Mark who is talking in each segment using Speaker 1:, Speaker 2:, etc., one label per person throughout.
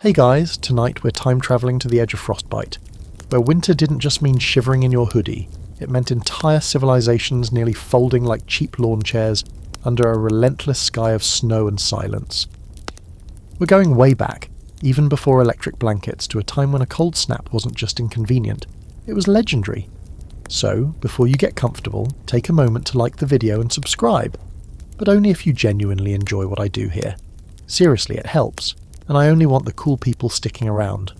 Speaker 1: Hey guys, tonight we're time travelling to the edge of Frostbite, where winter didn't just mean shivering in your hoodie, it meant entire civilizations nearly folding like cheap lawn chairs under a relentless sky of snow and silence. We're going way back, even before electric blankets, to a time when a cold snap wasn't just inconvenient, it was legendary. So, before you get comfortable, take a moment to like the video and subscribe, but only if you genuinely enjoy what I do here. Seriously, it helps, and I only want the cool people sticking around.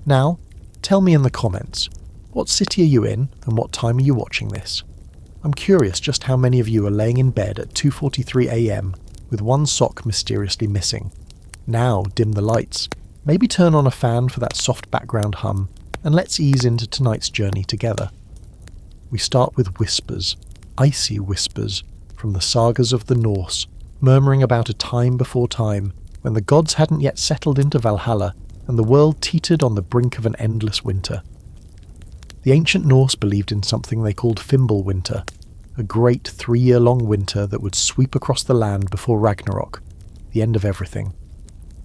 Speaker 1: Now, tell me in the comments, what city are you in and what time are you watching this? I'm curious just how many of you are laying in bed at 2:43 AM with one sock mysteriously missing. Now dim the lights, maybe turn on a fan for that soft background hum, and let's ease into tonight's journey together. We start with whispers, icy whispers, from the sagas of the Norse, murmuring about a time before time, when the gods hadn't yet settled into Valhalla and the world teetered on the brink of an endless winter. The ancient Norse believed in something they called Fimbulwinter, a great 3-year-long winter that would sweep across the land before Ragnarok, the end of everything.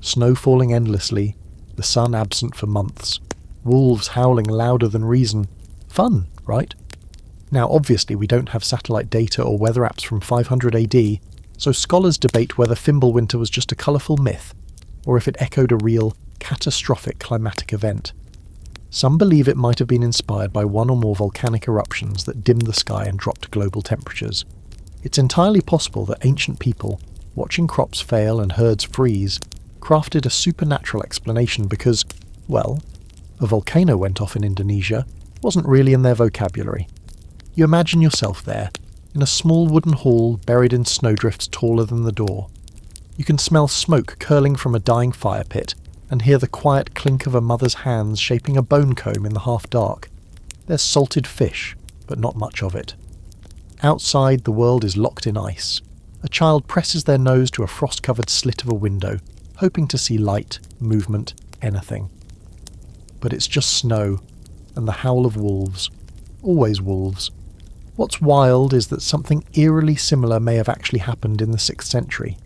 Speaker 1: Snow falling endlessly, the sun absent for months, wolves howling louder than reason. Fun, right? Now obviously we don't have satellite data or weather apps from 500 AD, so scholars debate whether Fimbulwinter was just a colourful myth, or if it echoed a real, catastrophic climatic event. Some believe it might have been inspired by one or more volcanic eruptions that dimmed the sky and dropped global temperatures. It's entirely possible that ancient people, watching crops fail and herds freeze, crafted a supernatural explanation because, well, a volcano went off in Indonesia wasn't really in their vocabulary. You imagine yourself there, in a small wooden hall buried in snowdrifts taller than the door. You can smell smoke curling from a dying fire pit and hear the quiet clink of a mother's hands shaping a bone comb in the half-dark. There's salted fish, but not much of it. Outside, the world is locked in ice. A child presses their nose to a frost-covered slit of a window, hoping to see light, movement, anything. But it's just snow, and the howl of wolves. Always wolves. What's wild is that something eerily similar may have actually happened in the 6th century.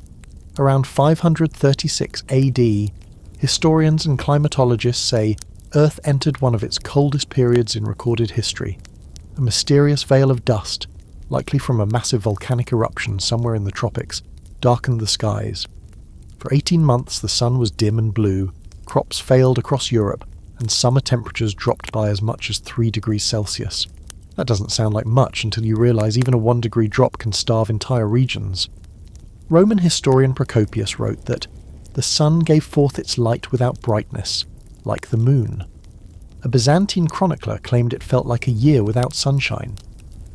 Speaker 1: Around 536 AD, historians and climatologists say Earth entered one of its coldest periods in recorded history. A mysterious veil of dust, likely from a massive volcanic eruption somewhere in the tropics, darkened the skies. For 18 months the sun was dim and blue, crops failed across Europe, and summer temperatures dropped by as much as 3 degrees Celsius. That doesn't sound like much until you realise even a 1-degree drop can starve entire regions. Roman historian Procopius wrote that the sun gave forth its light without brightness, like the moon. A Byzantine chronicler claimed it felt like a year without sunshine.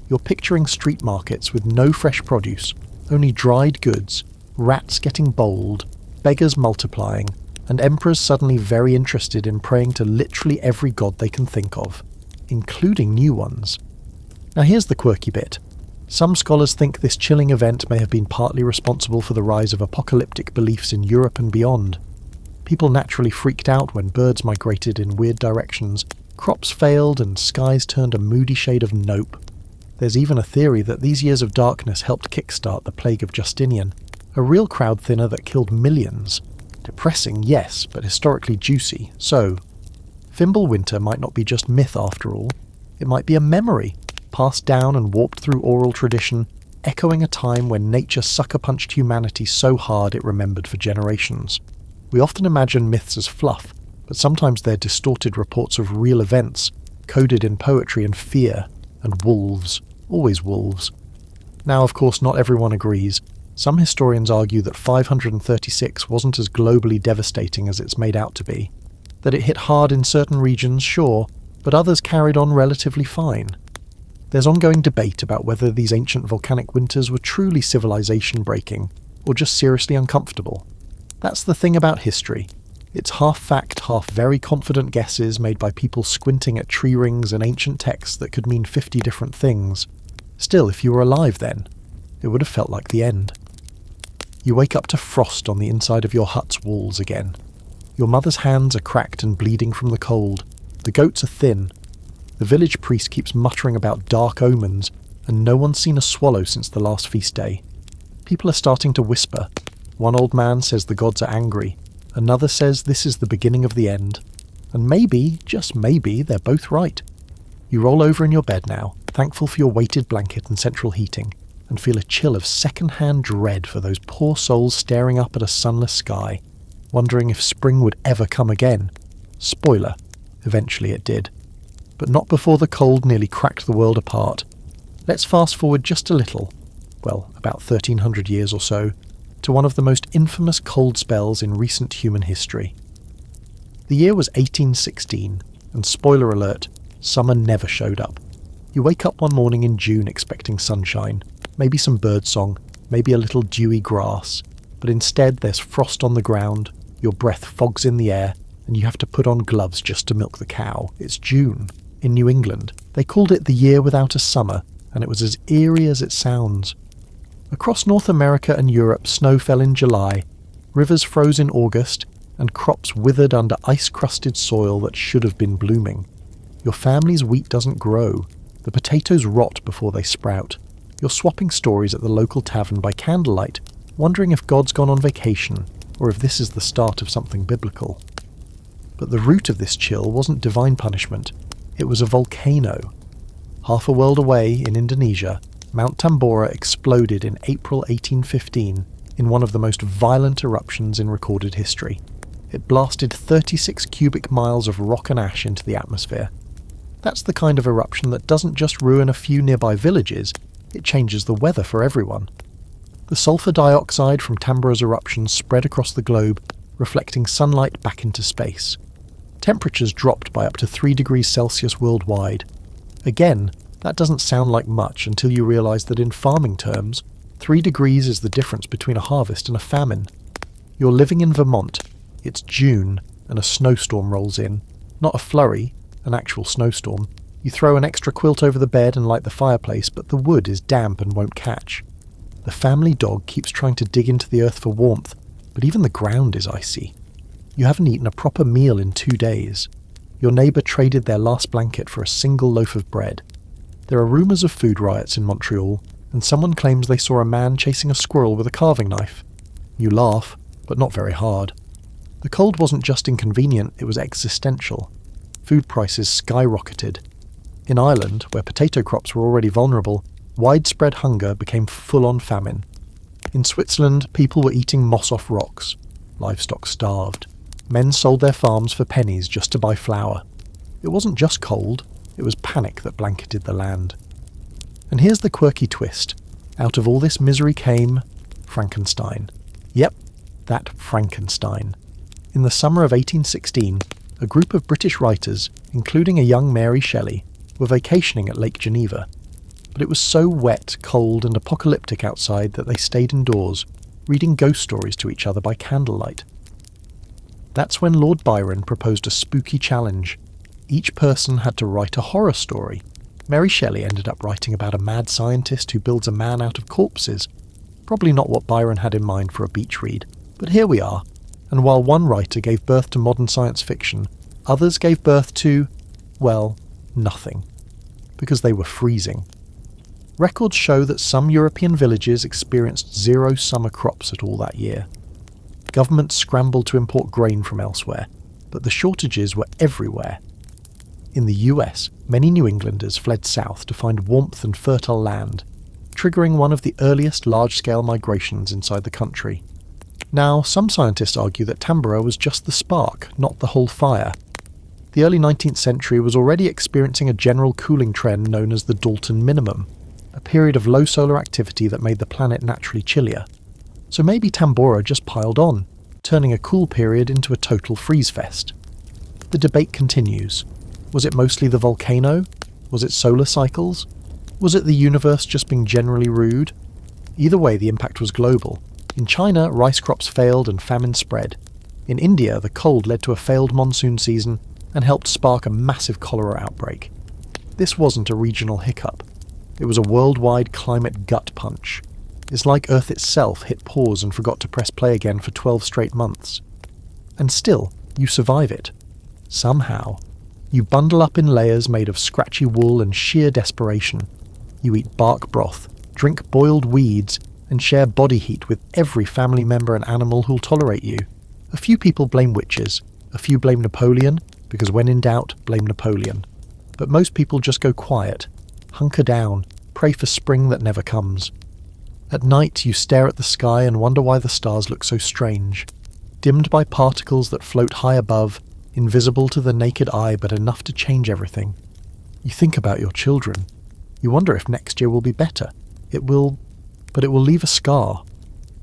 Speaker 1: You're picturing street markets with no fresh produce, only dried goods, rats getting bold, beggars multiplying, and emperors suddenly very interested in praying to literally every god they can think of, including new ones. Now here's the quirky bit. Some scholars think this chilling event may have been partly responsible for the rise of apocalyptic beliefs in Europe and beyond. People naturally freaked out when birds migrated in weird directions, crops failed, and skies turned a moody shade of nope. There's even a theory that these years of darkness helped kickstart the plague of Justinian, a real crowd thinner that killed millions. Depressing, yes, but historically juicy, so Fimbulwinter might not be just myth after all. It might be a memory, passed down and warped through oral tradition, echoing a time when nature sucker-punched humanity so hard it remembered for generations. We often imagine myths as fluff, but sometimes they're distorted reports of real events, coded in poetry and fear, and wolves, always wolves. Now, of course, not everyone agrees. Some historians argue that 536 wasn't as globally devastating as it's made out to be. That it hit hard in certain regions, sure, but others carried on relatively fine. There's ongoing debate about whether these ancient volcanic winters were truly civilization-breaking, or just seriously uncomfortable. That's the thing about history. It's half fact, half very confident guesses made by people squinting at tree rings and ancient texts that could mean 50 different things. Still, if you were alive then, it would have felt like the end. You wake up to frost on the inside of your hut's walls again. Your mother's hands are cracked and bleeding from the cold. The goats are thin. The village priest keeps muttering about dark omens, and no one's seen a swallow since the last feast day. People are starting to whisper. One old man says the gods are angry. Another says this is the beginning of the end. And maybe, just maybe, they're both right. You roll over in your bed now, thankful for your weighted blanket and central heating, and feel a chill of second-hand dread for those poor souls staring up at a sunless sky, wondering if spring would ever come again. Spoiler, eventually it did. But not before the cold nearly cracked the world apart. Let's fast forward just a little, well, about 1300 years or so, to one of the most infamous cold spells in recent human history. The year was 1816, and spoiler alert, summer never showed up. You wake up one morning in June expecting sunshine, maybe some birdsong, maybe a little dewy grass, but instead there's frost on the ground, your breath fogs in the air, and you have to put on gloves just to milk the cow. It's June. In New England, they called it the year without a summer, and it was as eerie as it sounds. Across North America and Europe, snow fell in July, rivers froze in August, and crops withered under ice-crusted soil that should have been blooming. Your family's wheat doesn't grow. The potatoes rot before they sprout. You're swapping stories at the local tavern by candlelight, wondering if God's gone on vacation, or if this is the start of something biblical. But the root of this chill wasn't divine punishment. It was a volcano. Half a world away, in Indonesia, Mount Tambora exploded in April 1815 in one of the most violent eruptions in recorded history. It blasted 36 cubic miles of rock and ash into the atmosphere. That's the kind of eruption that doesn't just ruin a few nearby villages, it changes the weather for everyone. The sulfur dioxide from Tambora's eruption spread across the globe, reflecting sunlight back into space. Temperatures dropped by up to 3 degrees Celsius worldwide. Again, that doesn't sound like much until you realise that in farming terms, 3 degrees is the difference between a harvest and a famine. You're living in Vermont, it's June, and a snowstorm rolls in. Not a flurry, an actual snowstorm. You throw an extra quilt over the bed and light the fireplace, but the wood is damp and won't catch. The family dog keeps trying to dig into the earth for warmth, but even the ground is icy. You haven't eaten a proper meal in 2 days. Your neighbour traded their last blanket for a single loaf of bread. There are rumours of food riots in Montreal, and someone claims they saw a man chasing a squirrel with a carving knife. You laugh, but not very hard. The cold wasn't just inconvenient, it was existential. Food prices skyrocketed. In Ireland, where potato crops were already vulnerable, widespread hunger became full-on famine. In Switzerland, people were eating moss off rocks. Livestock starved. Men sold their farms for pennies just to buy flour. It wasn't just cold, it was panic that blanketed the land. And here's the quirky twist. Out of all this misery came Frankenstein. Yep, that Frankenstein. In the summer of 1816, a group of British writers, including a young Mary Shelley, were vacationing at Lake Geneva. But it was so wet, cold and apocalyptic outside that they stayed indoors, reading ghost stories to each other by candlelight. That's when Lord Byron proposed a spooky challenge. Each person had to write a horror story. Mary Shelley ended up writing about a mad scientist who builds a man out of corpses. Probably not what Byron had in mind for a beach read, but here we are. And while one writer gave birth to modern science fiction, others gave birth to, well, nothing. Because they were freezing. Records show that some European villages experienced 0 summer crops at all that year. Governments scrambled to import grain from elsewhere, but the shortages were everywhere. In the US, many New Englanders fled south to find warmth and fertile land, triggering one of the earliest large-scale migrations inside the country. Now, some scientists argue that Tambora was just the spark, not the whole fire. The early 19th century was already experiencing a general cooling trend known as the Dalton Minimum, a period of low solar activity that made the planet naturally chillier. So maybe Tambora just piled on, turning a cool period into a total freeze fest. The debate continues. Was it mostly the volcano? Was it solar cycles? Was it the universe just being generally rude? Either way, the impact was global. In China, rice crops failed and famine spread. In India, the cold led to a failed monsoon season and helped spark a massive cholera outbreak. This wasn't a regional hiccup. It was a worldwide climate gut punch. It's like Earth itself hit pause and forgot to press play again for 12 straight months. And still, you survive it. Somehow. You bundle up in layers made of scratchy wool and sheer desperation. You eat bark broth, drink boiled weeds, and share body heat with every family member and animal who'll tolerate you. A few people blame witches, a few blame Napoleon, because when in doubt, blame Napoleon. But most people just go quiet, hunker down, pray for spring that never comes. At night you stare at the sky and wonder why the stars look so strange, dimmed by particles that float high above, invisible to the naked eye but enough to change everything. You think about your children. You wonder if next year will be better. It will leave a scar.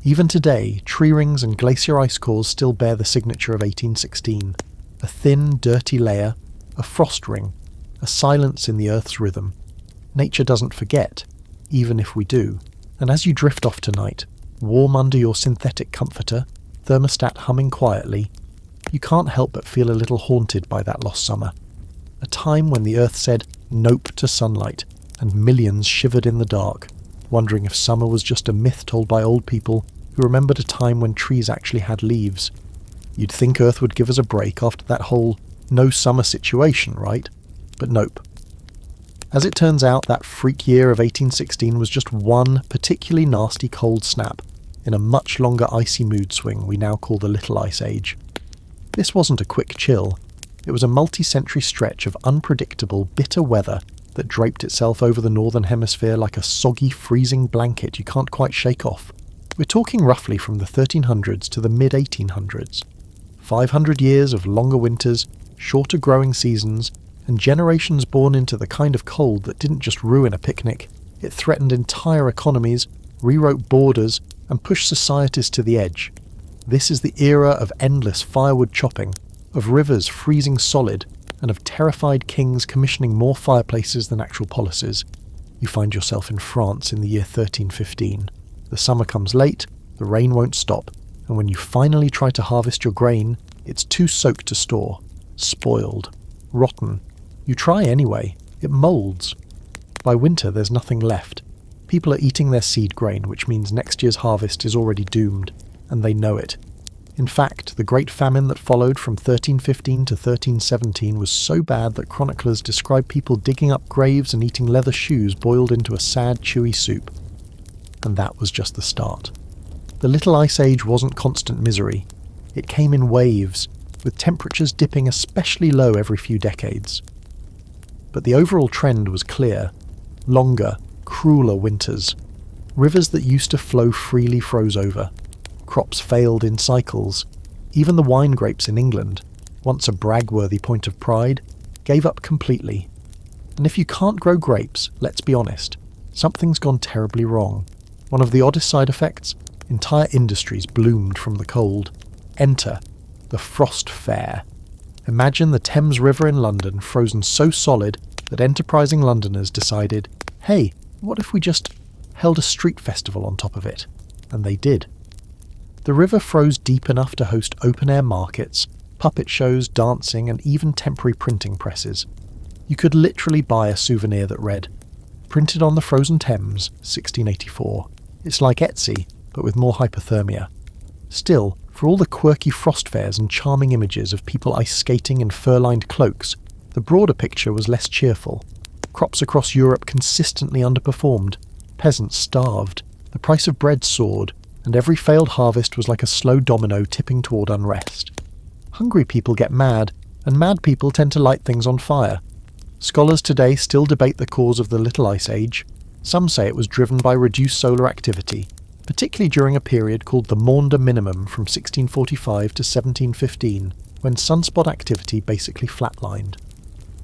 Speaker 1: Even today, tree rings and glacier ice cores still bear the signature of 1816. A thin, dirty layer, a frost ring, a silence in the Earth's rhythm. Nature doesn't forget, even if we do. And as you drift off tonight, warm under your synthetic comforter, thermostat humming quietly, you can't help but feel a little haunted by that lost summer. A time when the Earth said nope to sunlight, and millions shivered in the dark, wondering if summer was just a myth told by old people who remembered a time when trees actually had leaves. You'd think Earth would give us a break after that whole no summer situation, right? But nope. As it turns out, that freak year of 1816 was just one particularly nasty cold snap in a much longer icy mood swing we now call the Little Ice Age. This wasn't a quick chill. It was a multi-century stretch of unpredictable, bitter weather that draped itself over the northern hemisphere like a soggy, freezing blanket you can't quite shake off. We're talking roughly from the 1300s to the mid-1800s. 500 years of longer winters, shorter growing seasons, and generations born into the kind of cold that didn't just ruin a picnic, it threatened entire economies, rewrote borders, and pushed societies to the edge. This is the era of endless firewood chopping, of rivers freezing solid, and of terrified kings commissioning more fireplaces than actual policies. You find yourself in France in the year 1315. The summer comes late, the rain won't stop, and when you finally try to harvest your grain, it's too soaked to store, spoiled, rotten. You try anyway, it molds. By winter there's nothing left. People are eating their seed grain, which means next year's harvest is already doomed, and they know it. In fact, the Great Famine that followed from 1315 to 1317 was so bad that chroniclers describe people digging up graves and eating leather shoes boiled into a sad, chewy soup. And that was just the start. The Little Ice Age wasn't constant misery. It came in waves, with temperatures dipping especially low every few decades. But the overall trend was clear. Longer, crueler winters. Rivers that used to flow freely froze over. Crops failed in cycles. Even the wine grapes in England, once a brag-worthy point of pride, gave up completely. And if you can't grow grapes, let's be honest, something's gone terribly wrong. One of the oddest side effects? Entire industries bloomed from the cold. Enter the frost fair. Imagine the Thames River in London frozen so solid that enterprising Londoners decided, hey, what if we just held a street festival on top of it? And they did. The river froze deep enough to host open-air markets, puppet shows, dancing, and even temporary printing presses. You could literally buy a souvenir that read, "Printed on the frozen Thames, 1684. It's like Etsy, but with more hypothermia." Still, for all the quirky frost fairs and charming images of people ice skating in fur-lined cloaks, the broader picture was less cheerful. Crops across Europe consistently underperformed. Peasants starved. The price of bread soared, and every failed harvest was like a slow domino tipping toward unrest. Hungry people get mad, and mad people tend to light things on fire. Scholars today still debate the cause of the Little Ice Age. Some say it was driven by reduced solar activity, particularly during a period called the Maunder Minimum from 1645 to 1715, when sunspot activity basically flatlined.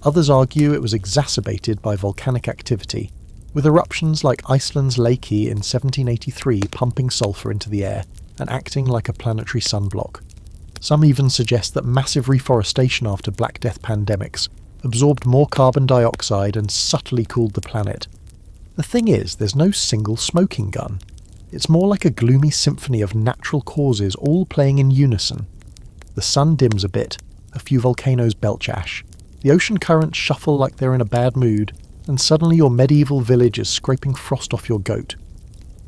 Speaker 1: Others argue it was exacerbated by volcanic activity, with eruptions like Iceland's Laki in 1783 pumping sulfur into the air and acting like a planetary sunblock. Some even suggest that massive reforestation after Black Death pandemics absorbed more carbon dioxide and subtly cooled the planet. The thing is, there's no single smoking gun. It's more like a gloomy symphony of natural causes all playing in unison. The sun dims a bit, a few volcanoes belch ash, the ocean currents shuffle like they're in a bad mood, and suddenly your medieval village is scraping frost off your goat.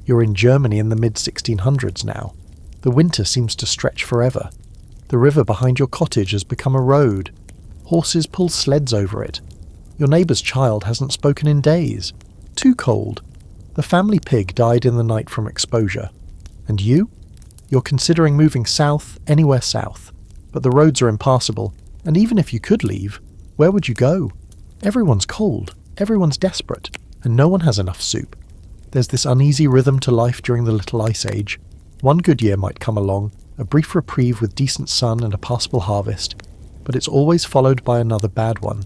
Speaker 1: You're in Germany in the mid-1600s now. The winter seems to stretch forever. The river behind your cottage has become a road. Horses pull sleds over it. Your neighbour's child hasn't spoken in days. Too cold. The family pig died in the night from exposure. And you? You're considering moving south, anywhere south, but the roads are impassable, and even if you could leave, where would you go? Everyone's cold, everyone's desperate, and no one has enough soup. There's this uneasy rhythm to life during the Little Ice Age. One good year might come along, a brief reprieve with decent sun and a passable harvest, but it's always followed by another bad one.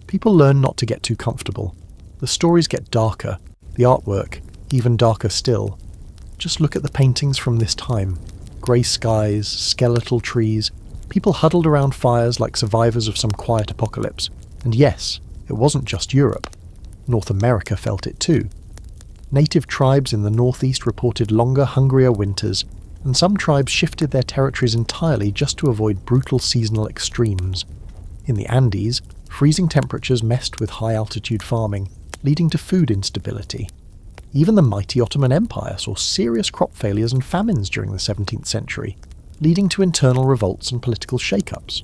Speaker 1: People learn not to get too comfortable. The stories get darker, the artwork even darker still. Just look at the paintings from this time. Grey skies, skeletal trees, people huddled around fires like survivors of some quiet apocalypse. And yes, it wasn't just Europe. North America felt it too. Native tribes in the northeast reported longer, hungrier winters, and some tribes shifted their territories entirely just to avoid brutal seasonal extremes. In the Andes, freezing temperatures messed with high-altitude farming, leading to food instability. Even the mighty Ottoman Empire saw serious crop failures and famines during the 17th century, leading to internal revolts and political shake-ups.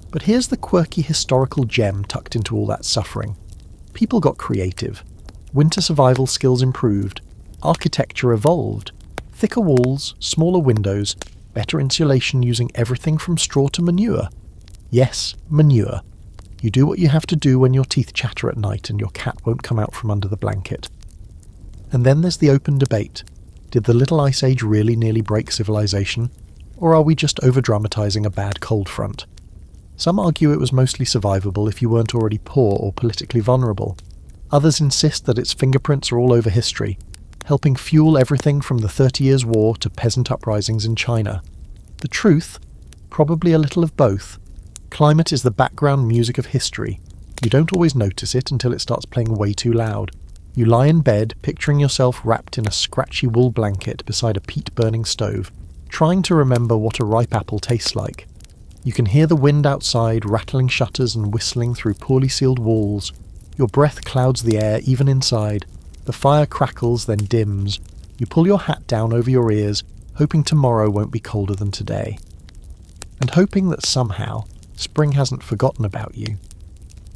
Speaker 1: But here's the quirky historical gem tucked into all that suffering. People got creative. Winter survival skills improved. Architecture evolved. Thicker walls, smaller windows, better insulation using everything from straw to manure. Yes, manure. You do what you have to do when your teeth chatter at night and your cat won't come out from under the blanket. And then there's the open debate. Did the Little Ice Age really nearly break civilization? Or are we just over-dramatizing a bad cold front? Some argue it was mostly survivable if you weren't already poor or politically vulnerable. Others insist that its fingerprints are all over history, helping fuel everything from the 30 Years' War to peasant uprisings in China. The truth? Probably a little of both. Climate is the background music of history. You don't always notice it until it starts playing way too loud. You lie in bed, picturing yourself wrapped in a scratchy wool blanket beside a peat-burning stove, trying to remember what a ripe apple tastes like. You can hear the wind outside, rattling shutters and whistling through poorly sealed walls. Your breath clouds the air even inside. The fire crackles, then dims. You pull your hat down over your ears, hoping tomorrow won't be colder than today. And hoping that somehow, spring hasn't forgotten about you.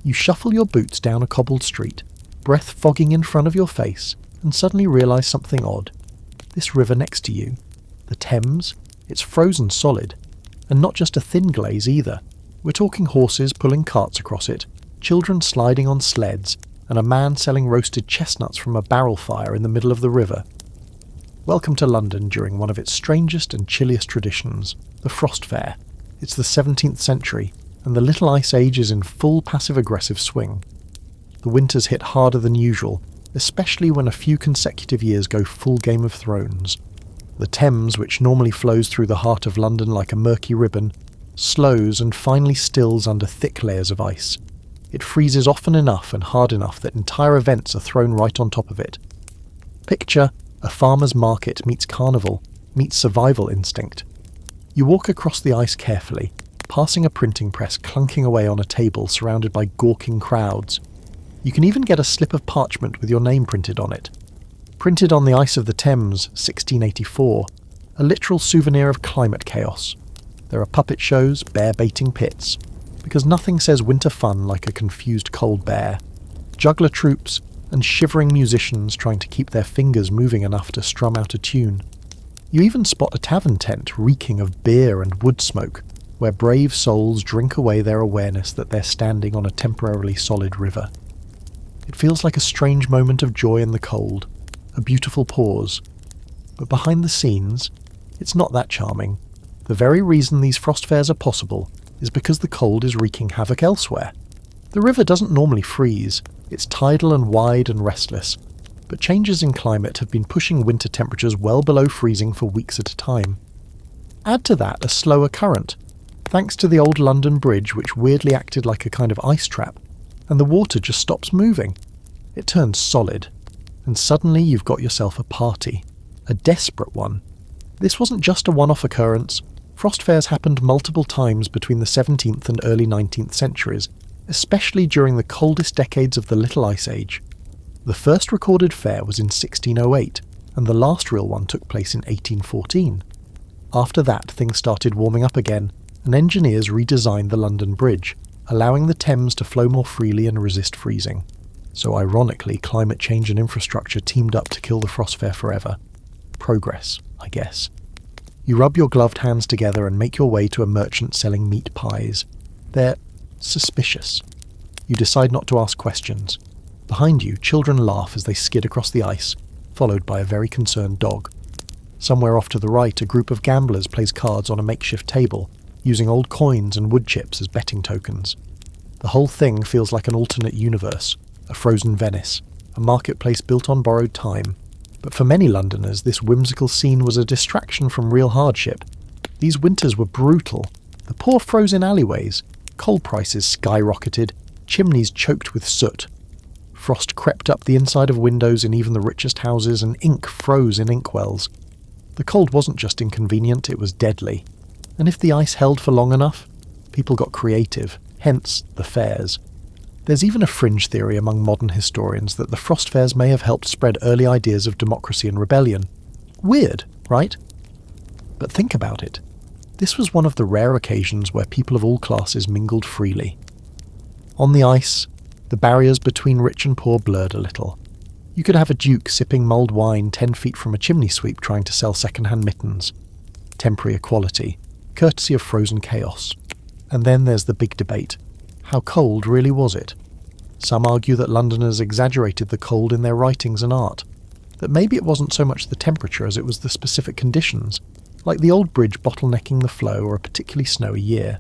Speaker 1: You shuffle your boots down a cobbled street, breath fogging in front of your face, and suddenly realise something odd. This river next to you, the Thames, it's frozen solid. And not just a thin glaze either. We're talking horses pulling carts across it, children sliding on sleds, and a man selling roasted chestnuts from a barrel fire in the middle of the river. Welcome to London during one of its strangest and chilliest traditions, the Frost Fair. It's the 17th century, and the Little Ice Age is in full passive-aggressive swing. The winters hit harder than usual, especially when a few consecutive years go full Game of Thrones. The Thames, which normally flows through the heart of London like a murky ribbon, slows and finally stills under thick layers of ice. It freezes often enough and hard enough that entire events are thrown right on top of it. Picture a farmer's market meets carnival, meets survival instinct. You walk across the ice carefully, passing a printing press clunking away on a table surrounded by gawking crowds. You can even get a slip of parchment with your name printed on it. Printed on the ice of the Thames, 1684, a literal souvenir of climate chaos. There are puppet shows, bear-baiting pits, because nothing says winter fun like a confused cold bear, juggler troops, and shivering musicians trying to keep their fingers moving enough to strum out a tune. You even spot a tavern tent reeking of beer and wood smoke, where brave souls drink away their awareness that they're standing on a temporarily solid river. It feels like a strange moment of joy in the cold, a beautiful pause. But behind the scenes, it's not that charming. The very reason these frost fairs are possible is because the cold is wreaking havoc elsewhere. The river doesn't normally freeze, it's tidal and wide and restless, but changes in climate have been pushing winter temperatures well below freezing for weeks at a time. Add to that a slower current, thanks to the old London Bridge which weirdly acted like a kind of ice trap, and the water just stops moving. It turns solid. And suddenly you've got yourself a party. A desperate one. This wasn't just a one-off occurrence. Frost fairs happened multiple times between the 17th and early 19th centuries, especially during the coldest decades of the Little Ice Age. The first recorded fair was in 1608, and the last real one took place in 1814. After that, things started warming up again, and engineers redesigned the London Bridge, allowing the Thames to flow more freely and resist freezing. So ironically, climate change and infrastructure teamed up to kill the Frost Fair forever. Progress, I guess. You rub your gloved hands together and make your way to a merchant selling meat pies. They're suspicious. You decide not to ask questions. Behind you, children laugh as they skid across the ice, followed by a very concerned dog. Somewhere off to the right, a group of gamblers plays cards on a makeshift table, using old coins and wood chips as betting tokens. The whole thing feels like an alternate universe, a frozen Venice, a marketplace built on borrowed time. But for many Londoners, this whimsical scene was a distraction from real hardship. These winters were brutal. The poor frozen alleyways, coal prices skyrocketed, chimneys choked with soot. Frost crept up the inside of windows in even the richest houses, and ink froze in inkwells. The cold wasn't just inconvenient, it was deadly. And if the ice held for long enough, people got creative, hence the fairs. There's even a fringe theory among modern historians that the frost fairs may have helped spread early ideas of democracy and rebellion. Weird, right? But think about it. This was one of the rare occasions where people of all classes mingled freely. On the ice, the barriers between rich and poor blurred a little. You could have a duke sipping mulled wine 10 feet from a chimney sweep trying to sell second-hand mittens. Temporary equality, courtesy of frozen chaos. And then there's the big debate. How cold really was it? Some argue that Londoners exaggerated the cold in their writings and art, that maybe it wasn't so much the temperature as it was the specific conditions, like the old bridge bottlenecking the flow or a particularly snowy year.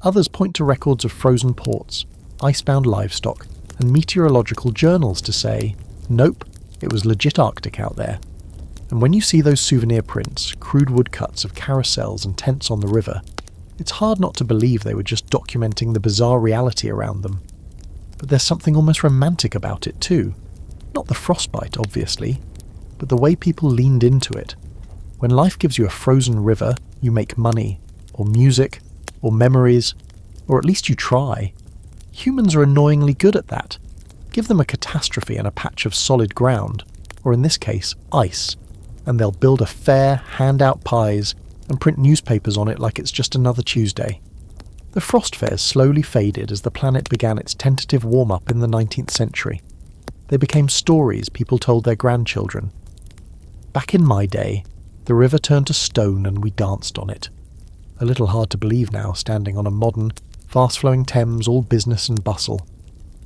Speaker 1: Others point to records of frozen ports, icebound livestock, and meteorological journals to say, nope, it was legit Arctic out there. And when you see those souvenir prints, crude woodcuts of carousels and tents on the river, it's hard not to believe they were just documenting the bizarre reality around them. But there's something almost romantic about it too. Not the frostbite, obviously, but the way people leaned into it. When life gives you a frozen river, you make money, or music, or memories, or at least you try. Humans are annoyingly good at that. Give them a catastrophe and a patch of solid ground, or in this case, ice, and they'll build a fair, hand out pies, and print newspapers on it like it's just another Tuesday. The frost fairs slowly faded as the planet began its tentative warm-up in the 19th century. They became stories people told their grandchildren. Back in my day, the river turned to stone and we danced on it. A little hard to believe now, standing on a modern, fast-flowing Thames, all business and bustle.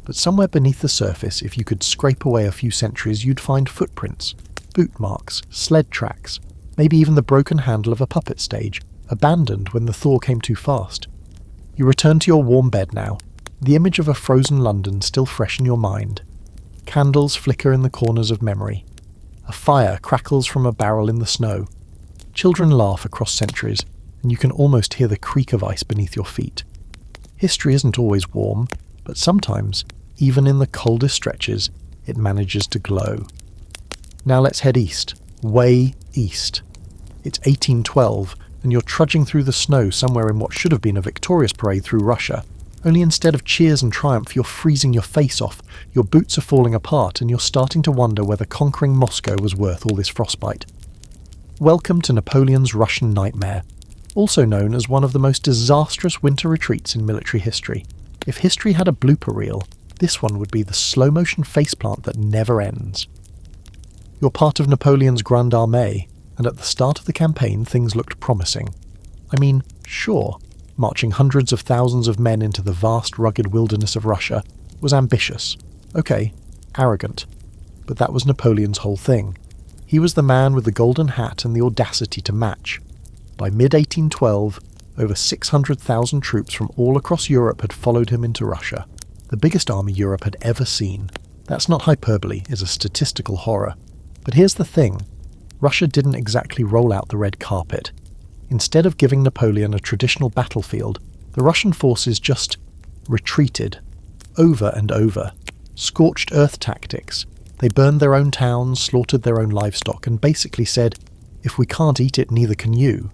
Speaker 1: But somewhere beneath the surface, if you could scrape away a few centuries, you'd find footprints, boot marks, sled tracks, maybe even the broken handle of a puppet stage, abandoned when the thaw came too fast. You return to your warm bed now, the image of a frozen London still fresh in your mind. Candles flicker in the corners of memory. A fire crackles from a barrel in the snow. Children laugh across centuries, and you can almost hear the creak of ice beneath your feet. History isn't always warm, but sometimes, even in the coldest stretches, it manages to glow. Now let's head east, way east. It's 1812, and you're trudging through the snow somewhere in what should have been a victorious parade through Russia. Only instead of cheers and triumph, you're freezing your face off, your boots are falling apart, and you're starting to wonder whether conquering Moscow was worth all this frostbite. Welcome to Napoleon's Russian nightmare, also known as one of the most disastrous winter retreats in military history. If history had a blooper reel, this one would be the slow-motion faceplant that never ends. You're part of Napoleon's Grande Armée, and at the start of the campaign things looked promising. I mean, sure, marching hundreds of thousands of men into the vast, rugged wilderness of Russia was ambitious. Okay, arrogant. But that was Napoleon's whole thing. He was the man with the golden hat and the audacity to match. By mid-1812, over 600,000 troops from all across Europe had followed him into Russia. The biggest army Europe had ever seen. That's not hyperbole, it's a statistical horror. But here's the thing. Russia didn't exactly roll out the red carpet. Instead of giving Napoleon a traditional battlefield, the Russian forces just retreated, over and over. Scorched earth tactics. They burned their own towns, slaughtered their own livestock, and basically said, if we can't eat it, neither can you.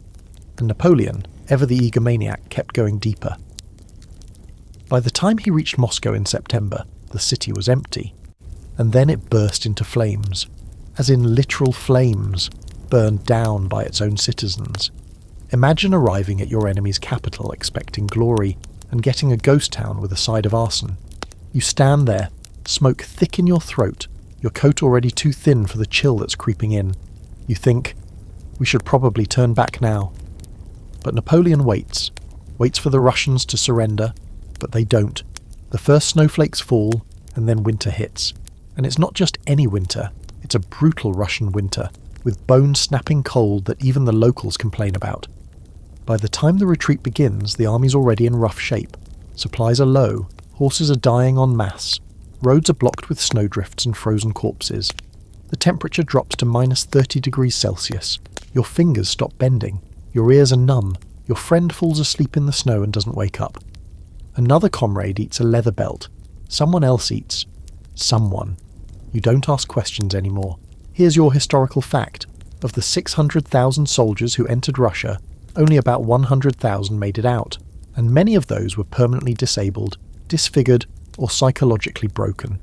Speaker 1: And Napoleon, ever the egomaniac, kept going deeper. By the time he reached Moscow in September, the city was empty. And then it burst into flames. As in literal flames, burned down by its own citizens. Imagine arriving at your enemy's capital expecting glory and getting a ghost town with a side of arson. You stand there, smoke thick in your throat, your coat already too thin for the chill that's creeping in. You think, We should probably turn back now. But Napoleon waits for the Russians to surrender, but they don't. The first snowflakes fall, and then winter hits. And it's not just any winter, it's a brutal Russian winter, with bone-snapping cold that even the locals complain about. By the time the retreat begins, the army's already in rough shape. Supplies are low, horses are dying en masse, roads are blocked with snowdrifts and frozen corpses. The temperature drops to minus 30 degrees Celsius. Your fingers stop bending, your ears are numb, your friend falls asleep in the snow and doesn't wake up. Another comrade eats a leather belt. Someone else eats. Someone. You don't ask questions anymore. Here's your historical fact. Of the 600,000 soldiers who entered Russia, only about 100,000 made it out, and many of those were permanently disabled, disfigured, or psychologically broken.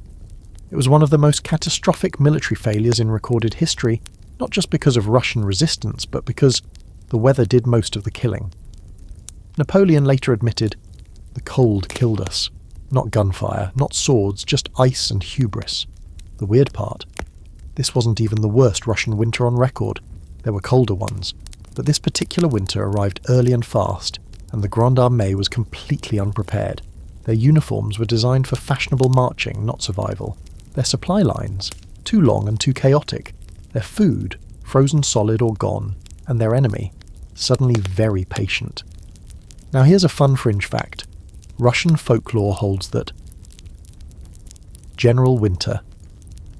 Speaker 1: It was one of the most catastrophic military failures in recorded history, not just because of Russian resistance, but because the weather did most of the killing. Napoleon later admitted, "The cold killed us. Not gunfire, not swords, just ice and hubris." The weird part, this wasn't even the worst Russian winter on record. There were colder ones. But this particular winter arrived early and fast, and the Grande Armée was completely unprepared. Their uniforms were designed for fashionable marching, not survival. Their supply lines, too long and too chaotic. Their food, frozen solid or gone. And their enemy, suddenly very patient. Now here's a fun fringe fact. Russian folklore holds that General Winter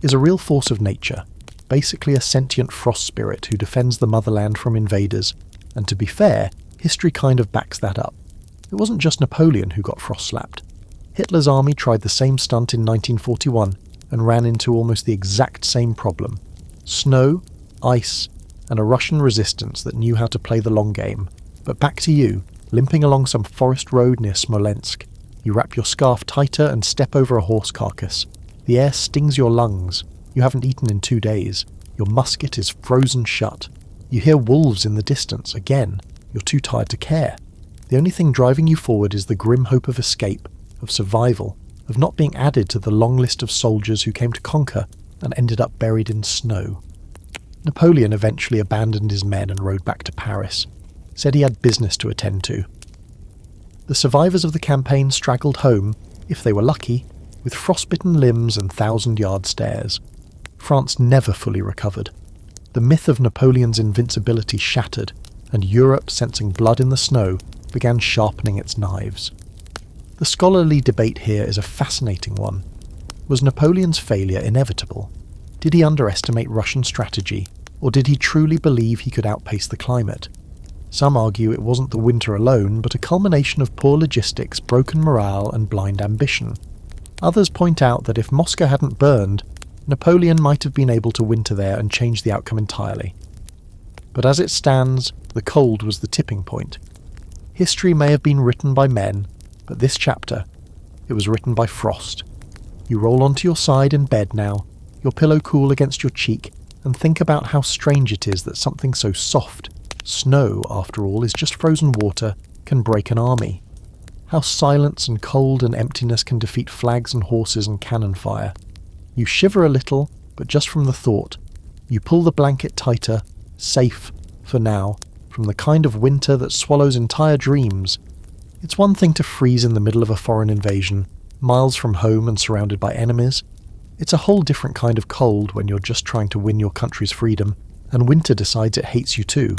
Speaker 1: is a real force of nature, basically a sentient frost spirit who defends the motherland from invaders, and to be fair, history kind of backs that up. It wasn't just Napoleon who got frost-slapped. Hitler's army tried the same stunt in 1941 and ran into almost the exact same problem. Snow, ice, and a Russian resistance that knew how to play the long game. But back to you, limping along some forest road near Smolensk. You wrap your scarf tighter and step over a horse carcass. The air stings your lungs. You haven't eaten in 2 days. Your musket is frozen shut. You hear wolves in the distance. Again, you're too tired to care. The only thing driving you forward is the grim hope of escape, of survival, of not being added to the long list of soldiers who came to conquer and ended up buried in snow. Napoleon eventually abandoned his men and rode back to Paris. Said he had business to attend to. The survivors of the campaign straggled home, if they were lucky, with frostbitten limbs and 1,000-yard stares. France never fully recovered. The myth of Napoleon's invincibility shattered, and Europe, sensing blood in the snow, began sharpening its knives. The scholarly debate here is a fascinating one. Was Napoleon's failure inevitable? Did he underestimate Russian strategy, or did he truly believe he could outpace the climate? Some argue it wasn't the winter alone, but a culmination of poor logistics, broken morale, and blind ambition. Others point out that if Moscow hadn't burned, Napoleon might have been able to winter there and change the outcome entirely. But as it stands, the cold was the tipping point. History may have been written by men, but this chapter, it was written by frost. You roll onto your side in bed now, your pillow cool against your cheek, and think about how strange it is that something so soft, snow after all is just frozen water, can break an army. How silence and cold and emptiness can defeat flags and horses and cannon fire. You shiver a little, but just from the thought. You pull the blanket tighter, safe, for now, from the kind of winter that swallows entire dreams. It's one thing to freeze in the middle of a foreign invasion, miles from home and surrounded by enemies. It's a whole different kind of cold when you're just trying to win your country's freedom, and winter decides it hates you too.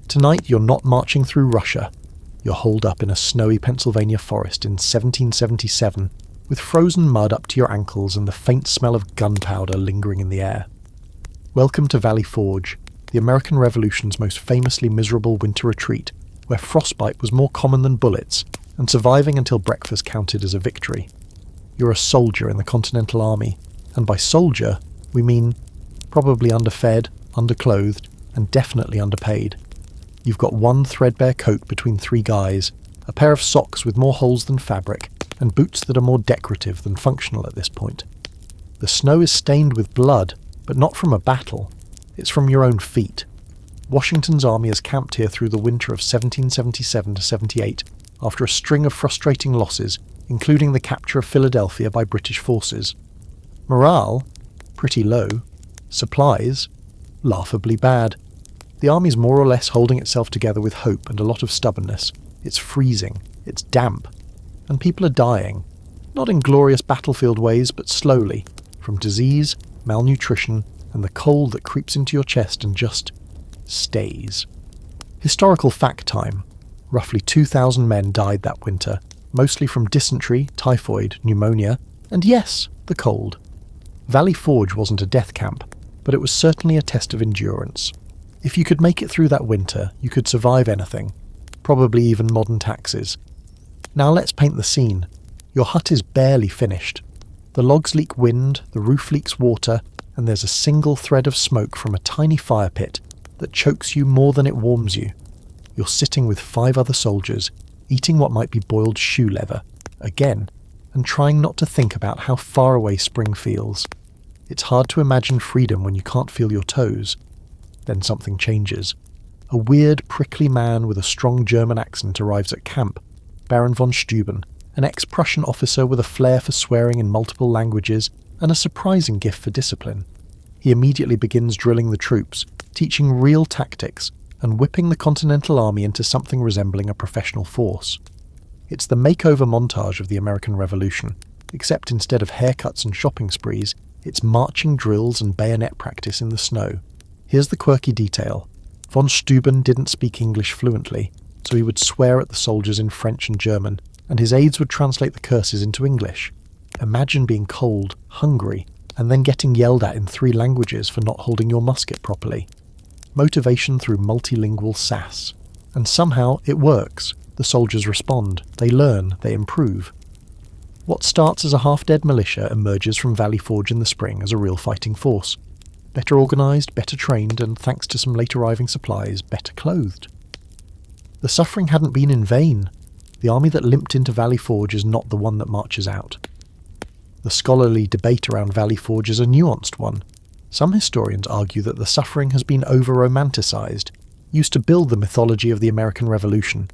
Speaker 1: Tonight you're not marching through Russia. You're holed up in a snowy Pennsylvania forest in 1777, with frozen mud up to your ankles and the faint smell of gunpowder lingering in the air. Welcome to Valley Forge, the American Revolution's most famously miserable winter retreat, where frostbite was more common than bullets, and surviving until breakfast counted as a victory. You're a soldier in the Continental Army, and by soldier, we mean probably underfed, underclothed, and definitely underpaid. You've got one threadbare coat between 3 guys, a pair of socks with more holes than fabric, and boots that are more decorative than functional at this point. The snow is stained with blood, but not from a battle. It's from your own feet. Washington's army has camped here through the winter of 1777 to 78, after a string of frustrating losses, including the capture of Philadelphia by British forces. Morale? Pretty low. Supplies? Laughably bad. The army's more or less holding itself together with hope and a lot of stubbornness. It's freezing, it's damp, and people are dying. Not in glorious battlefield ways, but slowly, from disease, malnutrition, and the cold that creeps into your chest and just stays. Historical fact time. Roughly 2,000 men died that winter, mostly from dysentery, typhoid, pneumonia, and yes, the cold. Valley Forge wasn't a death camp, but it was certainly a test of endurance. If you could make it through that winter, you could survive anything, probably even modern taxes. Now let's paint the scene. Your hut is barely finished. The logs leak wind, the roof leaks water, and there's a single thread of smoke from a tiny fire pit that chokes you more than it warms you. You're sitting with 5 other soldiers, eating what might be boiled shoe leather, again, and trying not to think about how far away spring feels. It's hard to imagine freedom when you can't feel your toes. Then something changes. A weird, prickly man with a strong German accent arrives at camp, Baron von Steuben, an ex-Prussian officer with a flair for swearing in multiple languages and a surprising gift for discipline. He immediately begins drilling the troops, teaching real tactics, and whipping the Continental Army into something resembling a professional force. It's the makeover montage of the American Revolution, except instead of haircuts and shopping sprees, it's marching drills and bayonet practice in the snow. Here's the quirky detail. Von Steuben didn't speak English fluently, so he would swear at the soldiers in French and German, and his aides would translate the curses into English. Imagine being cold, hungry, and then getting yelled at in 3 languages for not holding your musket properly. Motivation through multilingual sass. And somehow it works. The soldiers respond, they learn, they improve. What starts as a half-dead militia emerges from Valley Forge in the spring as a real fighting force. Better organised, better trained, and thanks to some late arriving supplies, better clothed. The suffering hadn't been in vain. The army that limped into Valley Forge is not the one that marches out. The scholarly debate around Valley Forge is a nuanced one. Some historians argue that the suffering has been over-romanticised, used to build the mythology of the American Revolution.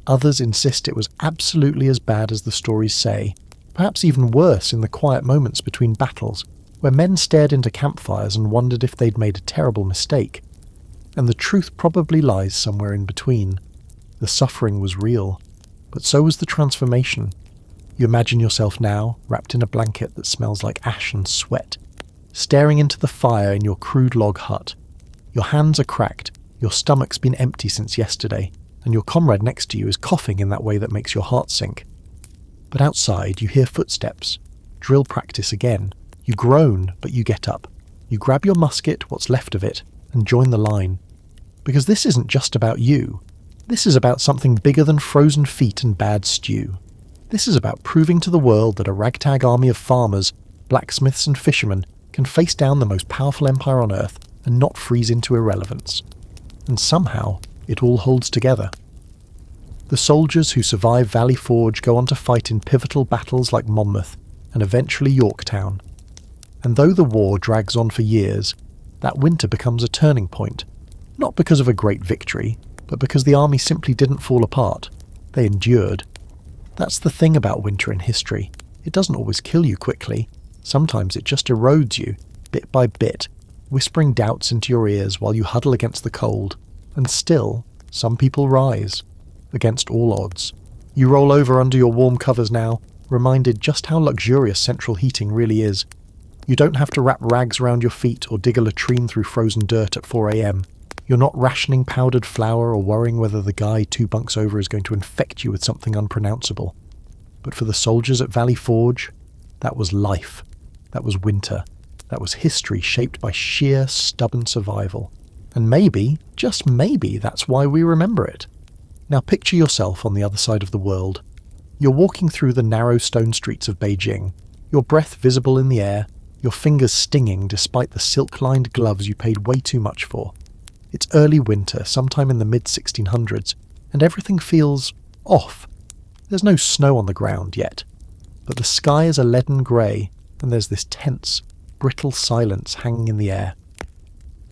Speaker 1: Others insist it was absolutely as bad as the stories say, perhaps even worse in the quiet moments between battles, where men stared into campfires and wondered if they'd made a terrible mistake. And the truth probably lies somewhere in between. The suffering was real, but so was the transformation. You imagine yourself now, wrapped in a blanket that smells like ash and sweat, staring into the fire in your crude log hut. Your hands are cracked, your stomach's been empty since yesterday, and your comrade next to you is coughing in that way that makes your heart sink. But outside you hear footsteps. Drill practice again. You groan, but you get up. You grab your musket, what's left of it, and join the line. Because this isn't just about you. This is about something bigger than frozen feet and bad stew. This is about proving to the world that a ragtag army of farmers, blacksmiths and fishermen can face down the most powerful empire on earth and not freeze into irrelevance. And somehow, it all holds together. The soldiers who survive Valley Forge go on to fight in pivotal battles like Monmouth and eventually Yorktown. And though the war drags on for years, that winter becomes a turning point, not because of a great victory, but because the army simply didn't fall apart. They endured. That's the thing about winter in history. It doesn't always kill you quickly. Sometimes it just erodes you, bit by bit, whispering doubts into your ears while you huddle against the cold. And still, some people rise. Against all odds. You roll over under your warm covers now, reminded just how luxurious central heating really is. You don't have to wrap rags around your feet or dig a latrine through frozen dirt at 4 a.m. You're not rationing powdered flour or worrying whether the guy 2 bunks over is going to infect you with something unpronounceable. But for the soldiers at Valley Forge, that was life. That was winter. That was history shaped by sheer, stubborn survival. And maybe, just maybe, that's why we remember it. Now picture yourself on the other side of the world. You're walking through the narrow stone streets of Beijing, your breath visible in the air, your fingers stinging despite the silk-lined gloves you paid way too much for. It's early winter, sometime in the mid-1600s, and everything feels off. There's no snow on the ground yet, but the sky is a leaden grey, and there's this tense, brittle silence hanging in the air.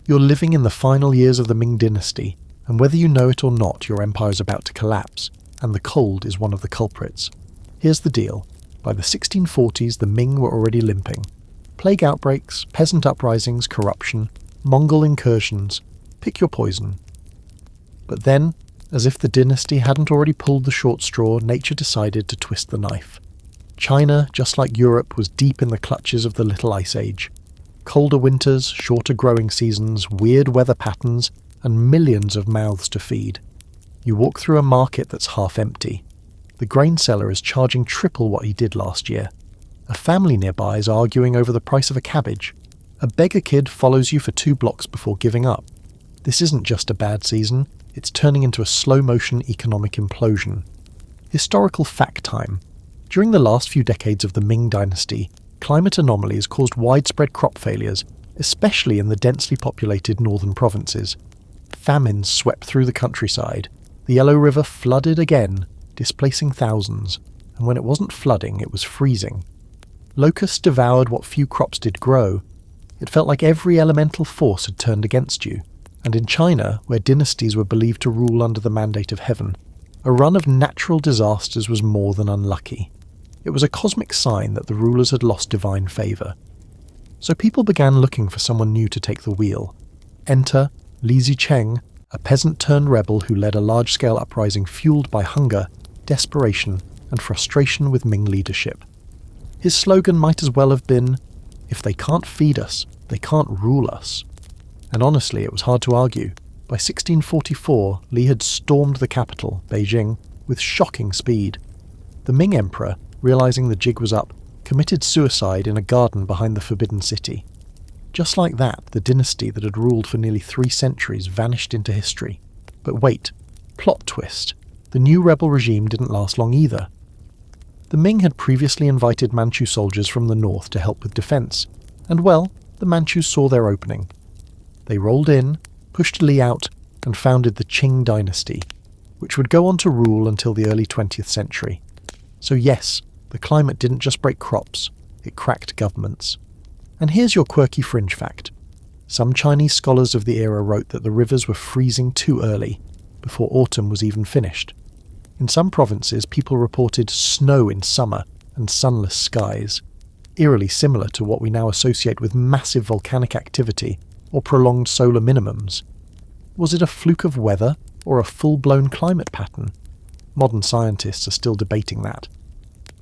Speaker 1: You're living in the final years of the Ming dynasty, and whether you know it or not, your empire is about to collapse, and the cold is one of the culprits. Here's the deal. By the 1640s, the Ming were already limping. Plague outbreaks, peasant uprisings, corruption, Mongol incursions, Pick your poison. But then, as if the dynasty hadn't already pulled the short straw, nature decided to twist the knife. China, just like Europe, was deep in the clutches of the Little Ice Age. Colder winters, shorter growing seasons, weird weather patterns, and millions of mouths to feed. You walk through a market that's half empty. The grain seller is charging triple what he did last year. A family nearby is arguing over the price of a cabbage. A beggar kid follows you for 2 blocks before giving up. This isn't just a bad season, it's turning into a slow-motion economic implosion. Historical fact time. During the last few decades of the Ming dynasty, climate anomalies caused widespread crop failures, especially in the densely populated northern provinces. Famines swept through the countryside. The Yellow River flooded again, displacing thousands, and when it wasn't flooding, it was freezing. Locusts devoured what few crops did grow. It felt like every elemental force had turned against you, and in China, where dynasties were believed to rule under the mandate of heaven, a run of natural disasters was more than unlucky. It was a cosmic sign that the rulers had lost divine favour. So people began looking for someone new to take the wheel. Enter Li Zicheng, a peasant-turned-rebel who led a large-scale uprising fueled by hunger, desperation, and frustration with Ming leadership. His slogan might as well have been, "If they can't feed us, they can't rule us." And honestly, it was hard to argue. By 1644, Li had stormed the capital, Beijing, with shocking speed. The Ming emperor, realizing the jig was up, committed suicide in a garden behind the Forbidden City. Just like that, the dynasty that had ruled for nearly 3 centuries vanished into history. But wait, plot twist. The new rebel regime didn't last long either. The Ming had previously invited Manchu soldiers from the north to help with defense, and well, the Manchus saw their opening. They rolled in, pushed Li out, and founded the Qing dynasty, which would go on to rule until the early 20th century. So yes, the climate didn't just break crops, it cracked governments. And here's your quirky fringe fact. Some Chinese scholars of the era wrote that the rivers were freezing too early, before autumn was even finished. In some provinces, people reported snow in summer and sunless skies, eerily similar to what we now associate with massive volcanic activity or prolonged solar minimums. Was it a fluke of weather or a full-blown climate pattern? Modern scientists are still debating that.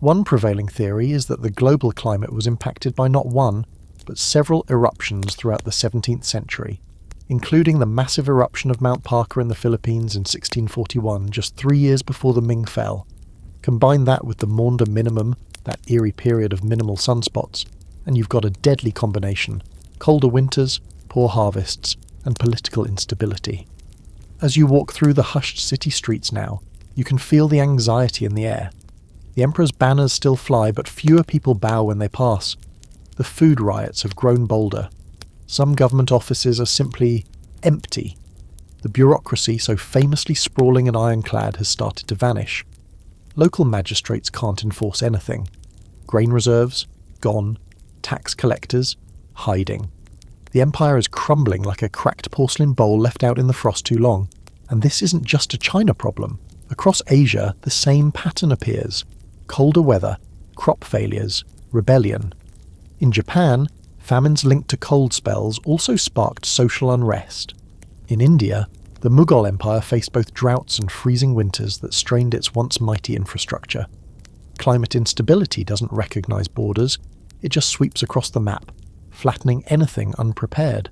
Speaker 1: One prevailing theory is that the global climate was impacted by not one, but several eruptions throughout the 17th century, including the massive eruption of Mount Parker in the Philippines in 1641, just 3 years before the Ming fell. Combine that with the Maunder minimum, that eerie period of minimal sunspots, and you've got a deadly combination: colder winters, poor harvests, and political instability. As you walk through the hushed city streets now, you can feel the anxiety in the air. The emperor's banners still fly, but fewer people bow when they pass. The food riots have grown bolder. Some government offices are simply empty. The bureaucracy, so famously sprawling and ironclad, has started to vanish. Local magistrates can't enforce anything. Grain reserves, gone. Tax collectors, hiding. The empire is crumbling like a cracked porcelain bowl left out in the frost too long. And this isn't just a China problem. Across Asia, the same pattern appears. Colder weather, crop failures, rebellion. In Japan, famines linked to cold spells also sparked social unrest. In India, the Mughal Empire faced both droughts and freezing winters that strained its once mighty infrastructure. Climate instability doesn't recognise borders, it just sweeps across the map, flattening anything unprepared.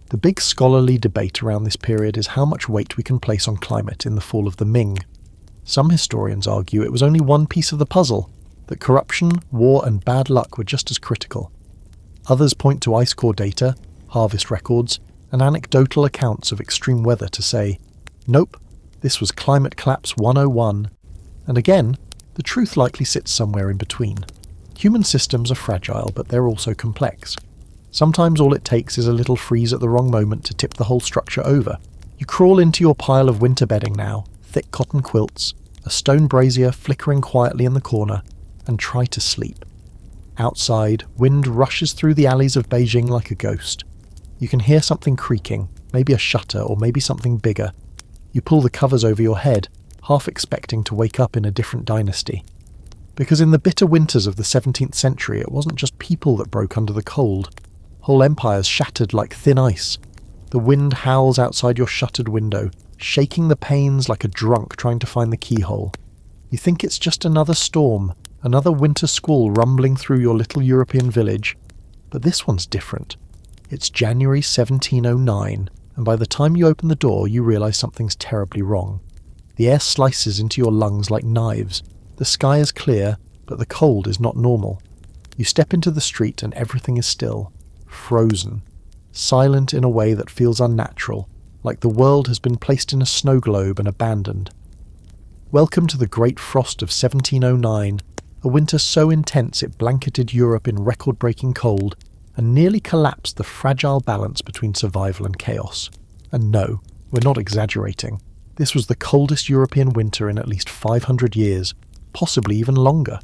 Speaker 1: The big scholarly debate around this period is how much weight we can place on climate in the fall of the Ming. Some historians argue it was only one piece of the puzzle, that corruption, war and bad luck were just as critical. Others point to ice core data, harvest records, and anecdotal accounts of extreme weather to say, nope, this was climate collapse 101. And again, the truth likely sits somewhere in between. Human systems are fragile, but they're also complex. Sometimes all it takes is a little freeze at the wrong moment to tip the whole structure over. You crawl into your pile of winter bedding now, thick cotton quilts, a stone brazier flickering quietly in the corner, and try to sleep. Outside, wind rushes through the alleys of Beijing like a ghost. You can hear something creaking, maybe a shutter or maybe something bigger. You pull the covers over your head, half expecting to wake up in a different dynasty. Because in the bitter winters of the 17th century, it wasn't just people that broke under the cold. Whole empires shattered like thin ice. The wind howls outside your shuttered window, shaking the panes like a drunk trying to find the keyhole. You think it's just another storm, another winter squall rumbling through your little European village. But this one's different. It's January 1709, and by the time you open the door you realise something's terribly wrong. The air slices into your lungs like knives. The sky is clear, but the cold is not normal. You step into the street and everything is still. Frozen. Silent in a way that feels unnatural, like the world has been placed in a snow globe and abandoned. Welcome to the Great Frost of 1709, a winter so intense it blanketed Europe in record-breaking cold and nearly collapsed the fragile balance between survival and chaos. And no, we're not exaggerating. This was the coldest European winter in at least 500 years, possibly even longer.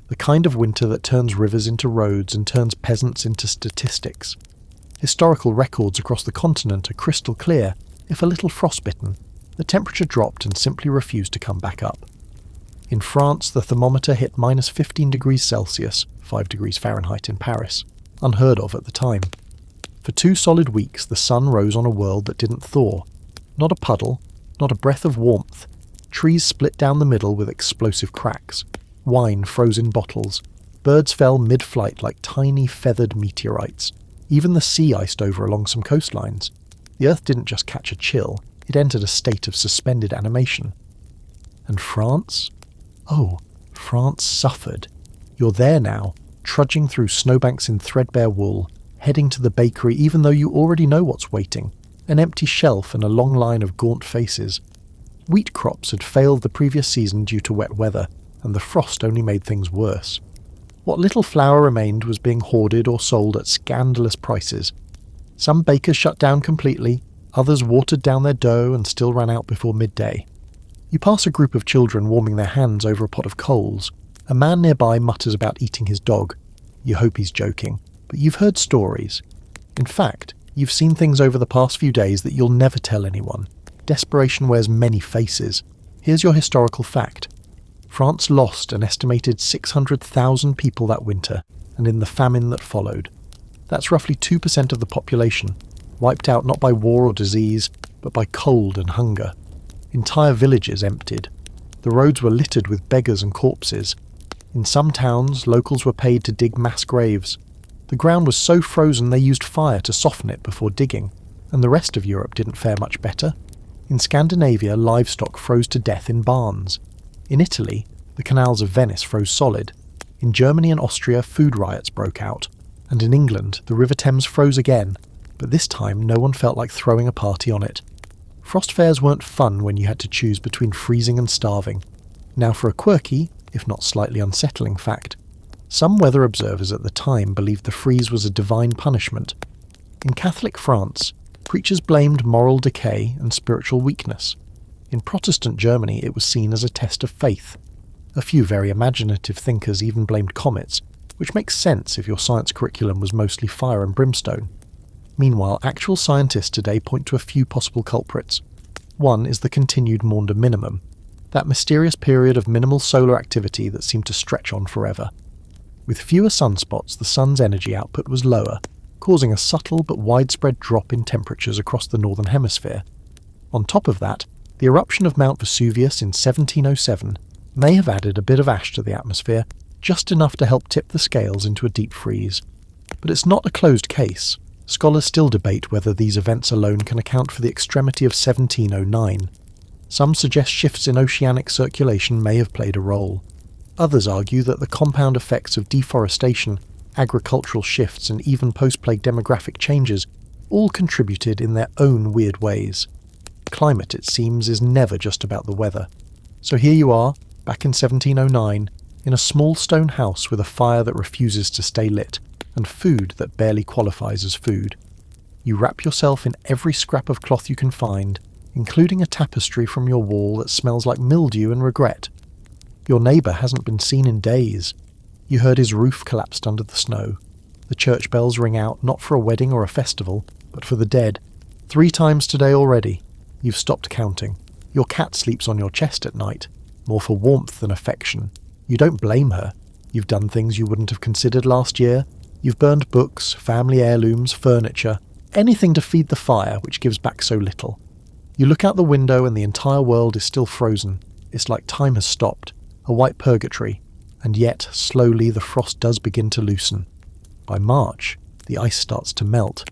Speaker 1: The kind of winter that turns rivers into roads and turns peasants into statistics. Historical records across the continent are crystal clear. If a little frostbitten, the temperature dropped and simply refused to come back up. In France, the thermometer hit minus 15 degrees Celsius, 5 degrees Fahrenheit in Paris, unheard of at the time. For 2 solid weeks, the sun rose on a world that didn't thaw. Not a puddle, not a breath of warmth. Trees split down the middle with explosive cracks. Wine froze in bottles. Birds fell mid-flight like tiny feathered meteorites. Even the sea iced over along some coastlines. The earth didn't just catch a chill, it entered a state of suspended animation. And France? Oh, France suffered. You're there now, trudging through snowbanks in threadbare wool, heading to the bakery even though you already know what's waiting. An empty shelf and a long line of gaunt faces. Wheat crops had failed the previous season due to wet weather, and the frost only made things worse. What little flour remained was being hoarded or sold at scandalous prices. Some bakers shut down completely, others watered down their dough and still ran out before midday. You pass a group of children warming their hands over a pot of coals. A man nearby mutters about eating his dog. You hope he's joking, but you've heard stories. In fact, you've seen things over the past few days that you'll never tell anyone. Desperation wears many faces. Here's your historical fact. France lost an estimated 600,000 people that winter, and in the famine that followed. That's roughly 2% of the population, wiped out not by war or disease, but by cold and hunger. Entire villages emptied. The roads were littered with beggars and corpses. In some towns, locals were paid to dig mass graves. The ground was so frozen they used fire to soften it before digging, and the rest of Europe didn't fare much better. In Scandinavia, livestock froze to death in barns. In Italy, the canals of Venice froze solid. In Germany and Austria, food riots broke out. And in England, the River Thames froze again, but this time no one felt like throwing a party on it. Frost fairs weren't fun when you had to choose between freezing and starving. Now for a quirky, if not slightly unsettling fact. Some weather observers at the time believed the freeze was a divine punishment. In Catholic France, preachers blamed moral decay and spiritual weakness. In Protestant Germany, it was seen as a test of faith. A few very imaginative thinkers even blamed comets, which makes sense if your science curriculum was mostly fire and brimstone. Meanwhile, actual scientists today point to a few possible culprits. One is the continued Maunder minimum, that mysterious period of minimal solar activity that seemed to stretch on forever. With fewer sunspots, the sun's energy output was lower, causing a subtle but widespread drop in temperatures across the northern hemisphere. On top of that, the eruption of Mount Vesuvius in 1707 may have added a bit of ash to the atmosphere, just enough to help tip the scales into a deep freeze. But it's not a closed case. Scholars still debate whether these events alone can account for the extremity of 1709. Some suggest shifts in oceanic circulation may have played a role. Others argue that the compound effects of deforestation, agricultural shifts, and even post-plague demographic changes all contributed in their own weird ways. Climate, it seems, is never just about the weather. So here you are, back in 1709, in a small stone house with a fire that refuses to stay lit, and food that barely qualifies as food. You wrap yourself in every scrap of cloth you can find, including a tapestry from your wall that smells like mildew and regret. Your neighbour hasn't been seen in days. You heard his roof collapsed under the snow. The church bells ring out not for a wedding or a festival, but for the dead. 3 times today already. You've stopped counting. Your cat sleeps on your chest at night, more for warmth than affection. You don't blame her. You've done things you wouldn't have considered last year. You've burned books, family heirlooms, furniture. Anything to feed the fire which gives back so little. You look out the window and the entire world is still frozen. It's like time has stopped, a white purgatory, and yet, slowly, the frost does begin to loosen. By March, the ice starts to melt.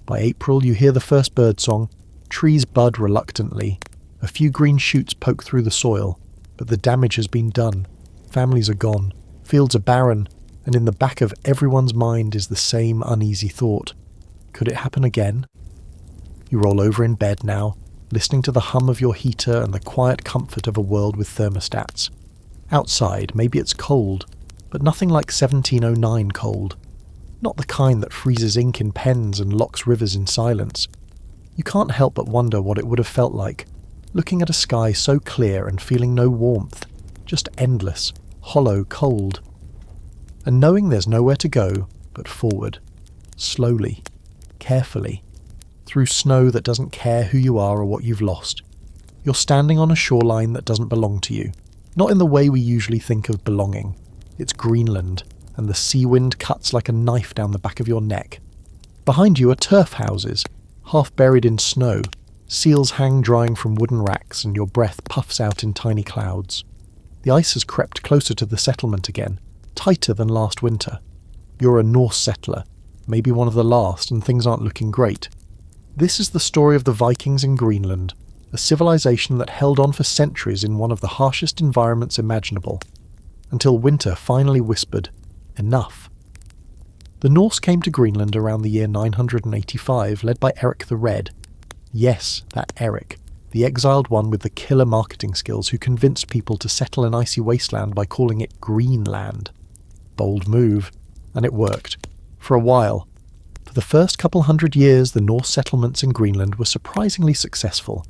Speaker 1: By April, you hear the first birdsong, trees bud reluctantly, a few green shoots poke through the soil, but the damage has been done. Families are gone, fields are barren, and in the back of everyone's mind is the same uneasy thought. Could it happen again? You roll over in bed now, listening to the hum of your heater and the quiet comfort of a world with thermostats. Outside, maybe it's cold, but nothing like 1709 cold. Not the kind that freezes ink in pens and locks rivers in silence. You can't help but wonder what it would have felt like, looking at a sky so clear and feeling no warmth, just endless, hollow cold. And knowing there's nowhere to go but forward, slowly, carefully, through snow that doesn't care who you are or what you've lost. You're standing on a shoreline that doesn't belong to you, not in the way we usually think of belonging. It's Greenland, and the sea wind cuts like a knife down the back of your neck. Behind you are turf houses, half buried in snow. Seals hang drying from wooden racks, and your breath puffs out in tiny clouds. The ice has crept closer to the settlement again, tighter than last winter. You're a Norse settler, maybe one of the last, and things aren't looking great. This is the story of the Vikings in Greenland, a civilization that held on for centuries in one of the harshest environments imaginable, until winter finally whispered, enough. The Norse came to Greenland around the year 985, led by Eric the Red. Yes, that Eric, the exiled one with the killer marketing skills who convinced people to settle an icy wasteland by calling it Greenland. Bold move, and it worked. For a while. For the first couple hundred years, the Norse settlements in Greenland were surprisingly successful.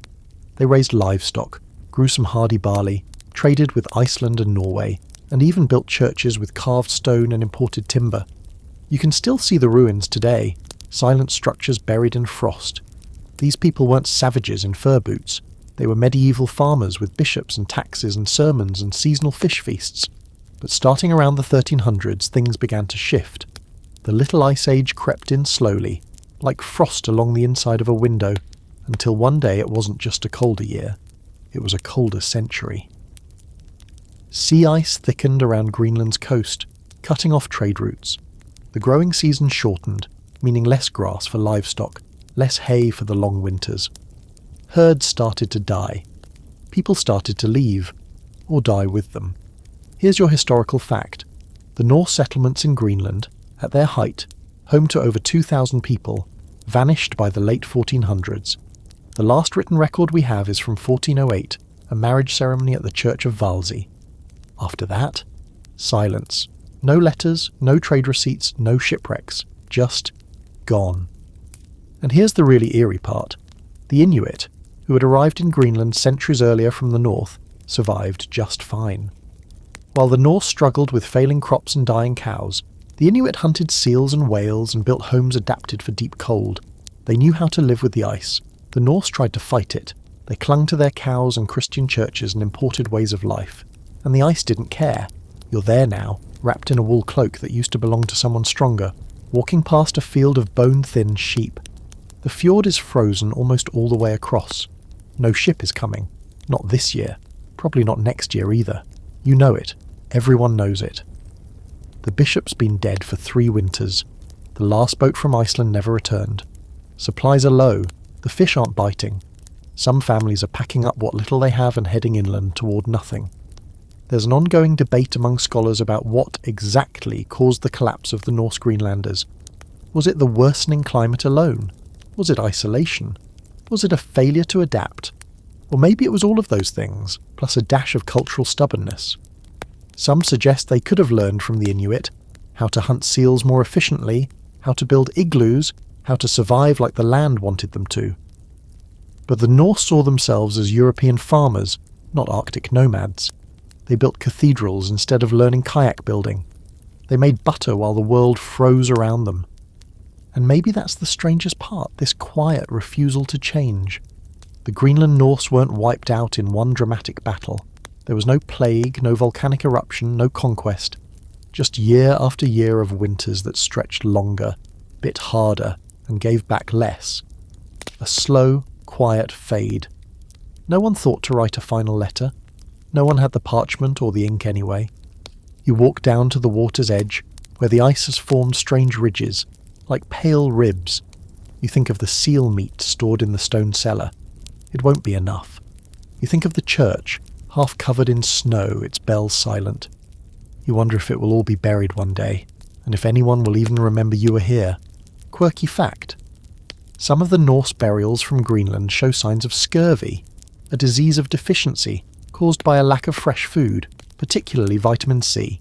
Speaker 1: They raised livestock, grew some hardy barley, traded with Iceland and Norway, and even built churches with carved stone and imported timber. You can still see the ruins today, silent structures buried in frost. These people weren't savages in fur boots. They were medieval farmers with bishops and taxes and sermons and seasonal fish feasts. But starting around the 1300s, things began to shift. The Little Ice Age crept in slowly, like frost along the inside of a window, until one day it wasn't just a colder year, it was a colder century. Sea ice thickened around Greenland's coast, cutting off trade routes. The growing season shortened, meaning less grass for livestock, less hay for the long winters. Herds started to die. People started to leave, or die with them. Here's your historical fact. The Norse settlements in Greenland, at their height, home to over 2,000 people, vanished by the late 1400s. The last written record we have is from 1408, a marriage ceremony at the Church of Valsey. After that, silence. No letters, no trade receipts, no shipwrecks. Just gone. And here's the really eerie part. The Inuit, who had arrived in Greenland centuries earlier from the north, survived just fine. While the Norse struggled with failing crops and dying cows, the Inuit hunted seals and whales and built homes adapted for deep cold. They knew how to live with the ice. The Norse tried to fight it. They clung to their cows and Christian churches and imported ways of life. And the ice didn't care. You're there now, wrapped in a wool cloak that used to belong to someone stronger, walking past a field of bone-thin sheep. The fjord is frozen almost all the way across. No ship is coming. Not this year. Probably not next year either. You know it. Everyone knows it. The bishop's been dead for 3 winters. The last boat from Iceland never returned. Supplies are low. The fish aren't biting. Some families are packing up what little they have and heading inland toward nothing. There's an ongoing debate among scholars about what exactly caused the collapse of the Norse Greenlanders. Was it the worsening climate alone? Was it isolation? Was it a failure to adapt? Or maybe it was all of those things, plus a dash of cultural stubbornness. Some suggest they could have learned from the Inuit how to hunt seals more efficiently, how to build igloos, how to survive like the land wanted them to. But the Norse saw themselves as European farmers, not Arctic nomads. They built cathedrals instead of learning kayak building. They made butter while the world froze around them. And maybe that's the strangest part, this quiet refusal to change. The Greenland Norse weren't wiped out in one dramatic battle. There was no plague, no volcanic eruption, no conquest. Just year after year of winters that stretched longer, bit harder, and gave back less. A slow, quiet fade. No one thought to write a final letter. No one had the parchment or the ink anyway. You walk down to the water's edge, where the ice has formed strange ridges, like pale ribs. You think of the seal meat stored in the stone cellar. It won't be enough. You think of the church, half covered in snow, its bells silent. You wonder if it will all be buried one day, and if anyone will even remember you were here. Quirky fact. Some of the Norse burials from Greenland show signs of scurvy, a disease of deficiency caused by a lack of fresh food, particularly vitamin C.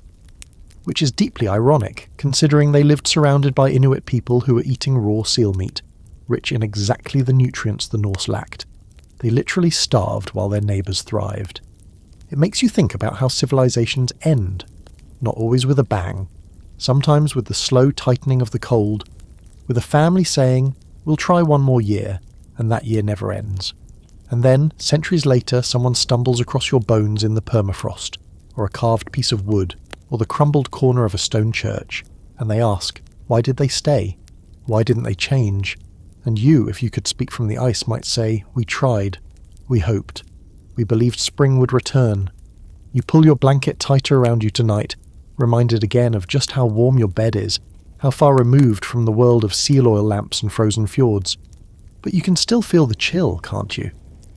Speaker 1: Which is deeply ironic, considering they lived surrounded by Inuit people who were eating raw seal meat, rich in exactly the nutrients the Norse lacked. They literally starved while their neighbours thrived. It makes you think about how civilizations end, not always with a bang, sometimes with the slow tightening of the cold, with a family saying, "We'll try one more year," and that year never ends. And then, centuries later, someone stumbles across your bones in the permafrost, or a carved piece of wood, or the crumbled corner of a stone church, and they ask, why did they stay? Why didn't they change? And you, if you could speak from the ice, might say, we tried, we hoped, we believed spring would return. You pull your blanket tighter around you tonight, reminded again of just how warm your bed is, how far removed from the world of seal oil lamps and frozen fjords. But you can still feel the chill, can't you?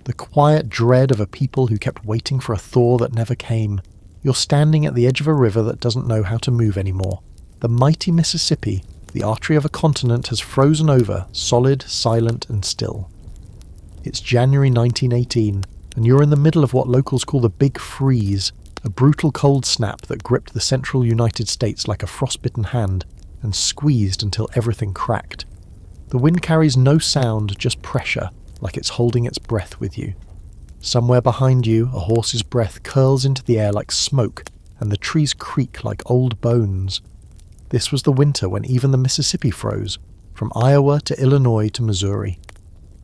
Speaker 1: The quiet dread of a people who kept waiting for a thaw that never came. You're standing at the edge of a river that doesn't know how to move anymore. The mighty Mississippi, the artery of a continent, has frozen over, solid, silent, and still. It's January 1918, and you're in the middle of what locals call the Big Freeze, a brutal cold snap that gripped the central United States like a frostbitten hand and squeezed until everything cracked. The wind carries no sound, just pressure, like it's holding its breath with you. Somewhere behind you, a horse's breath curls into the air like smoke, and the trees creak like old bones. This was the winter when even the Mississippi froze, from Iowa to Illinois to Missouri.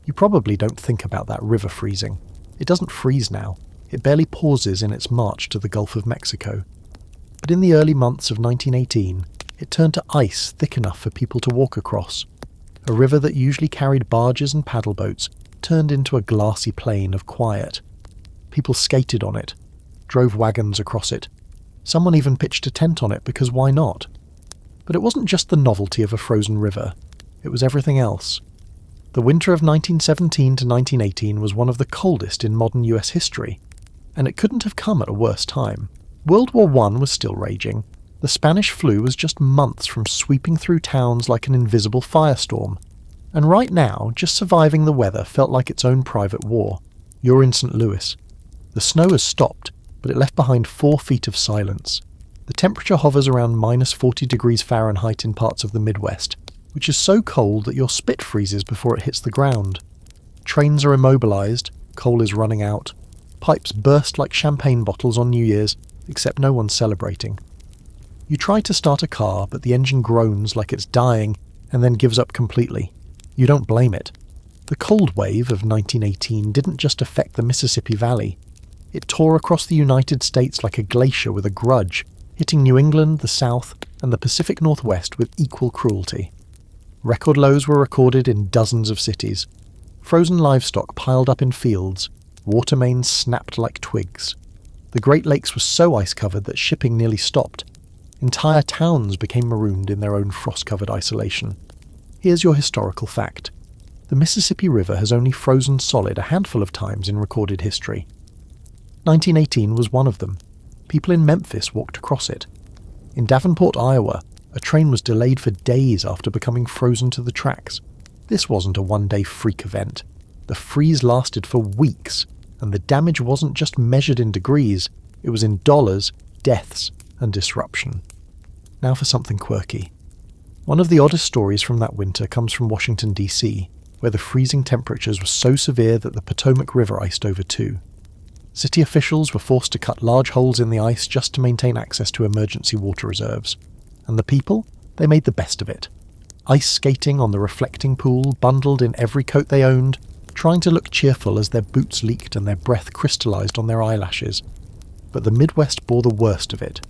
Speaker 1: You probably don't think about that river freezing. It doesn't freeze now. It barely pauses in its march to the Gulf of Mexico. But in the early months of 1918, it turned to ice thick enough for people to walk across. A river that usually carried barges and paddle boats turned into a glassy plain of quiet. People skated on it, drove wagons across it. Someone even pitched a tent on it because why not? But it wasn't just the novelty of a frozen river. It was everything else. The winter of 1917 to 1918 was one of the coldest in modern US history, and it couldn't have come at a worse time. World War I was still raging. The Spanish flu was just months from sweeping through towns like an invisible firestorm. And right now, just surviving the weather felt like its own private war. You're in St. Louis. The snow has stopped, but it left behind 4 feet of silence. The temperature hovers around minus 40 degrees Fahrenheit in parts of the Midwest, which is so cold that your spit freezes before it hits the ground. Trains are immobilized, coal is running out. Pipes burst like champagne bottles on New Year's, except no one's celebrating. You try to start a car, but the engine groans like it's dying and then gives up completely. You don't blame it. The cold wave of 1918 didn't just affect the Mississippi Valley. It tore across the United States like a glacier with a grudge, hitting New England, the South, and the Pacific Northwest with equal cruelty. Record lows were recorded in dozens of cities. Frozen livestock piled up in fields. Water mains snapped like twigs. The Great Lakes were so ice-covered that shipping nearly stopped. Entire towns became marooned in their own frost-covered isolation. Here's your historical fact. The Mississippi River has only frozen solid a handful of times in recorded history. 1918 was one of them. People in Memphis walked across it. In Davenport, Iowa, a train was delayed for days after becoming frozen to the tracks. This wasn't a one-day freak event. The freeze lasted for weeks, and the damage wasn't just measured in degrees, it was in dollars, deaths, and disruption. Now for something quirky. One of the oddest stories from that winter comes from Washington, D.C., where the freezing temperatures were so severe that the Potomac River iced over too. City officials were forced to cut large holes in the ice just to maintain access to emergency water reserves. And the people? They made the best of it. Ice skating on the reflecting pool, bundled in every coat they owned, trying to look cheerful as their boots leaked and their breath crystallized on their eyelashes. But the Midwest bore the worst of it.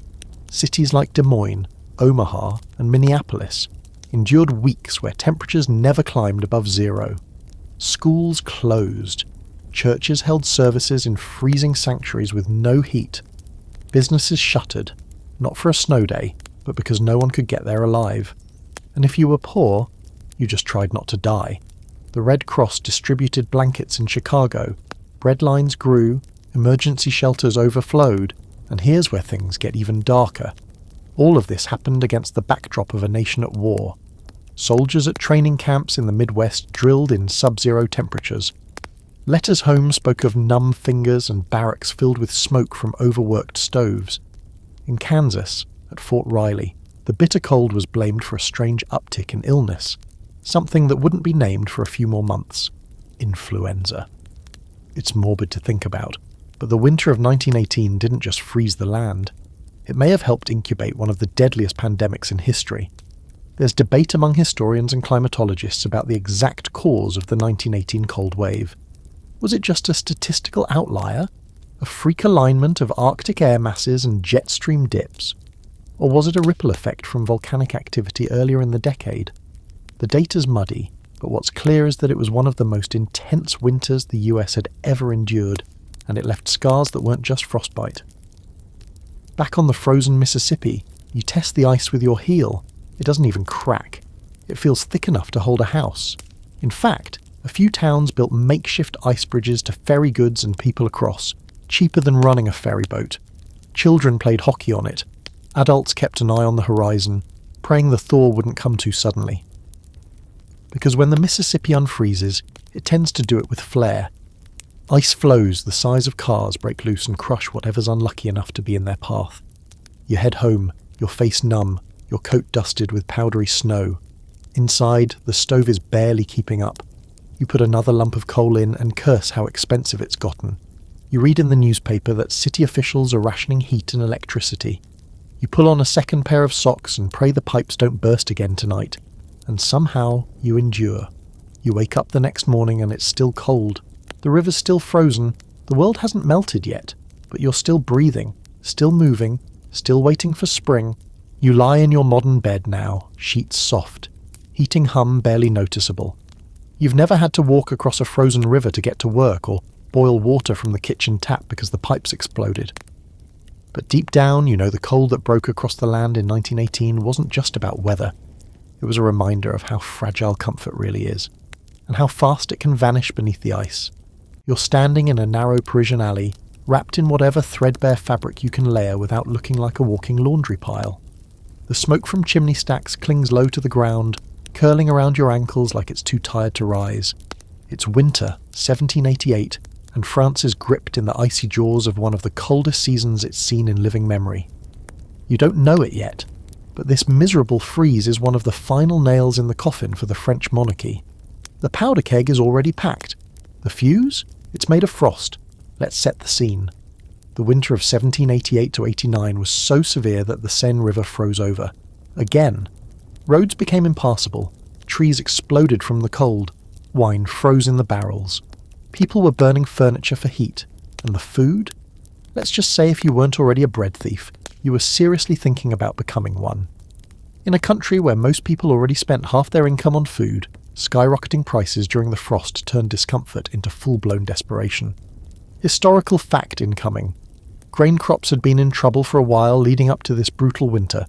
Speaker 1: Cities like Des Moines, Omaha, and Minneapolis, endured weeks where temperatures never climbed above zero. Schools closed. Churches held services in freezing sanctuaries with no heat. Businesses shuttered, not for a snow day, but because no one could get there alive. And if you were poor, you just tried not to die. The Red Cross distributed blankets in Chicago, bread lines grew, emergency shelters overflowed, and here's where things get even darker. All of this happened against the backdrop of a nation at war. Soldiers at training camps in the Midwest drilled in sub-zero temperatures. Letters home spoke of numb fingers and barracks filled with smoke from overworked stoves. In Kansas, at Fort Riley, the bitter cold was blamed for a strange uptick in illness, something that wouldn't be named for a few more months: influenza. It's morbid to think about, but the winter of 1918 didn't just freeze the land. It may have helped incubate one of the deadliest pandemics in history. There's debate among historians and climatologists about the exact cause of the 1918 cold wave. Was it just a statistical outlier? A freak alignment of Arctic air masses and jet stream dips? Or was it a ripple effect from volcanic activity earlier in the decade? The data's muddy, but what's clear is that it was one of the most intense winters the US had ever endured, and it left scars that weren't just frostbite. Back on the frozen Mississippi, you test the ice with your heel. It doesn't even crack. It feels thick enough to hold a house. In fact, a few towns built makeshift ice bridges to ferry goods and people across, cheaper than running a ferry boat. Children played hockey on it. Adults kept an eye on the horizon, praying the thaw wouldn't come too suddenly. Because when the Mississippi unfreezes, it tends to do it with flair. Ice flows the size of cars break loose and crush whatever's unlucky enough to be in their path. You head home, your face numb, your coat dusted with powdery snow. Inside, the stove is barely keeping up. You put another lump of coal in and curse how expensive it's gotten. You read in the newspaper that city officials are rationing heat and electricity. You pull on a second pair of socks and pray the pipes don't burst again tonight. And somehow you endure. You wake up the next morning and it's still cold. The river's still frozen. The world hasn't melted yet, but you're still breathing, still moving, still waiting for spring. You lie in your modern bed now, sheets soft, heating hum barely noticeable. You've never had to walk across a frozen river to get to work or boil water from the kitchen tap because the pipes exploded. But deep down, you know the cold that broke across the land in 1918 wasn't just about weather. It was a reminder of how fragile comfort really is, and how fast it can vanish beneath the ice. You're standing in a narrow Parisian alley, wrapped in whatever threadbare fabric you can layer without looking like a walking laundry pile. The smoke from chimney stacks clings low to the ground, curling around your ankles like it's too tired to rise. It's winter, 1788, and France is gripped in the icy jaws of one of the coldest seasons it's seen in living memory. You don't know it yet, but this miserable freeze is one of the final nails in the coffin for the French monarchy. The powder keg is already packed. The fuse? It's made of frost. Let's set the scene. The winter of 1788 to 89 was so severe that the Seine River froze over. Again. Roads became impassable. Trees exploded from the cold. Wine froze in the barrels. People were burning furniture for heat. And the food? Let's just say if you weren't already a bread thief, you were seriously thinking about becoming one. In a country where most people already spent half their income on food, skyrocketing prices during the frost turned discomfort into full-blown desperation. Historical fact incoming. Grain crops had been in trouble for a while leading up to this brutal winter.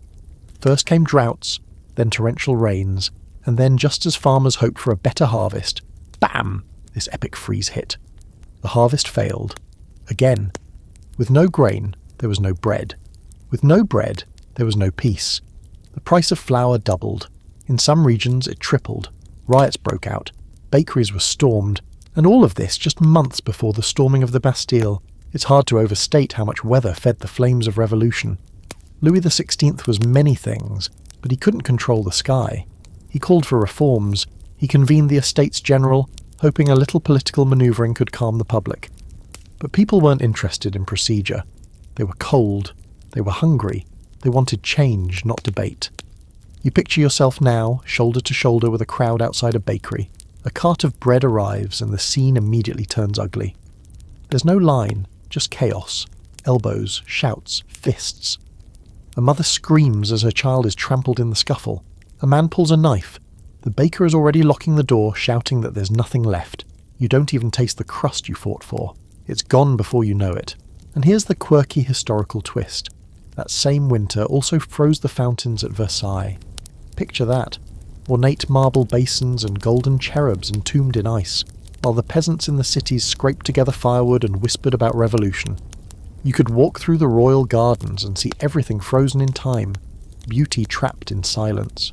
Speaker 1: First came droughts, then torrential rains, and then just as farmers hoped for a better harvest, bam! This epic freeze hit. The harvest failed. Again. With no grain, there was no bread. With no bread, there was no peace. The price of flour doubled. In some regions, it tripled. Riots broke out. Bakeries were stormed. And all of this just months before the storming of the Bastille. It's hard to overstate how much weather fed the flames of revolution. Louis XVI was many things, but he couldn't control the sky. He called for reforms. He convened the Estates General, hoping a little political manoeuvring could calm the public. But people weren't interested in procedure. They were cold. They were hungry. They wanted change, not debate. You picture yourself now, shoulder to shoulder with a crowd outside a bakery. A cart of bread arrives and the scene immediately turns ugly. There's no line, just chaos. Elbows, shouts, fists. A mother screams as her child is trampled in the scuffle. A man pulls a knife. The baker is already locking the door, shouting that there's nothing left. You don't even taste the crust you fought for. It's gone before you know it. And here's the quirky historical twist. That same winter also froze the fountains at Versailles. Picture that. Ornate marble basins and golden cherubs entombed in ice, while the peasants in the cities scraped together firewood and whispered about revolution. You could walk through the royal gardens and see everything frozen in time, beauty trapped in silence.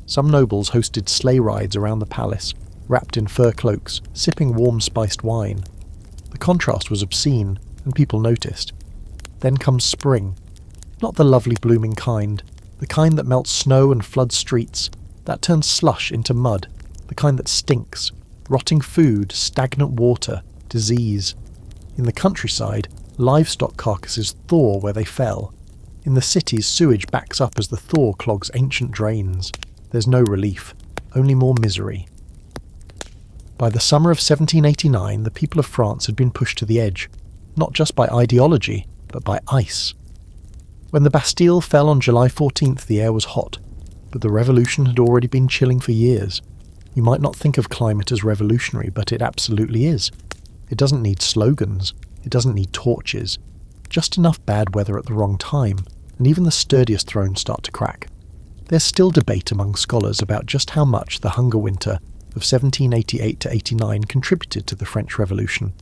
Speaker 1: Some nobles hosted sleigh rides around the palace, wrapped in fur cloaks, sipping warm spiced wine. The contrast was obscene, and people noticed. Then comes spring. Not the lovely blooming kind, the kind that melts snow and floods streets, that turns slush into mud, the kind that stinks, rotting food, stagnant water, disease. In the countryside, livestock carcasses thaw where they fell. In the cities, sewage backs up as the thaw clogs ancient drains. There's no relief, only more misery. By the summer of 1789, the people of France had been pushed to the edge, not just by ideology, but by ice. When the Bastille fell on July 14th, the air was hot, but the revolution had already been chilling for years. You might not think of climate as revolutionary, but it absolutely is. It doesn't need slogans, it doesn't need torches, just enough bad weather at the wrong time, and even the sturdiest thrones start to crack. There's still debate among scholars about just how much the hunger winter of 1788 to 89 contributed to the French Revolution.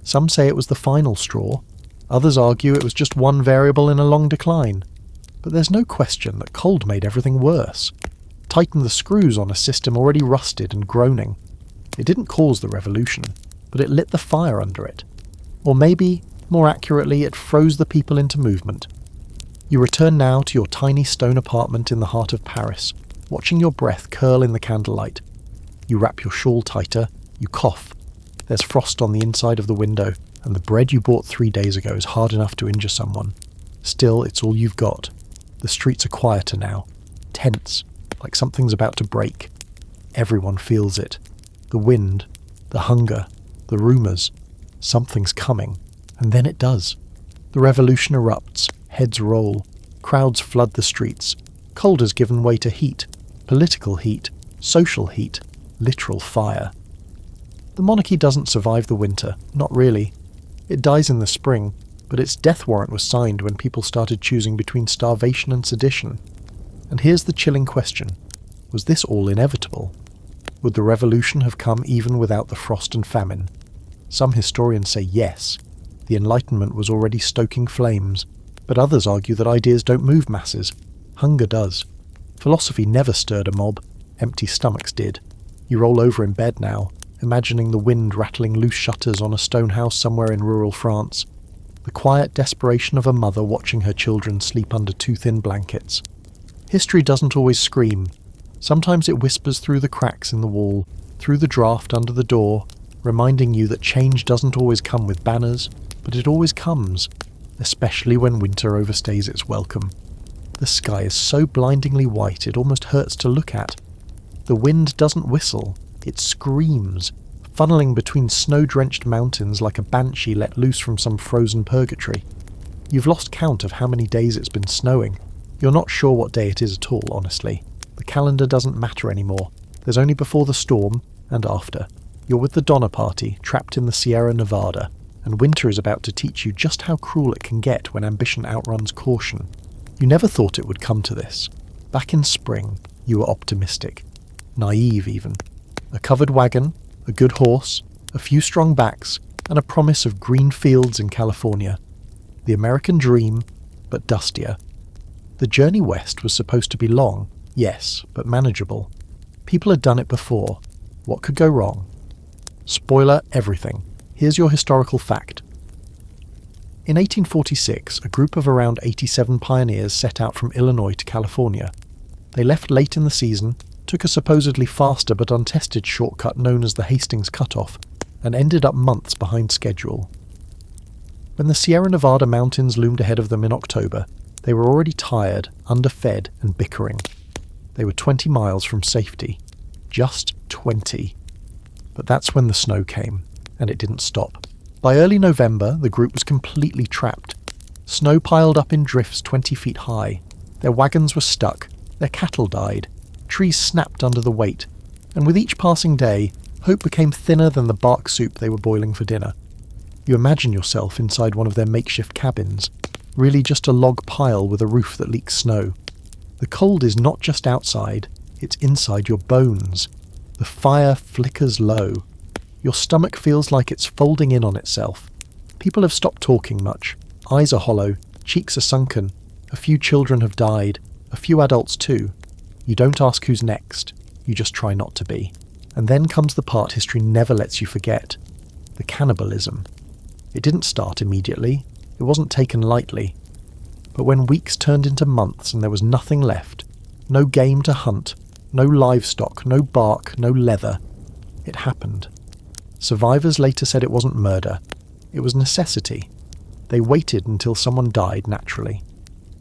Speaker 1: Some say it was the final straw, others argue it was just one variable in a long decline. But there's no question that cold made everything worse. Tightened the screws on a system already rusted and groaning. It didn't cause the revolution, but it lit the fire under it. Or maybe, more accurately, it froze the people into movement. You return now to your tiny stone apartment in the heart of Paris, watching your breath curl in the candlelight. You wrap your shawl tighter, you cough. There's frost on the inside of the window, and the bread you bought 3 days ago is hard enough to injure someone. Still, it's all you've got. The streets are quieter now, tense, like something's about to break. Everyone feels it. The wind, the hunger, the rumours. Something's coming, and then it does. The revolution erupts, heads roll, crowds flood the streets. Cold has given way to heat, political heat, social heat, literal fire. The monarchy doesn't survive the winter, not really. It dies in the spring, but its death warrant was signed when people started choosing between starvation and sedition. And here's the chilling question. Was this all inevitable? Would the revolution have come even without the frost and famine? Some historians say yes. The Enlightenment was already stoking flames, but others argue that ideas don't move masses. Hunger does. Philosophy never stirred a mob. Empty stomachs did. You roll over in bed now, imagining the wind rattling loose shutters on a stone house somewhere in rural France. The quiet desperation of a mother watching her children sleep under too thin blankets. History doesn't always scream. Sometimes it whispers through the cracks in the wall, through the draft under the door, reminding you that change doesn't always come with banners, but it always comes, especially when winter overstays its welcome. The sky is so blindingly white it almost hurts to look at. The wind doesn't whistle, it screams, funneling between snow-drenched mountains like a banshee let loose from some frozen purgatory. You've lost count of how many days it's been snowing. You're not sure what day it is at all, honestly. The calendar doesn't matter anymore. There's only before the storm and after. You're with the Donner Party, trapped in the Sierra Nevada, and winter is about to teach you just how cruel it can get when ambition outruns caution. You never thought it would come to this. Back in spring, you were optimistic. Naive, even. A covered wagon, a good horse, a few strong backs, and a promise of green fields in California. The American dream, but dustier. The journey west was supposed to be long, yes, but manageable. People had done it before. What could go wrong? Spoiler everything. Here's your historical fact. In 1846, a group of around 87 pioneers set out from Illinois to California. They left late in the season, took a supposedly faster but untested shortcut known as the Hastings Cutoff, and ended up months behind schedule. When the Sierra Nevada mountains loomed ahead of them in October, they were already tired, underfed, and bickering. They were 20 miles from safety. Just 20. But that's when the snow came, and it didn't stop. By early November, the group was completely trapped. Snow piled up in drifts 20 feet high. Their wagons were stuck. Their cattle died. Trees snapped under the weight, and with each passing day, hope became thinner than the bark soup they were boiling for dinner. You imagine yourself inside one of their makeshift cabins, really just a log pile with a roof that leaks snow. The cold is not just outside, it's inside your bones. The fire flickers low. Your stomach feels like it's folding in on itself. People have stopped talking much. Eyes are hollow, cheeks are sunken. A few children have died, a few adults too. You don't ask who's next, you just try not to be. And then comes the part history never lets you forget. The cannibalism. It didn't start immediately. It wasn't taken lightly. But when weeks turned into months and there was nothing left, no game to hunt, no livestock, no bark, no leather, it happened. Survivors later said it wasn't murder. It was necessity. They waited until someone died naturally.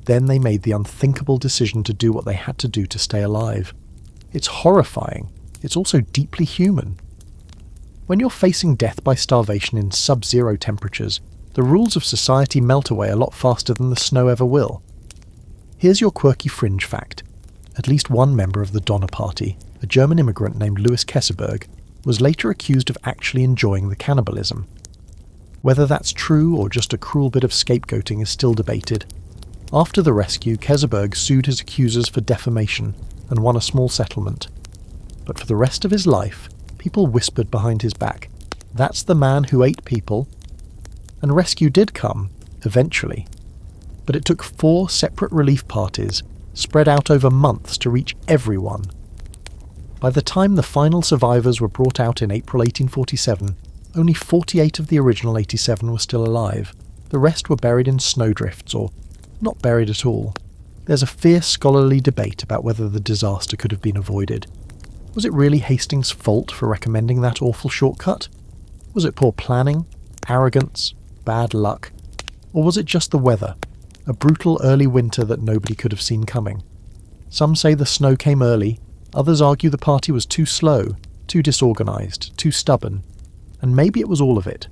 Speaker 1: Then they made the unthinkable decision to do what they had to do to stay alive. It's horrifying. It's also deeply human. When you're facing death by starvation in sub-zero temperatures, the rules of society melt away a lot faster than the snow ever will. Here's your quirky fringe fact. At least one member of the Donner Party, a German immigrant named Louis Kesselberg, was later accused of actually enjoying the cannibalism. Whether that's true or just a cruel bit of scapegoating is still debated. After the rescue, Kesselberg sued his accusers for defamation and won a small settlement. But for the rest of his life, people whispered behind his back, "That's the man who ate people." And rescue did come, eventually. But it took 4 separate relief parties, spread out over months to reach everyone. By the time the final survivors were brought out in April 1847, only 48 of the original 87 were still alive. The rest were buried in snowdrifts, or not buried at all. There's a fierce scholarly debate about whether the disaster could have been avoided. Was it really Hastings' fault for recommending that awful shortcut? Was it poor planning, arrogance, bad luck? Or was it just the weather? A brutal early winter that nobody could have seen coming. Some say the snow came early, others argue the party was too slow, too disorganised, too stubborn. And maybe it was all of it.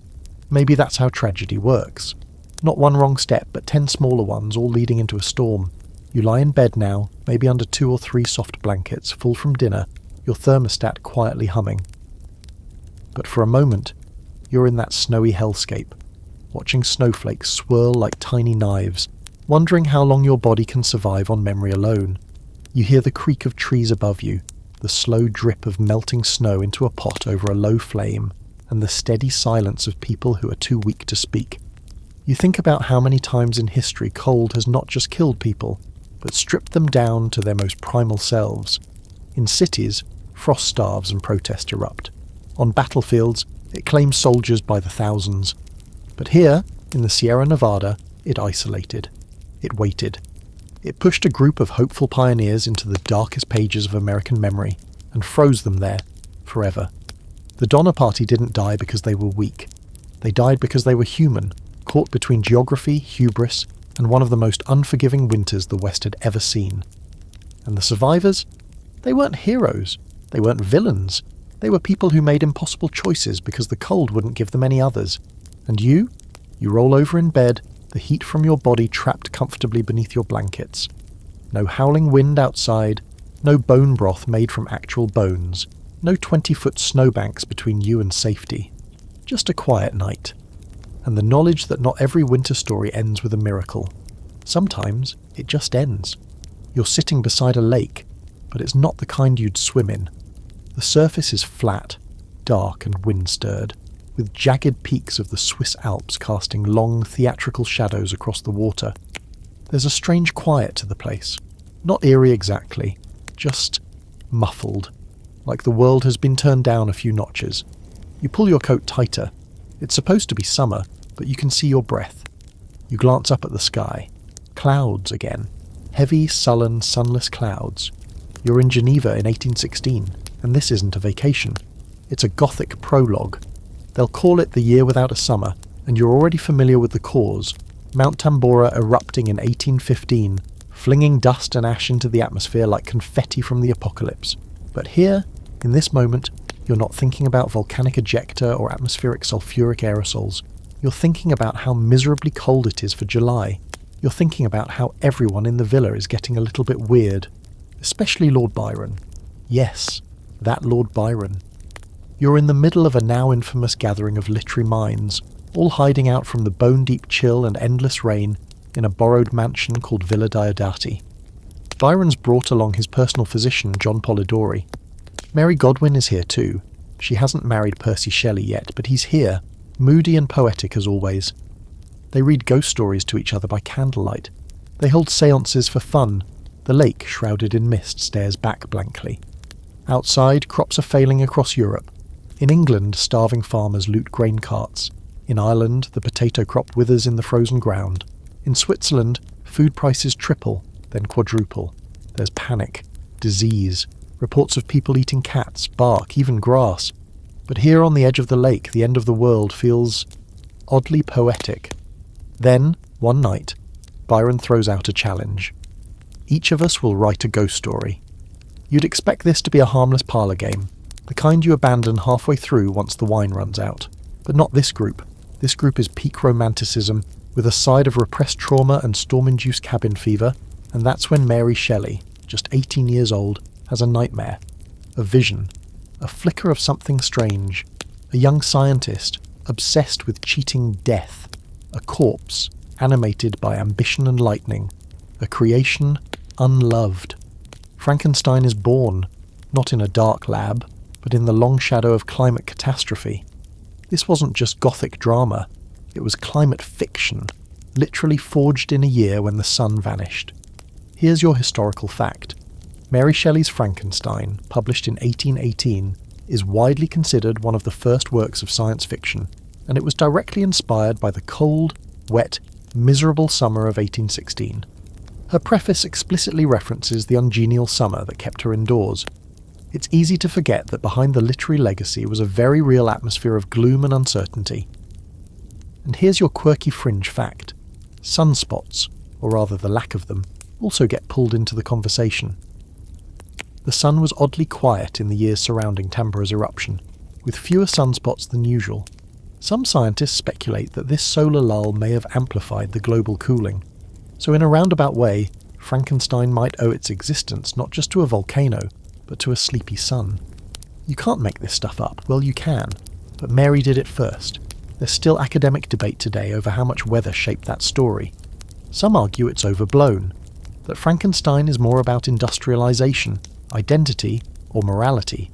Speaker 1: Maybe that's how tragedy works. Not one wrong step, but 10 smaller ones all leading into a storm. You lie in bed now, maybe under 2 or 3 soft blankets, full from dinner, your thermostat quietly humming. But for a moment, you're in that snowy hellscape, watching snowflakes swirl like tiny knives, wondering how long your body can survive on memory alone. You hear the creak of trees above you, the slow drip of melting snow into a pot over a low flame, and the steady silence of people who are too weak to speak. You think about how many times in history cold has not just killed people, but stripped them down to their most primal selves. In cities, frost starves and protests erupt. On battlefields, it claims soldiers by the thousands. But here, in the Sierra Nevada, it isolated. It waited. It pushed a group of hopeful pioneers into the darkest pages of American memory and froze them there, forever. The Donner Party didn't die because they were weak. They died because they were human, caught between geography, hubris, and one of the most unforgiving winters the West had ever seen. And the survivors? They weren't heroes. They weren't villains. They were people who made impossible choices because the cold wouldn't give them any others. And you roll over in bed, the heat from your body trapped comfortably beneath your blankets. No howling wind outside, no bone broth made from actual bones, no 20-foot snowbanks between you and safety. Just a quiet night. And the knowledge that not every winter story ends with a miracle. Sometimes it just ends. You're sitting beside a lake, but it's not the kind you'd swim in. The surface is flat, dark and wind-stirred, with jagged peaks of the Swiss Alps casting long theatrical shadows across the water. There's a strange quiet to the place. Not eerie exactly, just muffled, like the world has been turned down a few notches. You pull your coat tighter. It's supposed to be summer, but you can see your breath. You glance up at the sky. Clouds again. Heavy, sullen, sunless clouds. You're in Geneva in 1816, and this isn't a vacation. It's a Gothic prologue. They'll call it the year without a summer, and you're already familiar with the cause. Mount Tambora erupting in 1815, flinging dust and ash into the atmosphere like confetti from the apocalypse. But here, in this moment, you're not thinking about volcanic ejecta or atmospheric sulfuric aerosols. You're thinking about how miserably cold it is for July. You're thinking about how everyone in the villa is getting a little bit weird. especially Lord Byron. Yes, that Lord Byron. You're in the middle of a now infamous gathering of literary minds, all hiding out from the bone-deep chill and endless rain in a borrowed mansion called Villa Diodati. Byron's brought along his personal physician, John Polidori. Mary Godwin is here too. She hasn't married Percy Shelley yet, but he's here, moody and poetic as always. They read ghost stories to each other by candlelight. They hold séances for fun. The lake, shrouded in mist, stares back blankly. Outside, crops are failing across Europe. In England, starving farmers loot grain carts. In Ireland, the potato crop withers in the frozen ground. In Switzerland, food prices triple, then quadruple. There's panic, disease, reports of people eating cats, bark, even grass. But here on the edge of the lake, the end of the world feels oddly poetic. Then, one night, Byron throws out a challenge. Each of us will write a ghost story. You'd expect this to be a harmless parlour game, the kind you abandon halfway through once the wine runs out. But not this group. This group is peak romanticism, with a side of repressed trauma and storm-induced cabin fever, and that's when Mary Shelley, just 18 years old, has a nightmare. A vision. A flicker of something strange. A young scientist, obsessed with cheating death. A corpse, animated by ambition and lightning. A creation unloved. Frankenstein is born, not in a dark lab, but in the long shadow of climate catastrophe. This wasn't just gothic drama, it was climate fiction, literally forged in a year when the sun vanished. Here's your historical fact. Mary Shelley's Frankenstein, published in 1818, is widely considered one of the first works of science fiction, and it was directly inspired by the cold, wet, miserable summer of 1816. Her preface explicitly references the ungenial summer that kept her indoors. It's easy to forget that behind the literary legacy was a very real atmosphere of gloom and uncertainty. And here's your quirky fringe fact. Sunspots, or rather the lack of them, also get pulled into the conversation. The sun was oddly quiet in the years surrounding Tambора's eruption, with fewer sunspots than usual. Some scientists speculate that this solar lull may have amplified the global cooling. So in a roundabout way, Frankenstein might owe its existence not just to a volcano, but to a sleepy sun. You can't make this stuff up. Well, you can. But Mary did it first. There's still academic debate today over how much weather shaped that story. Some argue it's overblown, that Frankenstein is more about industrialization, identity, or morality.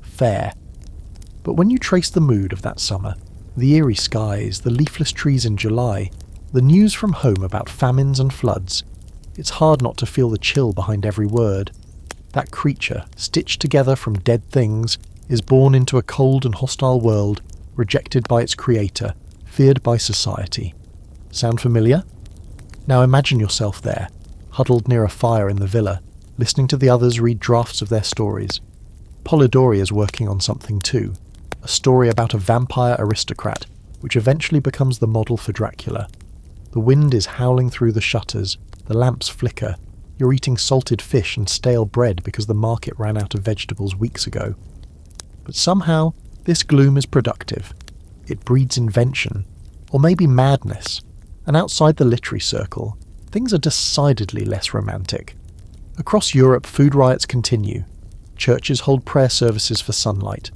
Speaker 1: Fair. But when you trace the mood of that summer, the eerie skies, the leafless trees in July, the news from home about famines and floods, it's hard not to feel the chill behind every word. That creature, stitched together from dead things, is born into a cold and hostile world, rejected by its creator, feared by society. Sound familiar? Now imagine yourself there, huddled near a fire in the villa, listening to the others read drafts of their stories. Polidori is working on something too, a story about a vampire aristocrat, which eventually becomes the model for Dracula. The wind is howling through the shutters, the lamps flicker, you're eating salted fish and stale bread because the market ran out of vegetables weeks ago. But somehow, this gloom is productive. It breeds invention, or maybe madness, and outside the literary circle, things are decidedly less romantic. Across Europe, food riots continue. Churches hold prayer services for sunlight.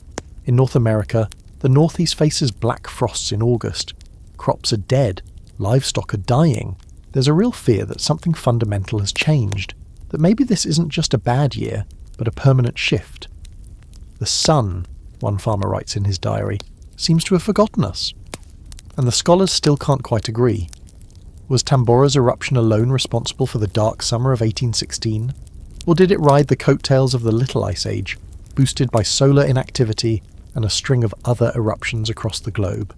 Speaker 1: In North America, the Northeast faces black frosts in August. Crops are dead. Livestock are dying. There's a real fear that something fundamental has changed, that maybe this isn't just a bad year, but a permanent shift. The sun, one farmer writes in his diary, seems to have forgotten us. And the scholars still can't quite agree. Was Tambора's eruption alone responsible for the dark summer of 1816? Or did it ride the coattails of the Little Ice Age, boosted by solar inactivity and a string of other eruptions across the globe?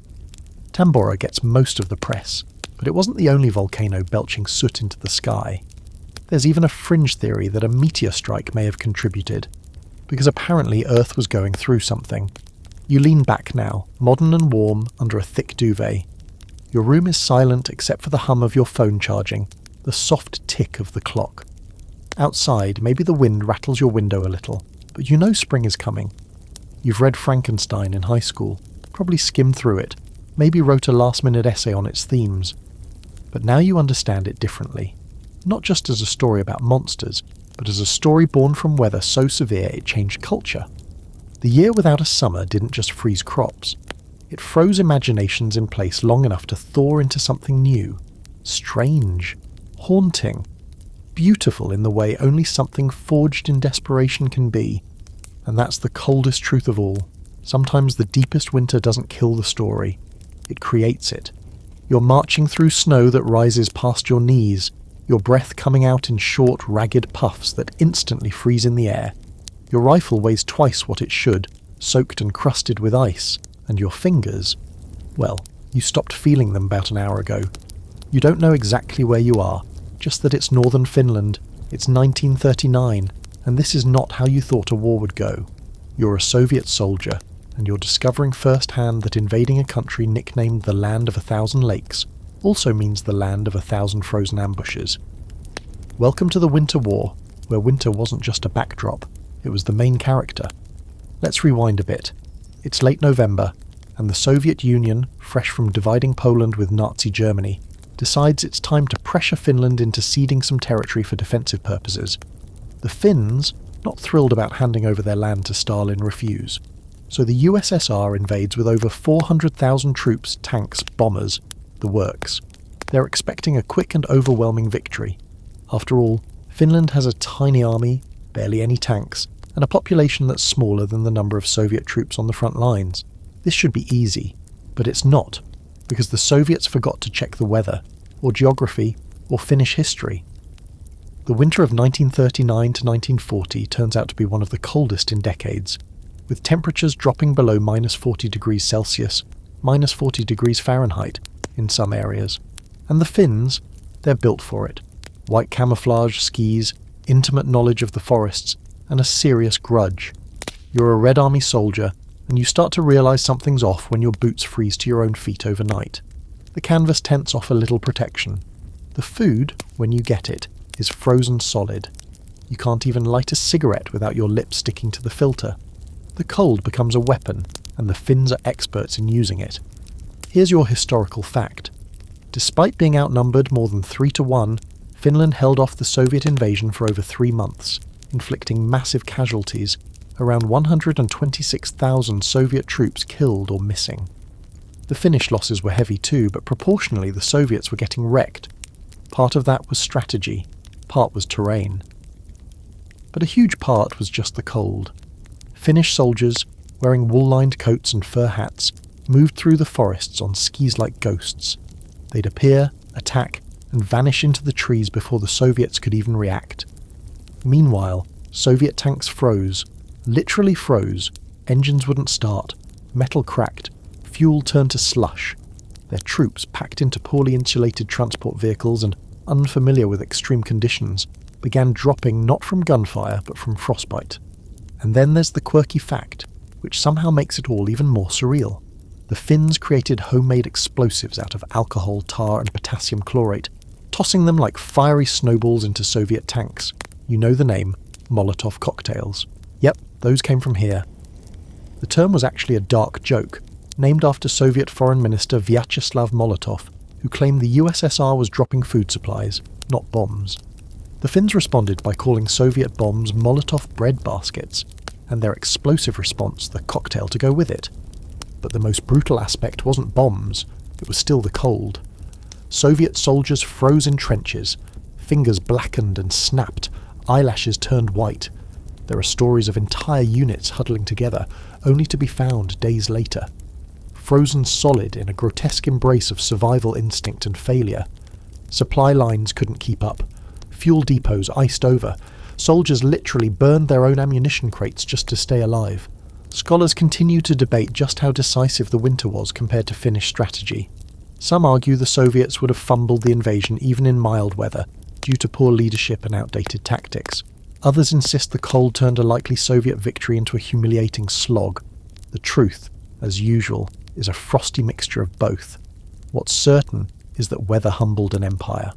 Speaker 1: Tambora gets most of the press, but it wasn't the only volcano belching soot into the sky. There's even a fringe theory that a meteor strike may have contributed, because apparently Earth was going through something. You lean back now, modern and warm, under a thick duvet. Your room is silent except for the hum of your phone charging, the soft tick of the clock. Outside, maybe the wind rattles your window a little, but you know spring is coming. You've read Frankenstein in high school, probably skimmed through it, maybe wrote a last-minute essay on its themes. But now you understand it differently, not just as a story about monsters, but as a story born from weather so severe it changed culture. The year without a summer didn't just freeze crops. It froze imaginations in place long enough to thaw into something new, strange, haunting, beautiful in the way only something forged in desperation can be. And that's the coldest truth of all. Sometimes the deepest winter doesn't kill the story, it creates it. You're marching through snow that rises past your knees, your breath coming out in short, ragged puffs that instantly freeze in the air. Your rifle weighs twice what it should, soaked and crusted with ice, and your fingers, well, you stopped feeling them about an hour ago. You don't know exactly where you are, just that it's northern Finland, it's 1939, and this is not how you thought a war would go. You're a Soviet soldier, and you're discovering firsthand that invading a country nicknamed the Land of 1,000 Lakes also means the land of 1,000 frozen ambushes. Welcome to the Winter War, where winter wasn't just a backdrop, it was the main character. Let's rewind a bit. It's late November, and the Soviet Union, fresh from dividing Poland with Nazi Germany, decides it's time to pressure Finland into ceding some territory for defensive purposes. The Finns, not thrilled about handing over their land to Stalin, refuse. So the USSR invades with over 400,000 troops, tanks, bombers, the works. They're expecting a quick and overwhelming victory. After all, Finland has a tiny army, barely any tanks, and a population that's smaller than the number of Soviet troops on the front lines. This should be easy, but it's not, because the Soviets forgot to check the weather, or geography, or Finnish history. The winter of 1939 to 1940 turns out to be one of the coldest in decades, with temperatures dropping below -40 degrees Celsius, -40 degrees Fahrenheit in some areas. And the Finns, they're built for it. White camouflage, skis, intimate knowledge of the forests, and a serious grudge. You're a Red Army soldier, and you start to realise something's off when your boots freeze to your own feet overnight. The canvas tents offer little protection. The food, when you get it, is frozen solid. You can't even light a cigarette without your lips sticking to the filter. The cold becomes a weapon, and the Finns are experts in using it. Here's your historical fact. Despite being outnumbered more than 3-1, Finland held off the Soviet invasion for over 3 months, inflicting massive casualties, around 126,000 Soviet troops killed or missing. The Finnish losses were heavy too, but proportionally the Soviets were getting wrecked. Part of that was strategy, part was terrain. But a huge part was just the cold. Finnish soldiers, wearing wool-lined coats and fur hats, moved through the forests on skis like ghosts. They'd appear, attack, and vanish into the trees before the Soviets could even react. Meanwhile, Soviet tanks froze, literally froze, engines wouldn't start, metal cracked, fuel turned to slush. Their troops, packed into poorly insulated transport vehicles and unfamiliar with extreme conditions, began dropping not from gunfire but from frostbite. And then there's the quirky fact, which somehow makes it all even more surreal. The Finns created homemade explosives out of alcohol, tar and potassium chlorate, tossing them like fiery snowballs into Soviet tanks. You know the name, Molotov cocktails. Yep, those came from here. The term was actually a dark joke, named after Soviet Foreign Minister Vyacheslav Molotov, who claimed the USSR was dropping food supplies, not bombs. The Finns responded by calling Soviet bombs Molotov bread baskets, and their explosive response the cocktail to go with it. But the most brutal aspect wasn't bombs, it was still the cold. Soviet soldiers froze in trenches, fingers blackened and snapped, eyelashes turned white. There are stories of entire units huddling together, only to be found days later. Frozen solid in a grotesque embrace of survival instinct and failure. Supply lines couldn't keep up. Fuel depots iced over. Soldiers literally burned their own ammunition crates just to stay alive. Scholars continue to debate just how decisive the winter was compared to Finnish strategy. Some argue the Soviets would have fumbled the invasion even in mild weather, due to poor leadership and outdated tactics. Others insist the cold turned a likely Soviet victory into a humiliating slog. The truth, as usual, is a frosty mixture of both. What's certain is that weather humbled an empire.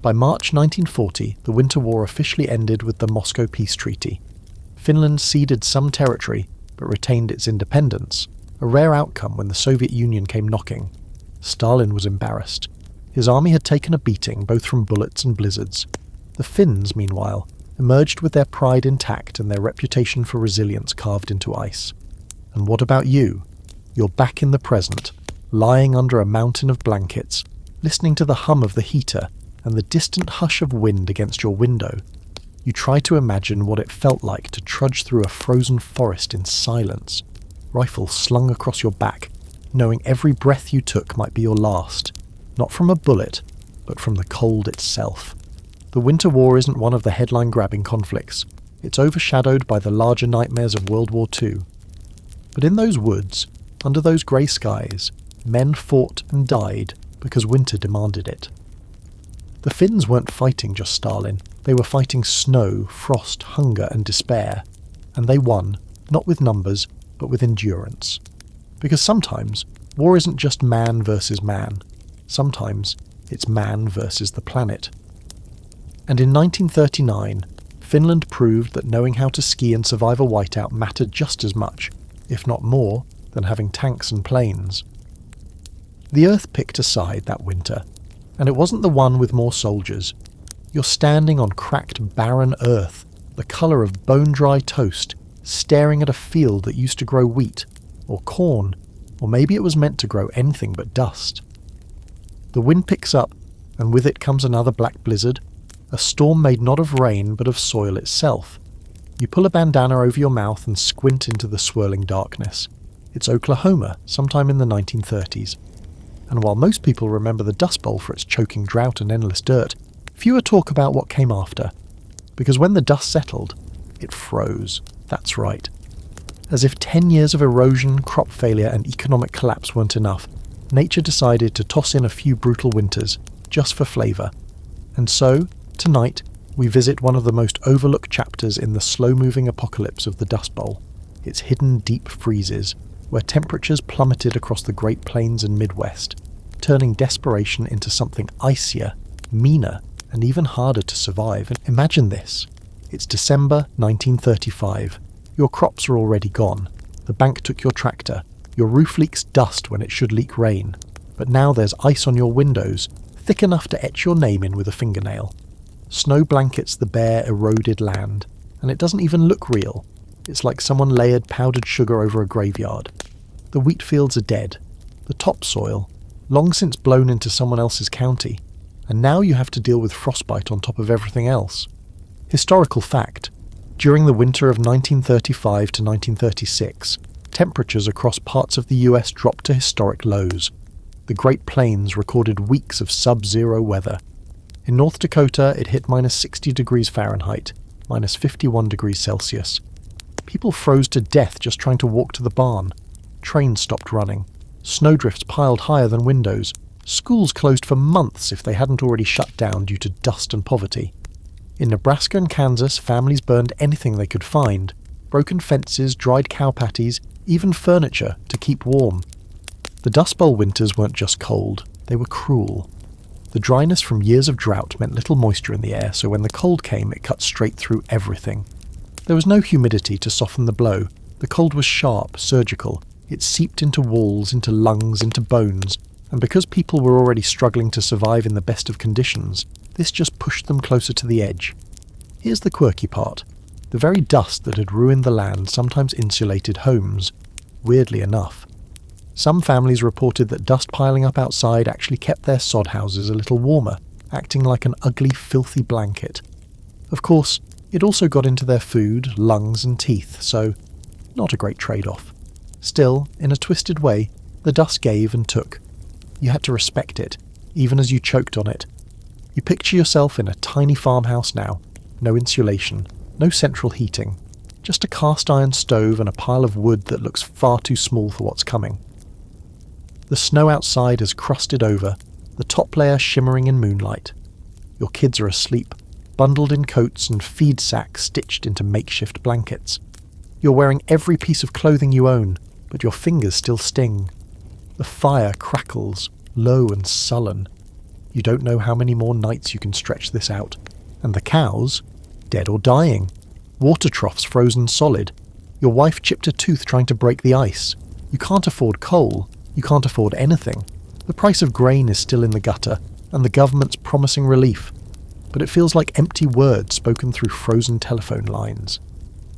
Speaker 1: By March 1940, the Winter War officially ended with the Moscow Peace Treaty. Finland ceded some territory, but retained its independence, a rare outcome when the Soviet Union came knocking. Stalin was embarrassed. His army had taken a beating both from bullets and blizzards. The Finns, meanwhile, emerged with their pride intact and their reputation for resilience carved into ice. And what about you? You're back in the present, lying under a mountain of blankets, listening to the hum of the heater and the distant hush of wind against your window. You try to imagine what it felt like to trudge through a frozen forest in silence, rifle slung across your back, knowing every breath you took might be your last, not from a bullet, but from the cold itself. The Winter War isn't one of the headline-grabbing conflicts. It's overshadowed by the larger nightmares of World War II. But in those woods, under those grey skies, men fought and died because winter demanded it. The Finns weren't fighting just Stalin. They were fighting snow, frost, hunger and despair. And they won, not with numbers, but with endurance. Because sometimes, war isn't just man versus man. Sometimes, it's man versus the planet. And in 1939, Finland proved that knowing how to ski and survive a whiteout mattered just as much, if not more, than having tanks and planes. The Earth picked a side that winter, and it wasn't the one with more soldiers. You're standing on cracked, barren earth, the colour of bone-dry toast, staring at a field that used to grow wheat, or corn, or maybe it was meant to grow anything but dust. The wind picks up, and with it comes another black blizzard, a storm made not of rain but of soil itself. You pull a bandana over your mouth and squint into the swirling darkness. It's Oklahoma, sometime in the 1930s. And while most people remember the Dust Bowl for its choking drought and endless dirt, fewer talk about what came after. Because when the dust settled, it froze. That's right. As if 10 years of erosion, crop failure and economic collapse weren't enough, nature decided to toss in a few brutal winters, just for flavour. And so, tonight, we visit one of the most overlooked chapters in the slow-moving apocalypse of the Dust Bowl, its hidden deep freezes, where temperatures plummeted across the Great Plains and Midwest, turning desperation into something icier, meaner, and even harder to survive. And imagine this. It's December 1935. Your crops are already gone. The bank took your tractor. Your roof leaks dust when it should leak rain. But now there's ice on your windows, thick enough to etch your name in with a fingernail. Snow blankets the bare, eroded land, and it doesn't even look real. It's like someone layered powdered sugar over a graveyard. The wheat fields are dead. The topsoil, long since blown into someone else's county, and now you have to deal with frostbite on top of everything else. Historical fact. During the winter of 1935 to 1936, temperatures across parts of the US dropped to historic lows. The Great Plains recorded weeks of sub-zero weather. In North Dakota, it hit minus 60 degrees Fahrenheit, minus 51 degrees Celsius. People froze to death just trying to walk to the barn. Trains stopped running. Snowdrifts piled higher than windows. Schools closed for months if they hadn't already shut down due to dust and poverty. In Nebraska and Kansas, families burned anything they could find. Broken fences, dried cow patties, even furniture to keep warm. The Dust Bowl winters weren't just cold, they were cruel. The dryness from years of drought meant little moisture in the air, so when the cold came it cut straight through everything. There was no humidity to soften the blow. The cold was sharp, surgical. It seeped into walls, into lungs, into bones, and because people were already struggling to survive in the best of conditions, this just pushed them closer to the edge. Here's the quirky part. The very dust that had ruined the land sometimes insulated homes, weirdly enough. Some families reported that dust piling up outside actually kept their sod houses a little warmer, acting like an ugly, filthy blanket. Of course, it also got into their food, lungs and teeth, so not a great trade-off. Still, in a twisted way, the dust gave and took. You had to respect it, even as you choked on it. You picture yourself in a tiny farmhouse now, no insulation, no central heating, just a cast-iron stove and a pile of wood that looks far too small for what's coming. The snow outside has crusted over, the top layer shimmering in moonlight. Your kids are asleep, bundled in coats and feed sacks stitched into makeshift blankets. You're wearing every piece of clothing you own, but your fingers still sting. The fire crackles, low and sullen. You don't know how many more nights you can stretch this out. And the cows, dead or dying. Water troughs frozen solid. Your wife chipped a tooth trying to break the ice. You can't afford coal. You can't afford anything. The price of grain is still in the gutter, and the government's promising relief. but it feels like empty words spoken through frozen telephone lines.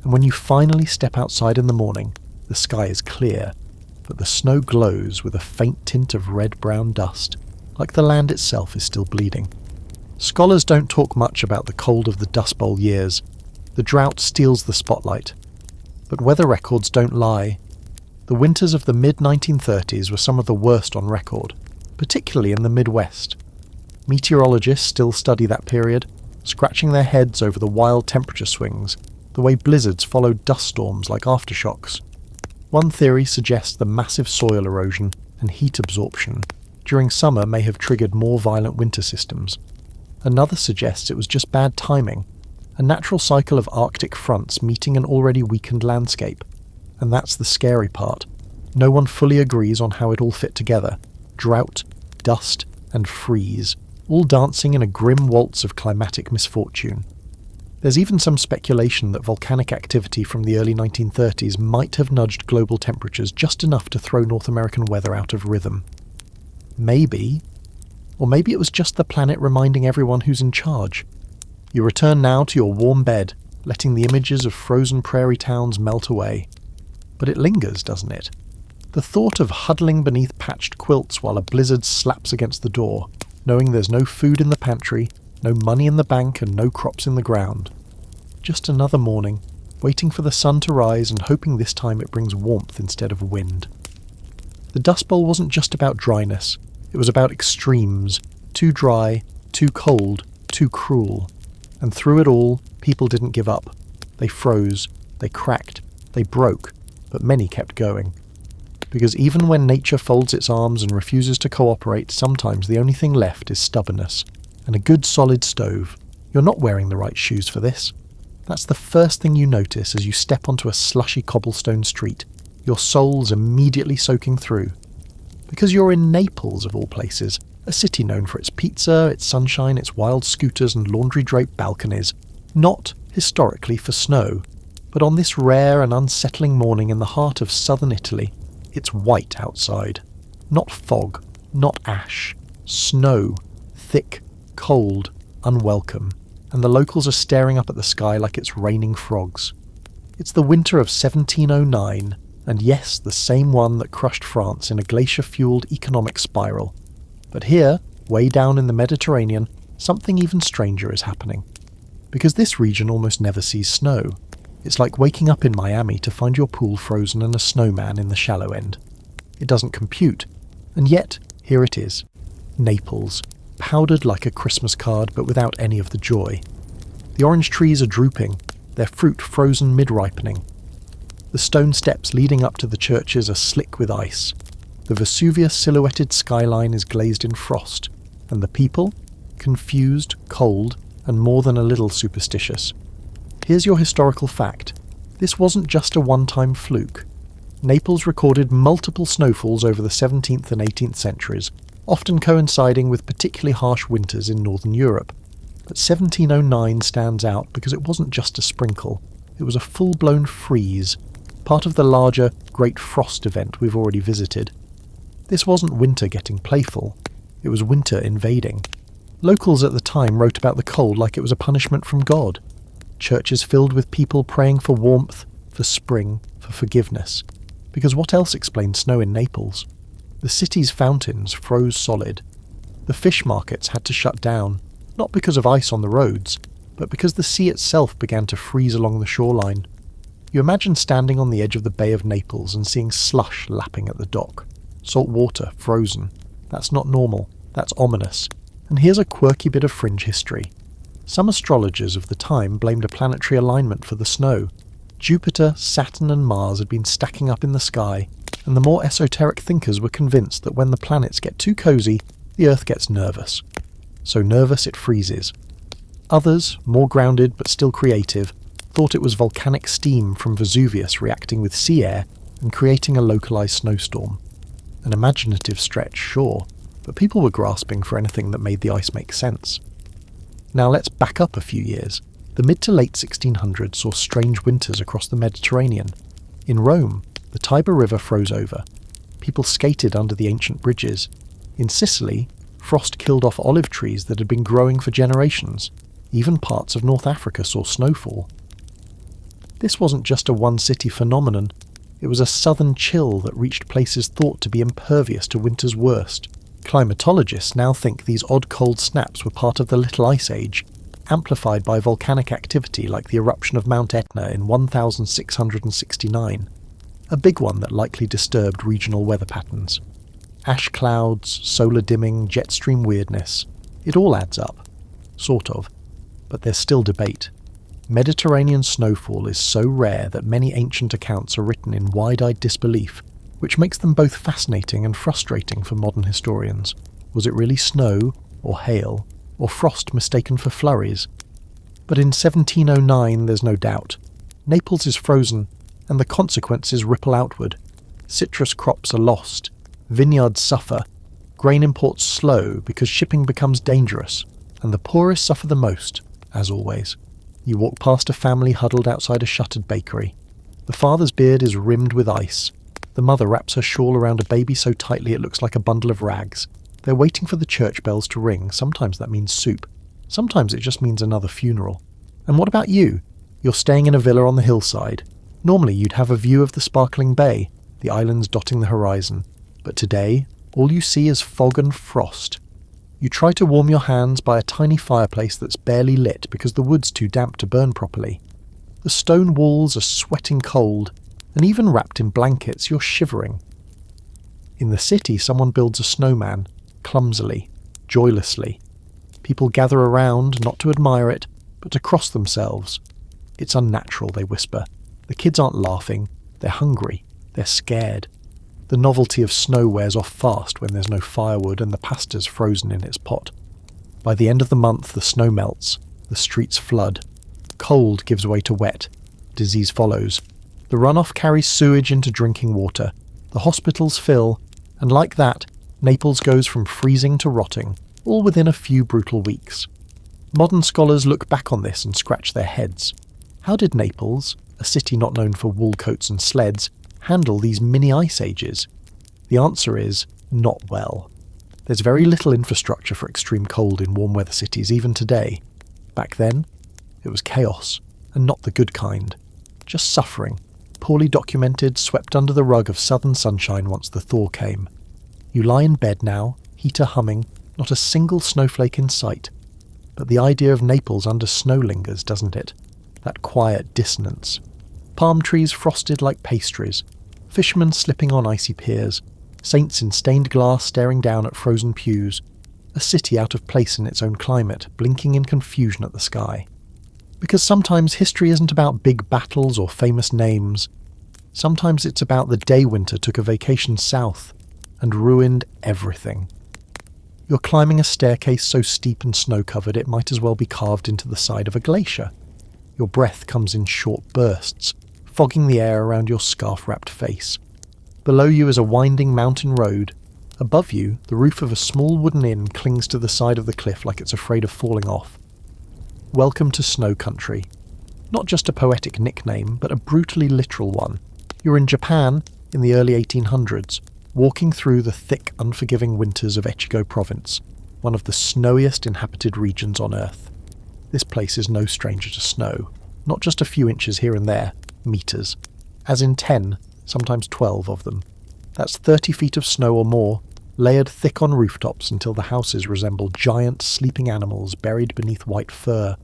Speaker 1: And when you finally step outside in the morning, the sky is clear, but the snow glows with a faint tint of red-brown dust, like the land itself is still bleeding. Scholars don't talk much about the cold of the Dust Bowl years. The drought steals the spotlight. But weather records don't lie. The winters of the mid-1930s were some of the worst on record, particularly in the Midwest. Meteorologists still study that period, scratching their heads over the wild temperature swings, the way blizzards followed dust storms like aftershocks. One theory suggests the massive soil erosion and heat absorption during summer may have triggered more violent winter systems. Another suggests it was just bad timing, a natural cycle of Arctic fronts meeting an already weakened landscape. And that's the scary part. No one fully agrees on how it all fit together. Drought, dust, and freeze, all dancing in a grim waltz of climatic misfortune. There's even some speculation that volcanic activity from the early 1930s might have nudged global temperatures just enough to throw North American weather out of rhythm. Maybe. Or maybe it was just the planet reminding everyone who's in charge. You return now to your warm bed, letting the images of frozen prairie towns melt away. But it lingers, doesn't it? The thought of huddling beneath patched quilts while a blizzard slaps against the door, knowing there's no food in the pantry, no money in the bank, and no crops in the ground. Just another morning, waiting for the sun to rise and hoping this time it brings warmth instead of wind. The Dust Bowl wasn't just about dryness, it was about extremes. Too dry, too cold, too cruel. And through it all, people didn't give up. They froze, they cracked, they broke, but many kept going. Because even when nature folds its arms and refuses to cooperate, sometimes the only thing left is stubbornness. And a good solid stove. You're not wearing the right shoes for this. That's the first thing you notice as you step onto a slushy cobblestone street. Your soul's immediately soaking through. Because you're in Naples, of all places, a city known for its pizza, its sunshine, its wild scooters and laundry-draped balconies. Not, historically, for snow, but on this rare and unsettling morning in the heart of southern Italy, it's white outside. Not fog, not ash. Snow. Thick, cold, unwelcome. And the locals are staring up at the sky like it's raining frogs. It's the winter of 1709, and yes, the same one that crushed France in a glacier-fueled economic spiral. But here, way down in the Mediterranean, something even stranger is happening. Because this region almost never sees snow. It's like waking up in Miami to find your pool frozen and a snowman in the shallow end. It doesn't compute, and yet, here it is. Naples, powdered like a Christmas card but without any of the joy. The orange trees are drooping, their fruit frozen mid-ripening. The stone steps leading up to the churches are slick with ice. The Vesuvius-silhouetted skyline is glazed in frost, and the people? Confused, cold, and more than a little superstitious. Here's your historical fact. This wasn't just a one-time fluke. Naples recorded multiple snowfalls over the 17th and 18th centuries, often coinciding with particularly harsh winters in northern Europe. But 1709 stands out because it wasn't just a sprinkle, it was a full-blown freeze, part of the larger Great Frost event we've already visited. This wasn't winter getting playful, it was winter invading. Locals at the time wrote about the cold like it was a punishment from God. Churches filled with people praying for warmth, for spring, for forgiveness. Because what else explained snow in Naples? The city's fountains froze solid. The fish markets had to shut down, not because of ice on the roads, but because the sea itself began to freeze along the shoreline. You imagine standing on the edge of the Bay of Naples and seeing slush lapping at the dock. Salt water, frozen. That's not normal. That's ominous. And here's a quirky bit of fringe history. Some astrologers of the time blamed a planetary alignment for the snow. Jupiter, Saturn and Mars had been stacking up in the sky, and the more esoteric thinkers were convinced that when the planets get too cozy, the Earth gets nervous. So nervous it freezes. Others, more grounded but still creative, thought it was volcanic steam from Vesuvius reacting with sea air and creating a localized snowstorm. An imaginative stretch, sure, but people were grasping for anything that made the ice make sense. Now let's back up a few years. The mid to late 1600s saw strange winters across the Mediterranean. In Rome, the Tiber River froze over. People skated under the ancient bridges. In Sicily, Frost killed off olive trees that had been growing for generations. Even parts of North Africa saw snowfall. This wasn't just a one-city phenomenon. It was a southern chill that reached places thought to be impervious to winter's worst. Climatologists now think these odd cold snaps were part of the Little Ice Age, amplified by volcanic activity like the eruption of Mount Etna in 1669, a big one that likely disturbed regional weather patterns. Ash clouds, solar dimming, jet stream weirdness, it all adds up. Sort of. But there's still debate. Mediterranean snowfall is so rare that many ancient accounts are written in wide-eyed disbelief, which makes them both fascinating and frustrating for modern historians. Was it really snow, or hail, or frost mistaken for flurries? But in 1709 there's no doubt. Naples is frozen, and the consequences ripple outward. Citrus crops are lost, vineyards suffer, grain imports slow because shipping becomes dangerous, and the poorest suffer the most, as always. You walk past a family huddled outside a shuttered bakery. The father's beard is rimmed with ice. The mother wraps her shawl around a baby so tightly it looks like a bundle of rags. They're waiting for the church bells to ring. Sometimes that means soup. Sometimes it just means another funeral. And what about you? You're staying in a villa on the hillside. Normally you'd have a view of the sparkling bay, the islands dotting the horizon. But today, all you see is fog and frost. You try to warm your hands by a tiny fireplace that's barely lit because the wood's too damp to burn properly. The stone walls are sweating cold, and even wrapped in blankets you're shivering. In the city, someone builds a snowman, clumsily, joylessly. People gather around, not to admire it, but to cross themselves. It's unnatural, they whisper. The kids aren't laughing, they're hungry, they're scared. The novelty of snow wears off fast when there's no firewood and the pasta's frozen in its pot. By the end of the month, the snow melts, the streets flood. Cold gives way to wet. Disease follows. The runoff carries sewage into drinking water. The hospitals fill, and like that, Naples goes from freezing to rotting, all within a few brutal weeks. Modern scholars look back on this and scratch their heads. How did Naples, a city not known for wool coats and sleds, handle these mini ice ages? The answer is, not well. There's very little infrastructure for extreme cold in warm weather cities even today. Back then, it was chaos, and not the good kind. Just suffering, poorly documented, swept under the rug of southern sunshine once the thaw came. You lie in bed now, heater humming, not a single snowflake in sight. But the idea of Naples under snow lingers, doesn't it? That quiet dissonance. Palm trees frosted like pastries, fishermen slipping on icy piers, saints in stained glass staring down at frozen pews, a city out of place in its own climate, blinking in confusion at the sky. Because sometimes history isn't about big battles or famous names. Sometimes it's about the day winter took a vacation south and ruined everything. You're climbing a staircase so steep and snow-covered it might as well be carved into the side of a glacier. Your breath comes in short bursts, fogging the air around your scarf-wrapped face. Below you is a winding mountain road. Above you, the roof of a small wooden inn clings to the side of the cliff like it's afraid of falling off. Welcome to Snow Country. Not just a poetic nickname, but a brutally literal one. You're in Japan in the early 1800s, walking through the thick, unforgiving winters of Echigo Province, one of the snowiest inhabited regions on Earth. This place is no stranger to snow, not just a few inches here and there, meters, as in 10, sometimes 12 of them. That's 30 feet of snow or more, layered thick on rooftops until the houses resemble giant sleeping animals buried beneath white fur.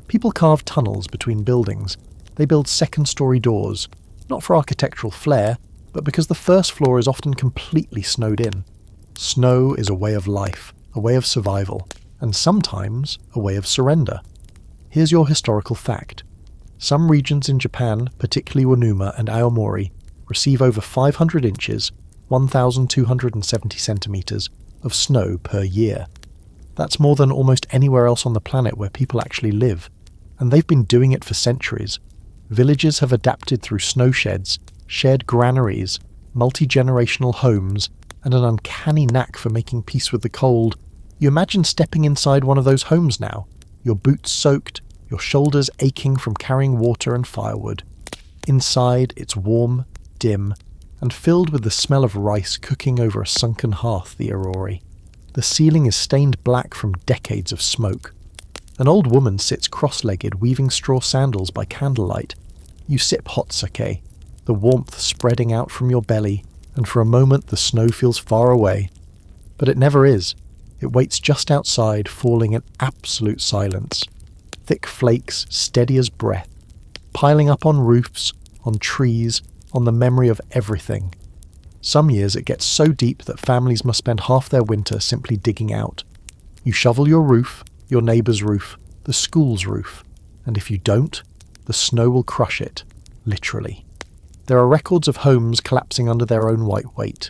Speaker 1: People carve tunnels between buildings. They build second-story doors, not for architectural flair, but because the first floor is often completely snowed in. Snow is a way of life, a way of survival, and sometimes a way of surrender. Here's your historical fact. Some regions in Japan, particularly Onuma and Aomori, receive over 500 inches, 1,270 centimetres, of snow per year. That's more than almost anywhere else on the planet where people actually live, and they've been doing it for centuries. Villages have adapted through snow sheds, shared granaries, multi-generational homes, and an uncanny knack for making peace with the cold. You imagine stepping inside one of those homes now, your boots soaked, your shoulders aching from carrying water and firewood. Inside, it's warm, dim, and filled with the smell of rice cooking over a sunken hearth, the aurori. The ceiling is stained black from decades of smoke. An old woman sits cross-legged weaving straw sandals by candlelight. You sip hot sake, the warmth spreading out from your belly, and for a moment the snow feels far away. But it never is. It waits just outside, falling in absolute silence. Thick flakes, steady as breath, piling up on roofs, on trees, on the memory of everything. Some years it gets so deep that families must spend half their winter simply digging out. You shovel your roof, your neighbour's roof, the school's roof, and if you don't, the snow will crush it, literally. There are records of homes collapsing under their own white weight.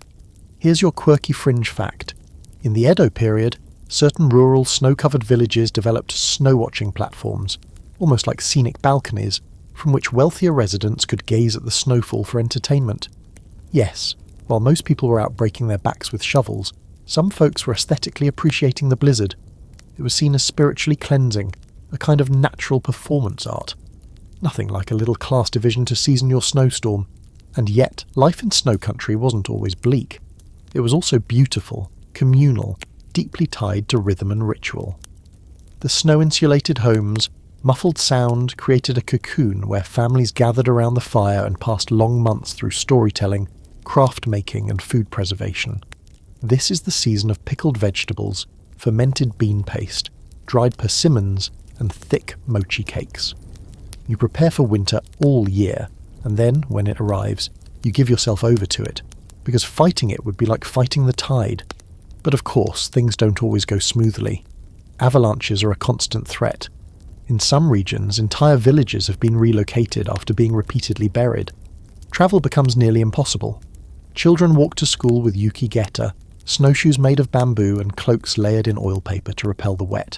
Speaker 1: Here's your quirky fringe fact. In the Edo period, certain rural snow-covered villages developed snow-watching platforms, almost like scenic balconies, from which wealthier residents could gaze at the snowfall for entertainment. Yes, while most people were out breaking their backs with shovels, some folks were aesthetically appreciating the blizzard. It was seen as spiritually cleansing, a kind of natural performance art. Nothing like a little class division to season your snowstorm. And yet, life in snow country wasn't always bleak. It was also beautiful, communal, deeply tied to rhythm and ritual. The snow-insulated homes, muffled sound created a cocoon where families gathered around the fire and passed long months through storytelling, craft making and food preservation. This is the season of pickled vegetables, fermented bean paste, dried persimmons and thick mochi cakes. You prepare for winter all year, and then, when it arrives, you give yourself over to it, because fighting it would be like fighting the tide. But of course, things don't always go smoothly. Avalanches are a constant threat. In some regions, entire villages have been relocated after being repeatedly buried. Travel becomes nearly impossible. Children walk to school with yukigeta, snowshoes made of bamboo and cloaks layered in oil paper to repel the wet.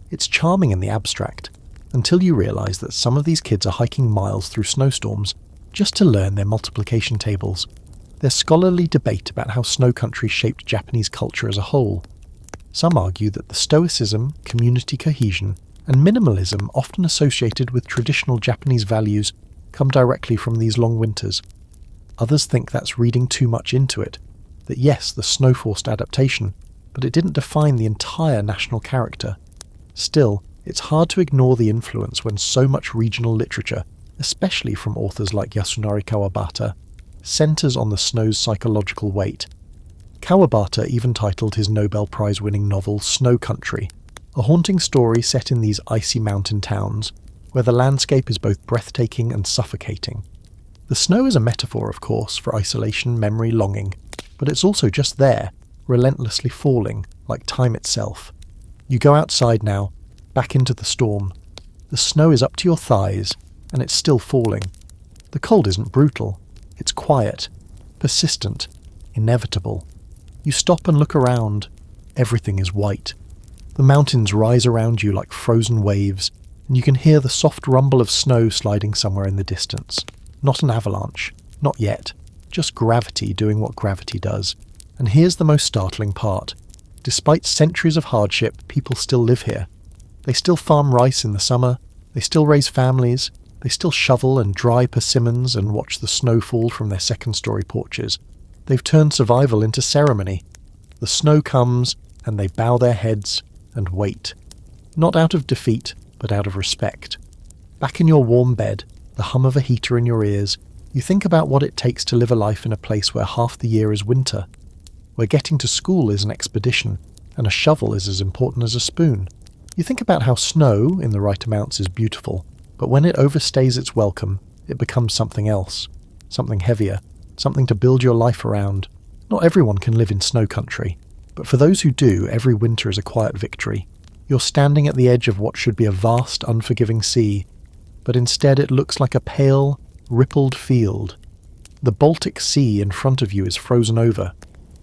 Speaker 1: It's charming in the abstract, until you realise that some of these kids are hiking miles through snowstorms just to learn their multiplication tables. There's scholarly debate about how snow country shaped Japanese culture as a whole. Some argue that the stoicism, community cohesion, and minimalism often associated with traditional Japanese values come directly from these long winters. Others think that's reading too much into it, that yes, the snow forced adaptation, but it didn't define the entire national character. Still, it's hard to ignore the influence when so much regional literature, especially from authors like Yasunari Kawabata, centres on the snow's psychological weight. Kawabata even titled his Nobel Prize-winning novel Snow Country, a haunting story set in these icy mountain towns, where the landscape is both breathtaking and suffocating. The snow is a metaphor, of course, for isolation, memory, longing, but it's also just there, relentlessly falling, like time itself. You go outside now, back into the storm. The snow is up to your thighs, and it's still falling. The cold isn't brutal. It's quiet, persistent, inevitable. You stop and look around. Everything is white. The mountains rise around you like frozen waves, and you can hear the soft rumble of snow sliding somewhere in the distance. Not an avalanche. Not yet. Just gravity doing what gravity does. And here's the most startling part. Despite centuries of hardship, people still live here. They still farm rice in the summer, they still raise families, they still shovel and dry persimmons and watch the snow fall from their second-story porches. They've turned survival into ceremony. The snow comes, and they bow their heads and wait. Not out of defeat, but out of respect. Back in your warm bed, the hum of a heater in your ears, you think about what it takes to live a life in a place where half the year is winter, where getting to school is an expedition, and a shovel is as important as a spoon. You think about how snow, in the right amounts, is beautiful, but when it overstays its welcome, it becomes something else, something heavier, something to build your life around. Not everyone can live in snow country, but for those who do, every winter is a quiet victory. You're standing at the edge of what should be a vast, unforgiving sea, but instead it looks like a pale, rippled field. The Baltic Sea in front of you is frozen over,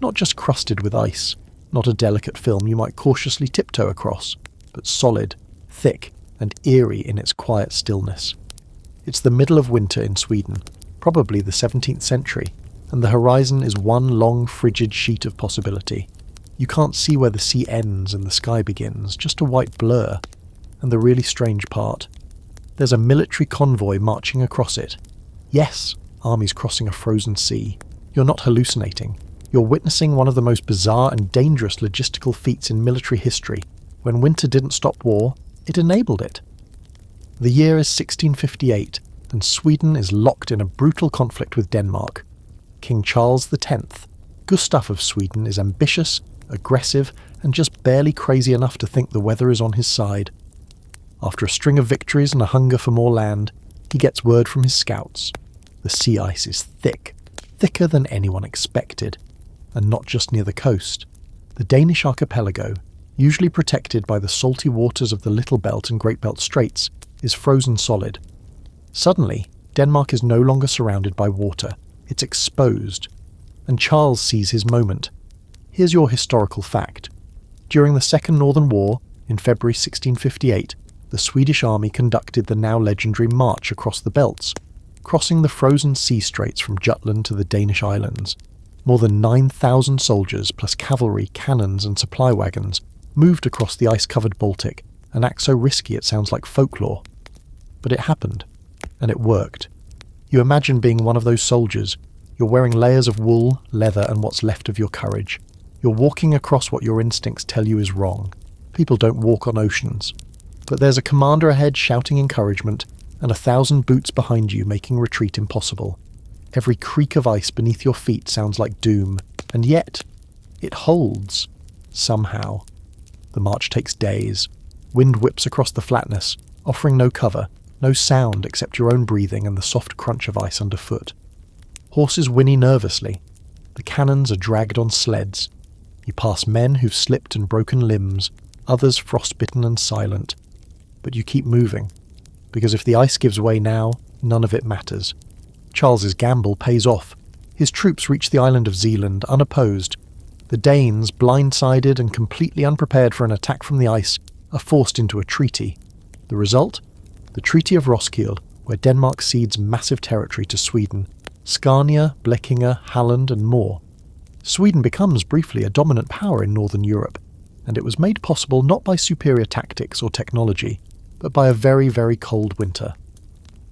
Speaker 1: not just crusted with ice, not a delicate film you might cautiously tiptoe across, but solid, thick, and eerie in its quiet stillness. It's the middle of winter in Sweden, probably the 17th century, and the horizon is one long frigid sheet of possibility. You can't see where the sea ends and the sky begins, just a white blur. And the really strange part, there's a military convoy marching across it. Yes, armies crossing a frozen sea. You're not hallucinating. You're witnessing one of the most bizarre and dangerous logistical feats in military history. When winter didn't stop war, it enabled it. The year is 1658, and Sweden is locked in a brutal conflict with Denmark. King Charles X, Gustav of Sweden, is ambitious, aggressive, and just barely crazy enough to think the weather is on his side. After a string of victories and a hunger for more land, he gets word from his scouts. The sea ice is thick, thicker than anyone expected, and not just near the coast. The Danish archipelago, usually protected by the salty waters of the Little Belt and Great Belt Straits, is frozen solid. Suddenly, Denmark is no longer surrounded by water. It's exposed. And Charles sees his moment. Here's your historical fact. During the Second Northern War, in February 1658, the Swedish army conducted the now legendary march across the belts, crossing the frozen sea straits from Jutland to the Danish islands. More than 9,000 soldiers, plus cavalry, cannons and supply wagons, moved across the ice-covered Baltic, an act so risky it sounds like folklore. But it happened, and it worked. You imagine being one of those soldiers. You're wearing layers of wool, leather and what's left of your courage. You're walking across what your instincts tell you is wrong. People don't walk on oceans. But there's a commander ahead shouting encouragement, and 1,000 boots behind you making retreat impossible. Every creak of ice beneath your feet sounds like doom, and yet, it holds. Somehow. The march takes days. Wind whips across the flatness, offering no cover, no sound except your own breathing and the soft crunch of ice underfoot. Horses whinny nervously. The cannons are dragged on sleds. You pass men who've slipped and broken limbs, others frostbitten and silent. But you keep moving, because if the ice gives way now, none of it matters. Charles's gamble pays off. His troops reach the island of Zealand unopposed. The Danes, blindsided and completely unprepared for an attack from the ice, are forced into a treaty. The result? The Treaty of Roskilde, where Denmark cedes massive territory to Sweden. Scania, Blekinge, Halland and more. Sweden becomes briefly a dominant power in northern Europe, and it was made possible not by superior tactics or technology, but by a very, very cold winter.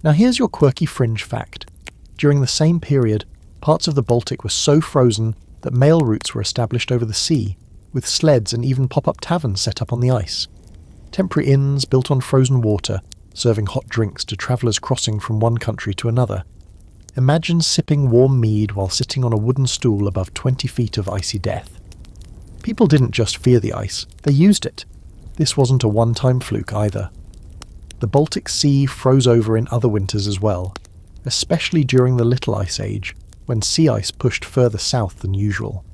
Speaker 1: Now here's your quirky fringe fact. During the same period, parts of the Baltic were so frozen that mail routes were established over the sea, with sleds and even pop-up taverns set up on the ice. Temporary inns built on frozen water, serving hot drinks to travellers crossing from one country to another. Imagine sipping warm mead while sitting on a wooden stool above 20 feet of icy death. People didn't just fear the ice, they used it. This wasn't a one-time fluke either. The Baltic Sea froze over in other winters as well, especially during the Little Ice Age, when sea ice pushed further south than usual.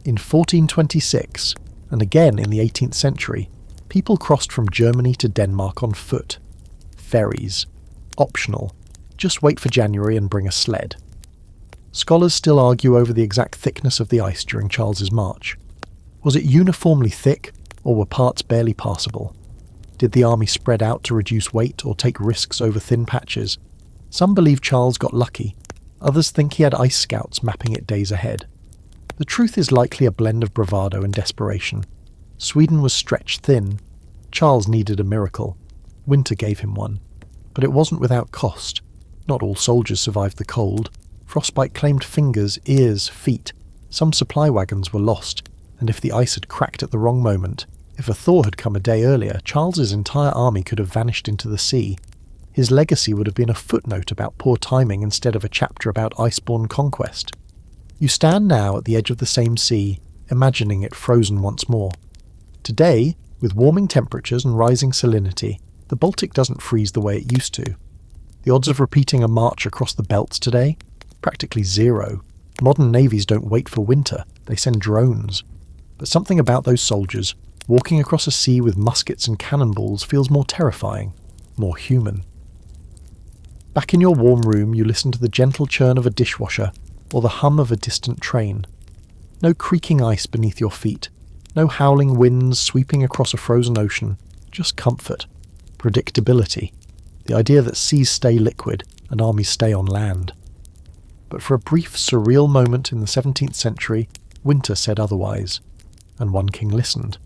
Speaker 1: In 1426, and again in the 18th century, people crossed from Germany to Denmark on foot. Ferries. Optional. Just wait for January and bring a sled. Scholars still argue over the exact thickness of the ice during Charles's march. Was it uniformly thick, or were parts barely passable? Did the army spread out to reduce weight or take risks over thin patches? Some believe Charles got lucky. Others think he had ice scouts mapping it days ahead. The truth is likely a blend of bravado and desperation. Sweden was stretched thin. Charles needed a miracle. Winter gave him one. But it wasn't without cost. Not all soldiers survived the cold. Frostbite claimed fingers, ears, feet. Some supply wagons were lost, and if the ice had cracked at the wrong moment, if a thaw had come a day earlier, Charles's entire army could have vanished into the sea. His legacy would have been a footnote about poor timing instead of a chapter about iceborne conquest. You stand now at the edge of the same sea, imagining it frozen once more. Today, with warming temperatures and rising salinity, the Baltic doesn't freeze the way it used to. The odds of repeating a march across the belts today? Practically zero. Modern navies don't wait for winter, they send drones. But something about those soldiers, walking across a sea with muskets and cannonballs, feels more terrifying, more human. Back in your warm room, you listen to the gentle churn of a dishwasher or the hum of a distant train. No creaking ice beneath your feet, no howling winds sweeping across a frozen ocean, just comfort, predictability, the idea that seas stay liquid and armies stay on land. But for a brief, surreal moment in the 17th century, winter said otherwise, and one king listened.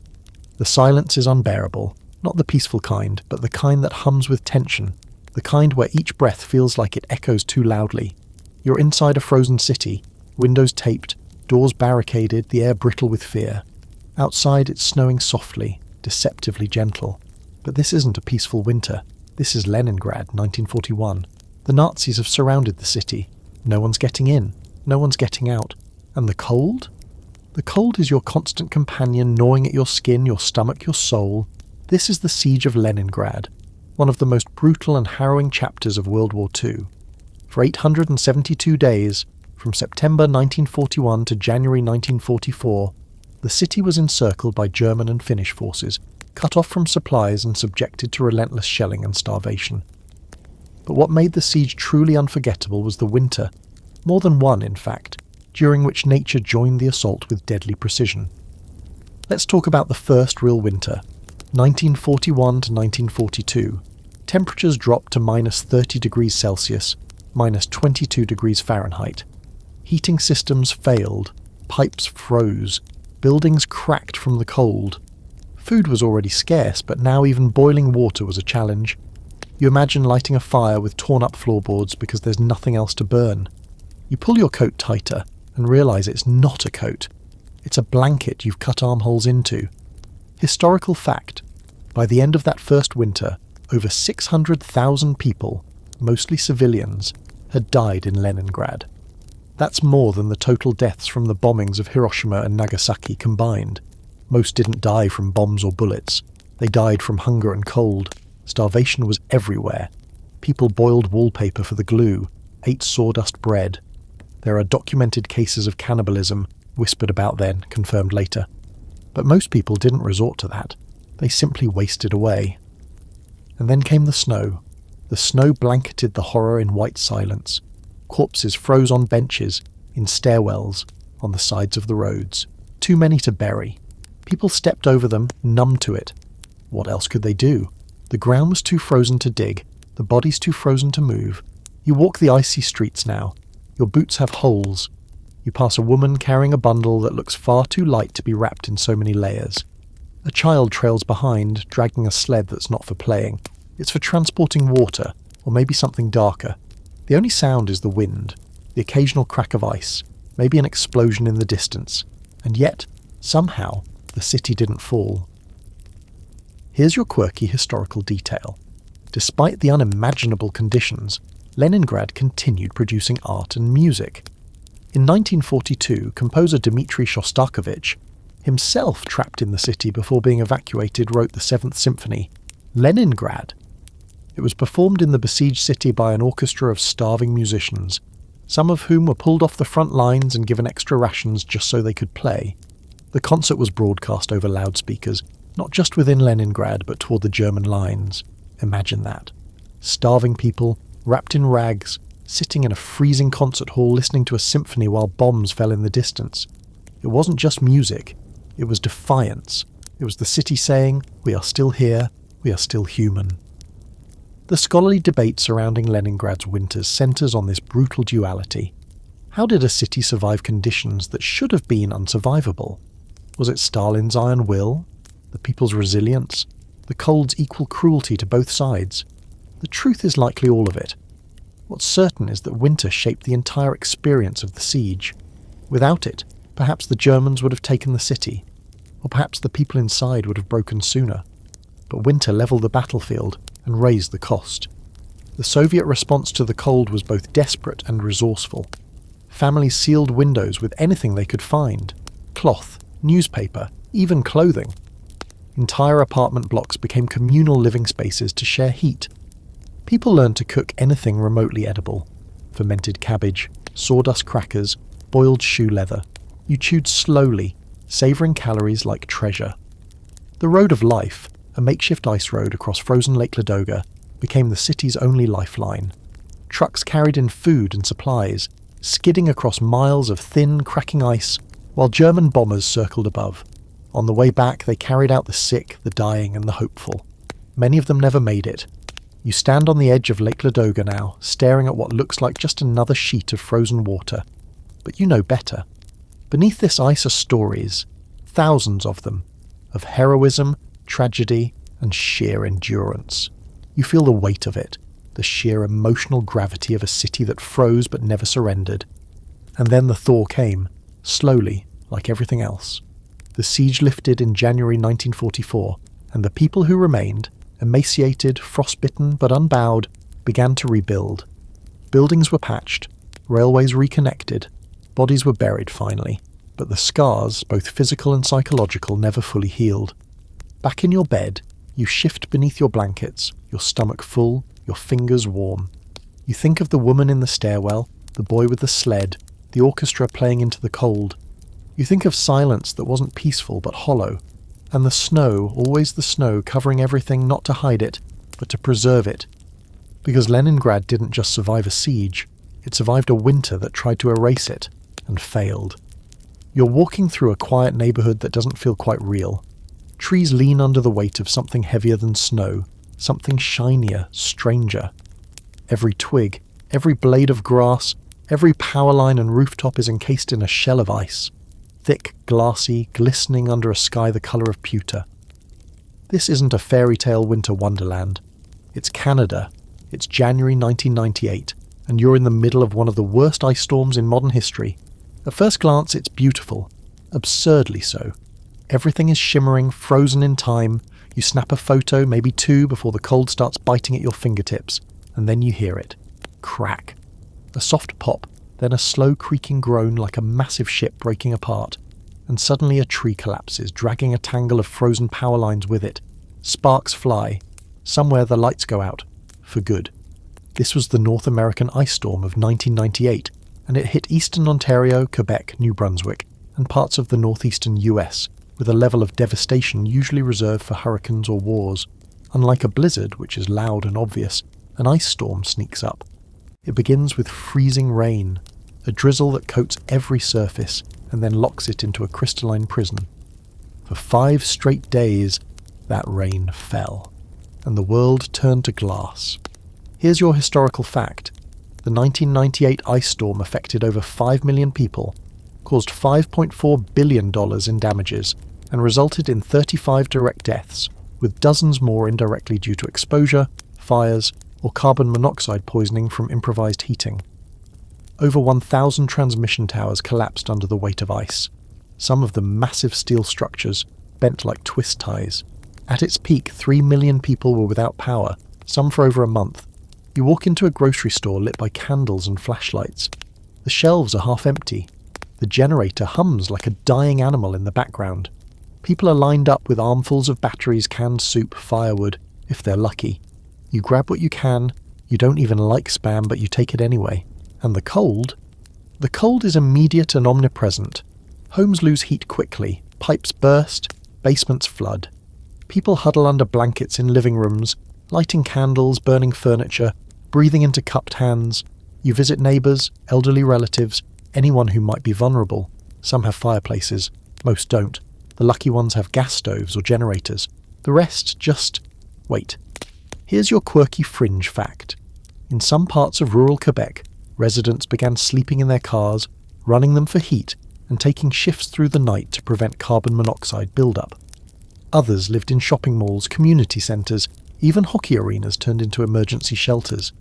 Speaker 1: The silence is unbearable, not the peaceful kind, but the kind that hums with tension, the kind where each breath feels like it echoes too loudly. You're inside a frozen city, windows taped, Doors barricaded, the air brittle with fear. Outside it's snowing softly, deceptively gentle. But this isn't a peaceful winter. This is Leningrad, 1941. The Nazis have surrounded the city. No one's getting in. No one's getting out. And the cold? The cold is your constant companion gnawing at your skin, your stomach, your soul. This is the siege of Leningrad, one of the most brutal and harrowing chapters of World War II. For 872 days, from September 1941 to January 1944, the city was encircled by German and Finnish forces, cut off from supplies and subjected to relentless shelling and starvation. But what made the siege truly unforgettable was the winter, more than one in fact, during which nature joined the assault with deadly precision. Let's talk about the first real winter, 1941 to 1942. Temperatures dropped to minus 30 degrees Celsius, minus 22 degrees Fahrenheit. Heating systems failed, pipes froze, buildings cracked from the cold. Food was already scarce, but now even boiling water was a challenge. You imagine lighting a fire with torn-up floorboards because there's nothing else to burn. You pull your coat tighter and realise it's not a coat. It's a blanket you've cut armholes into. Historical fact, by the end of that first winter, over 600,000 people, mostly civilians, had died in Leningrad. That's more than the total deaths from the bombings of Hiroshima and Nagasaki combined. Most didn't die from bombs or bullets. They died from hunger and cold. Starvation was everywhere. People boiled wallpaper for the glue, ate sawdust bread. There are documented cases of cannibalism, whispered about then, confirmed later. But most people didn't resort to that. They simply wasted away. And then came the snow. The snow blanketed the horror in white silence. Corpses froze on benches, in stairwells, on the sides of the roads. Too many to bury. People stepped over them, numb to it. What else could they do? The ground was too frozen to dig, the bodies too frozen to move. You walk the icy streets now. Your boots have holes. You pass a woman carrying a bundle that looks far too light to be wrapped in so many layers. A child trails behind, dragging a sled that's not for playing. It's for transporting water, or maybe something darker. The only sound is the wind, the occasional crack of ice, maybe an explosion in the distance. And yet, somehow, the city didn't fall. Here's your quirky historical detail. Despite the unimaginable conditions, Leningrad continued producing art and music. In 1942, composer Dmitri Shostakovich, himself trapped in the city before being evacuated, wrote the Seventh Symphony, Leningrad. It was performed in the besieged city by an orchestra of starving musicians, some of whom were pulled off the front lines and given extra rations just so they could play. The concert was broadcast over loudspeakers, not just within Leningrad but toward the German lines. Imagine that. Starving people, wrapped in rags, sitting in a freezing concert hall listening to a symphony while bombs fell in the distance. It wasn't just music, it was defiance. It was the city saying, "We are still here, we are still human." The scholarly debate surrounding Leningrad's winters centres on this brutal duality. How did a city survive conditions that should have been unsurvivable? Was it Stalin's iron will? The people's resilience? The cold's equal cruelty to both sides? The truth is likely all of it. What's certain is that winter shaped the entire experience of the siege. Without it, perhaps the Germans would have taken the city, or perhaps the people inside would have broken sooner. But winter levelled the battlefield and raised the cost. The Soviet response to the cold was both desperate and resourceful. Families sealed windows with anything they could find: cloth, newspaper, even clothing. Entire apartment blocks became communal living spaces to share heat. People learned to cook anything remotely edible: fermented cabbage, sawdust crackers, boiled shoe leather. You chewed slowly, savouring calories like treasure. The Road of Life, a makeshift ice road across frozen Lake Ladoga, became the city's only lifeline. Trucks carried in food and supplies, skidding across miles of thin, cracking ice, while German bombers circled above. On the way back, they carried out the sick, the dying, and the hopeful. Many of them never made it. You stand on the edge of Lake Ladoga now, staring at what looks like just another sheet of frozen water. But you know better. Beneath this ice are stories, thousands of them, of heroism, tragedy, and sheer endurance. You feel the weight of it, the sheer emotional gravity of a city that froze but never surrendered. And then the thaw came. slowly, like everything else. The siege lifted in January 1944, and the people who remained, emaciated, frostbitten but unbowed, began to rebuild. Buildings were patched, railways reconnected, bodies were buried finally, but the scars, both physical and psychological, never fully healed. Back in your bed, you shift beneath your blankets, your stomach full, your fingers warm. You think of the woman in the stairwell, the boy with the sled, the orchestra playing into the cold. You think of silence that wasn't peaceful but hollow, and the snow, always the snow, covering everything not to hide it, but to preserve it. Because Leningrad didn't just survive a siege, it survived a winter that tried to erase it, and failed. You're walking through a quiet neighborhood that doesn't feel quite real. Trees lean under the weight of something heavier than snow, something shinier, stranger. Every twig, every blade of grass, every power line and rooftop is encased in a shell of ice. Thick, glassy, glistening under a sky the colour of pewter. This isn't a fairy tale winter wonderland. It's Canada. It's January 1998, and you're in the middle of one of the worst ice storms in modern history. At first glance, it's beautiful. Absurdly so. Everything is shimmering, frozen in time. You snap a photo, maybe two, before the cold starts biting at your fingertips, and then you hear it. Crack. A soft pop, then a slow creaking groan like a massive ship breaking apart, and suddenly a tree collapses, dragging a tangle of frozen power lines with it. Sparks fly. Somewhere the lights go out. For good. This was the North American ice storm of 1998, and it hit eastern Ontario, Quebec, New Brunswick, and parts of the northeastern US, with a level of devastation usually reserved for hurricanes or wars. Unlike a blizzard, which is loud and obvious, an ice storm sneaks up. It begins with freezing rain, a drizzle that coats every surface and then locks it into a crystalline prison. For 5 straight days, that rain fell, and the world turned to glass. Here's your historical fact. The 1998 ice storm affected over 5 million people, caused $5.4 billion in damages, and resulted in 35 direct deaths, with dozens more indirectly due to exposure, fires, or carbon monoxide poisoning from improvised heating. Over 1,000 transmission towers collapsed under the weight of ice, some of them massive steel structures, bent like twist ties. At its peak, 3 million people were without power, some for over a month. You walk into a grocery store lit by candles and flashlights. The shelves are half empty. The generator hums like a dying animal in the background. People are lined up with armfuls of batteries, canned soup, firewood, if they're lucky. You grab what you can. You don't even like Spam, but you take it anyway. And the cold? The cold is immediate and omnipresent. Homes lose heat quickly. Pipes burst. Basements flood. People huddle under blankets in living rooms, lighting candles, burning furniture, breathing into cupped hands. You visit neighbours, elderly relatives, anyone who might be vulnerable. Some have fireplaces. Most don't. The lucky ones have gas stoves or generators. The rest just wait. Here's your quirky fringe fact. In some parts of rural Quebec, residents began sleeping in their cars, running them for heat, and taking shifts through the night to prevent carbon monoxide buildup. Others lived in shopping malls, community centres, even hockey arenas turned into emergency shelters.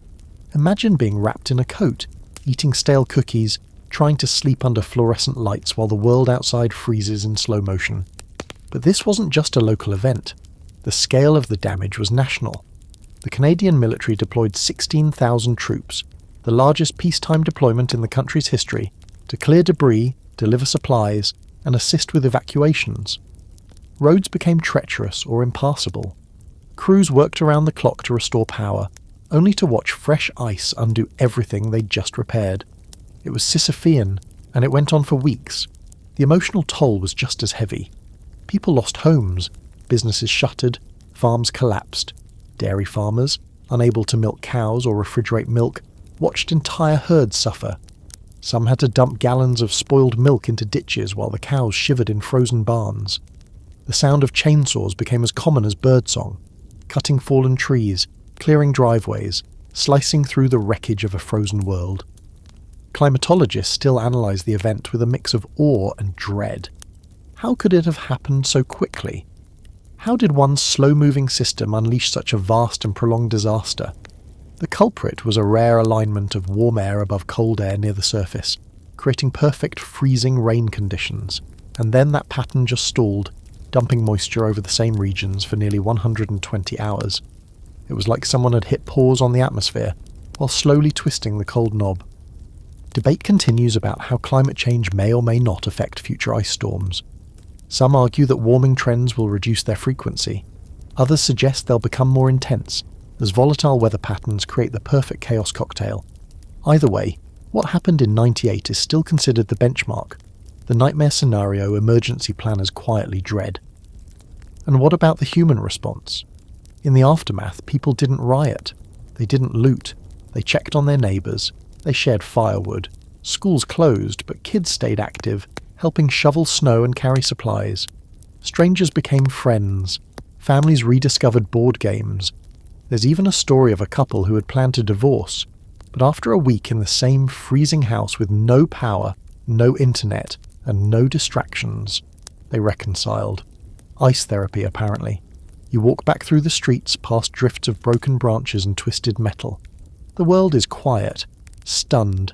Speaker 1: Imagine being wrapped in a coat, eating stale cookies, trying to sleep under fluorescent lights while the world outside freezes in slow motion. But this wasn't just a local event. The scale of the damage was national. The Canadian military deployed 16,000 troops, the largest peacetime deployment in the country's history, to clear debris, deliver supplies, and assist with evacuations. Roads became treacherous or impassable. Crews worked around the clock to restore power, only to watch fresh ice undo everything they'd just repaired. It was Sisyphean, and it went on for weeks. The emotional toll was just as heavy. People lost homes, businesses shuttered, farms collapsed. Dairy farmers, unable to milk cows or refrigerate milk, watched entire herds suffer. Some had to dump gallons of spoiled milk into ditches while the cows shivered in frozen barns. The sound of chainsaws became as common as birdsong, cutting fallen trees, clearing driveways, slicing through the wreckage of a frozen world. Climatologists still analyse the event with a mix of awe and dread. How could it have happened so quickly? How did one slow-moving system unleash such a vast and prolonged disaster? The culprit was a rare alignment of warm air above cold air near the surface, creating perfect freezing rain conditions, and then that pattern just stalled, dumping moisture over the same regions for nearly 120 hours. It was like someone had hit pause on the atmosphere while slowly twisting the cold knob. Debate continues about how climate change may or may not affect future ice storms. Some argue that warming trends will reduce their frequency. Others suggest they'll become more intense, as volatile weather patterns create the perfect chaos cocktail. Either way, what happened in '98 is still considered the benchmark, the nightmare scenario emergency planners quietly dread. And what about the human response? In the aftermath, people didn't riot. They didn't loot. They checked on their neighbours. They shared firewood. Schools closed, but kids stayed active, helping shovel snow and carry supplies. Strangers became friends. Families rediscovered board games. There's even a story of a couple who had planned to divorce, but after a week in the same freezing house with no power, no internet, and no distractions, they reconciled. Ice therapy, apparently. You walk back through the streets past drifts of broken branches and twisted metal. The world is quiet, stunned.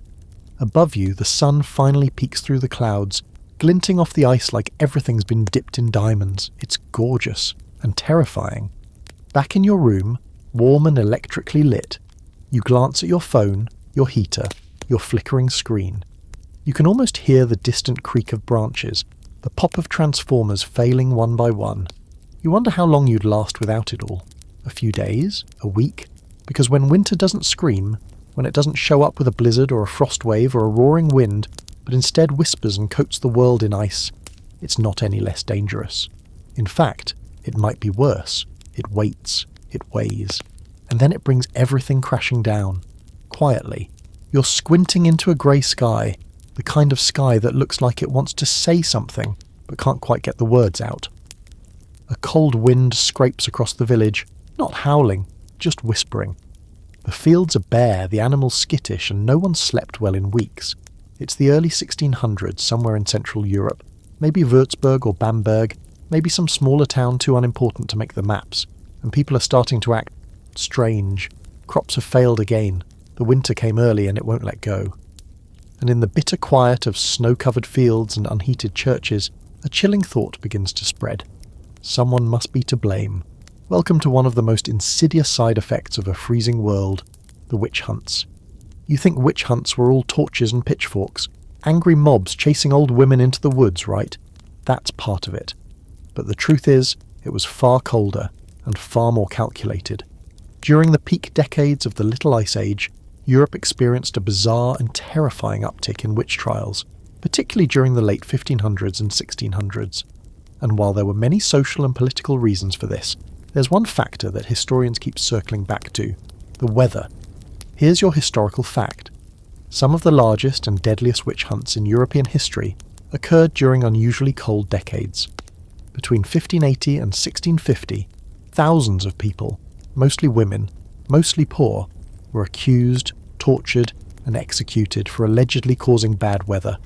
Speaker 1: Above you, the sun finally peeks through the clouds, glinting off the ice like everything's been dipped in diamonds. It's gorgeous and terrifying. Back in your room, warm and electrically lit, you glance at your phone, your heater, your flickering screen. You can almost hear the distant creak of branches, the pop of transformers failing one by one. You wonder how long you'd last without it all. A few days? A week? Because when winter doesn't scream, when it doesn't show up with a blizzard or a frost wave or a roaring wind, but instead whispers and coats the world in ice, it's not any less dangerous. In fact, it might be worse. It waits, it weighs, and then it brings everything crashing down. Quietly. You're squinting into a grey sky, the kind of sky that looks like it wants to say something, but can't quite get the words out. A cold wind scrapes across the village, not howling, just whispering. The fields are bare, the animals skittish, and no one slept well in weeks. It's the early 1600s, somewhere in Central Europe, maybe Würzburg or Bamberg, maybe some smaller town too unimportant to make the maps, and people are starting to act strange. Crops have failed again. The winter came early and it won't let go. And in the bitter quiet of snow-covered fields and unheated churches, a chilling thought begins to spread. Someone must be to blame. Welcome to one of the most insidious side effects of a freezing world, the witch hunts. You think witch hunts were all torches and pitchforks, angry mobs chasing old women into the woods, right? That's part of it. But the truth is, it was far colder and far more calculated. During the peak decades of the Little Ice Age, Europe experienced a bizarre and terrifying uptick in witch trials, particularly during the late 1500s and 1600s. And while there were many social and political reasons for this, there's one factor that historians keep circling back to: the weather. Here's your historical fact. Some of the largest and deadliest witch hunts in European history occurred during unusually cold decades. Between 1580 and 1650, thousands of people, mostly women, mostly poor, were accused, tortured, and executed for allegedly causing bad weather.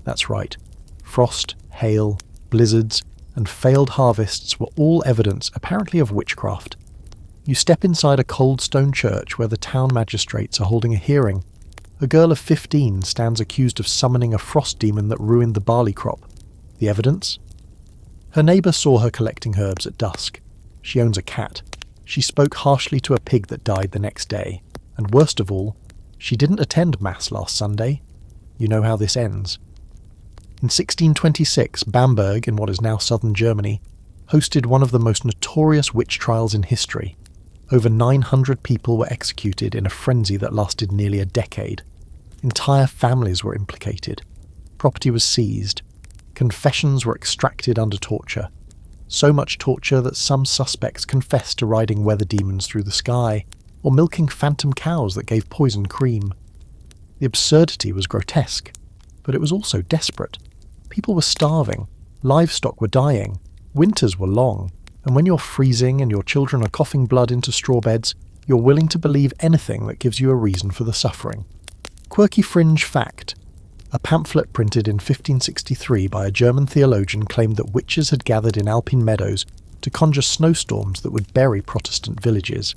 Speaker 1: That's right. Frost, hail, blizzards, and failed harvests were all evidence, apparently, of witchcraft. You step inside a cold stone church where the town magistrates are holding a hearing. A girl of 15 stands accused of summoning a frost demon that ruined the barley crop. The evidence? Her neighbour saw her collecting herbs at dusk. She owns a cat. She spoke harshly to a pig that died the next day. And worst of all, she didn't attend Mass last Sunday. You know how this ends. In 1626, Bamberg, in what is now southern Germany, hosted one of the most notorious witch trials in history. Over 900 people were executed in a frenzy that lasted nearly a decade. Entire families were implicated. Property was seized. Confessions were extracted under torture. So much torture that some suspects confessed to riding weather demons through the sky, or milking phantom cows that gave poison cream. The absurdity was grotesque, but it was also desperate. People were starving, livestock were dying, winters were long, and when you're freezing and your children are coughing blood into straw beds, you're willing to believe anything that gives you a reason for the suffering. Quirky fringe fact. A pamphlet printed in 1563 by a German theologian claimed that witches had gathered in Alpine meadows to conjure snowstorms that would bury Protestant villages.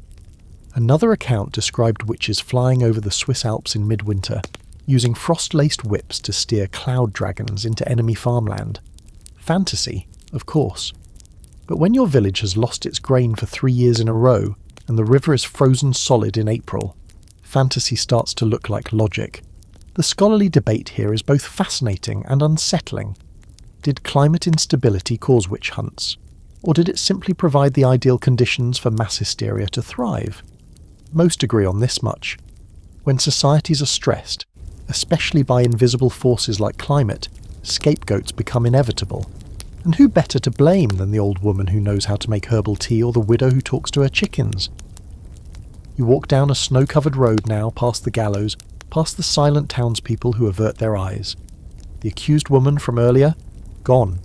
Speaker 1: Another account described witches flying over the Swiss Alps in midwinter. using frost-laced whips to steer cloud dragons into enemy farmland. Fantasy, of course. But when your village has lost its grain for 3 years in a row, and the river is frozen solid in April, fantasy starts to look like logic. The scholarly debate here is both fascinating and unsettling. Did climate instability cause witch hunts? Or did it simply provide the ideal conditions for mass hysteria to thrive? Most agree on this much. When societies are stressed, especially by invisible forces like climate, scapegoats become inevitable. And who better to blame than the old woman who knows how to make herbal tea or the widow who talks to her chickens? You walk down a snow-covered road now past the gallows, past the silent townspeople who avert their eyes. The accused woman from earlier? Gone.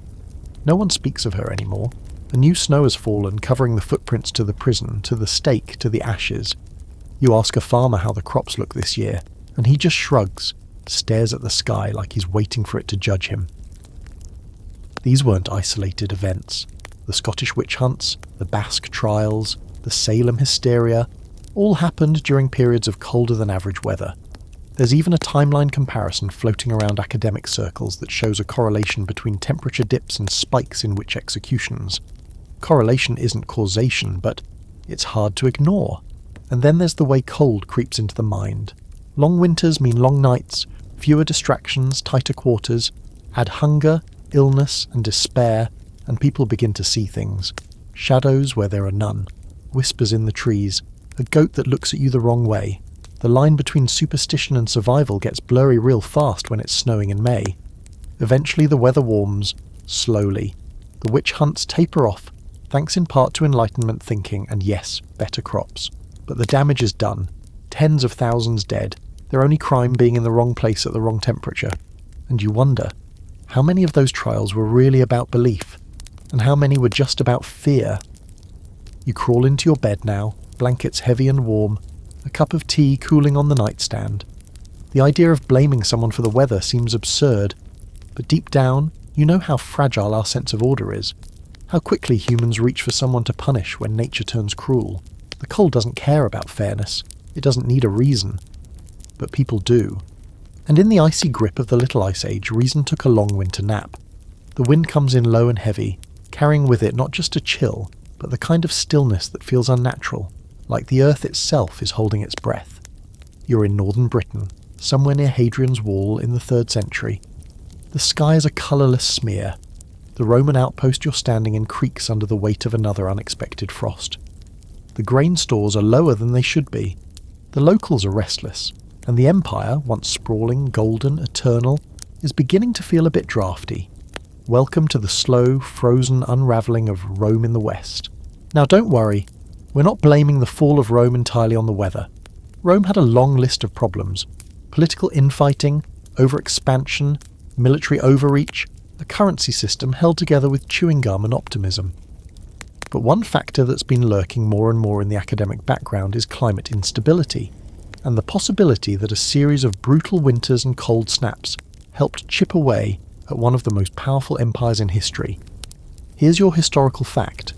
Speaker 1: No one speaks of her anymore. A new snow has fallen, covering the footprints to the prison, to the stake, to the ashes. You ask a farmer how the crops look this year, and he just shrugs, stares at the sky like he's waiting for it to judge him. These weren't isolated events. The Scottish witch hunts, the Basque trials, the Salem hysteria, all happened during periods of colder than average weather. There's even a timeline comparison floating around academic circles that shows a correlation between temperature dips and spikes in witch executions. Correlation isn't causation, but it's hard to ignore. And then there's the way cold creeps into the mind. Long winters mean long nights, fewer distractions, tighter quarters, add hunger, illness and despair, and people begin to see things. Shadows where there are none, whispers in the trees, a goat that looks at you the wrong way. The line between superstition and survival gets blurry real fast when it's snowing in May. Eventually the weather warms, slowly. The witch hunts taper off, thanks in part to Enlightenment thinking and yes, better crops. But the damage is done. Tens of thousands dead, their only crime being in the wrong place at the wrong temperature. And you wonder, how many of those trials were really about belief? And how many were just about fear? You crawl into your bed now, blankets heavy and warm, a cup of tea cooling on the nightstand. The idea of blaming someone for the weather seems absurd, but deep down, you know how fragile our sense of order is, how quickly humans reach for someone to punish when nature turns cruel. The cold doesn't care about fairness, it doesn't need a reason. But people do. And in the icy grip of the Little Ice Age, reason took a long winter nap. The wind comes in low and heavy, carrying with it not just a chill, but the kind of stillness that feels unnatural, like the earth itself is holding its breath. You're in northern Britain, somewhere near Hadrian's Wall in the 3rd century. The sky is a colourless smear. The Roman outpost you're standing in creaks under the weight of another unexpected frost. The grain stores are lower than they should be. The locals are restless, and the empire, once sprawling, golden, eternal, is beginning to feel a bit drafty. Welcome to the slow, frozen unravelling of Rome in the west. Now don't worry, we're not blaming the fall of Rome entirely on the weather. Rome had a long list of problems. Political infighting, overexpansion, military overreach, a currency system held together with chewing gum and optimism. But one factor that's been lurking more and more in the academic background is climate instability, and the possibility that a series of brutal winters and cold snaps helped chip away at one of the most powerful empires in history. Here's your historical fact.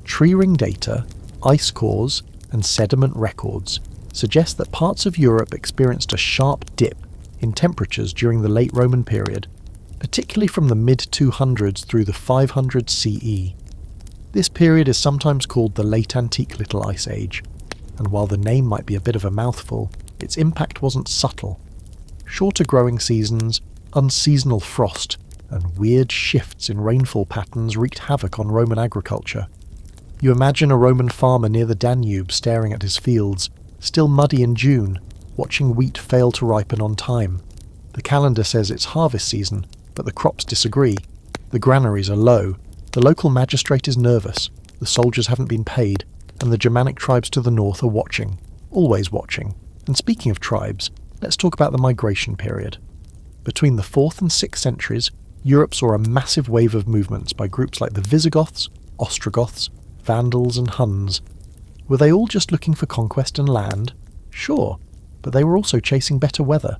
Speaker 1: Tree ring data, ice cores, and sediment records suggest that parts of Europe experienced a sharp dip in temperatures during the late Roman period, particularly from the mid-200s through the 500 CE. This period is sometimes called the Late Antique Little Ice Age, and while the name might be a bit of a mouthful, its impact wasn't subtle. Shorter growing seasons, unseasonal frost, and weird shifts in rainfall patterns wreaked havoc on Roman agriculture. You imagine a Roman farmer near the Danube staring at his fields, still muddy in June, watching wheat fail to ripen on time. The calendar says it's harvest season, but the crops disagree. The granaries are low, the local magistrate is nervous, the soldiers haven't been paid, and the Germanic tribes to the north are watching, always watching. And speaking of tribes, let's talk about the migration period. Between the 4th and 6th centuries, Europe saw a massive wave of movements by groups like the Visigoths, Ostrogoths, Vandals and Huns. Were they all just looking for conquest and land? Sure, but they were also chasing better weather.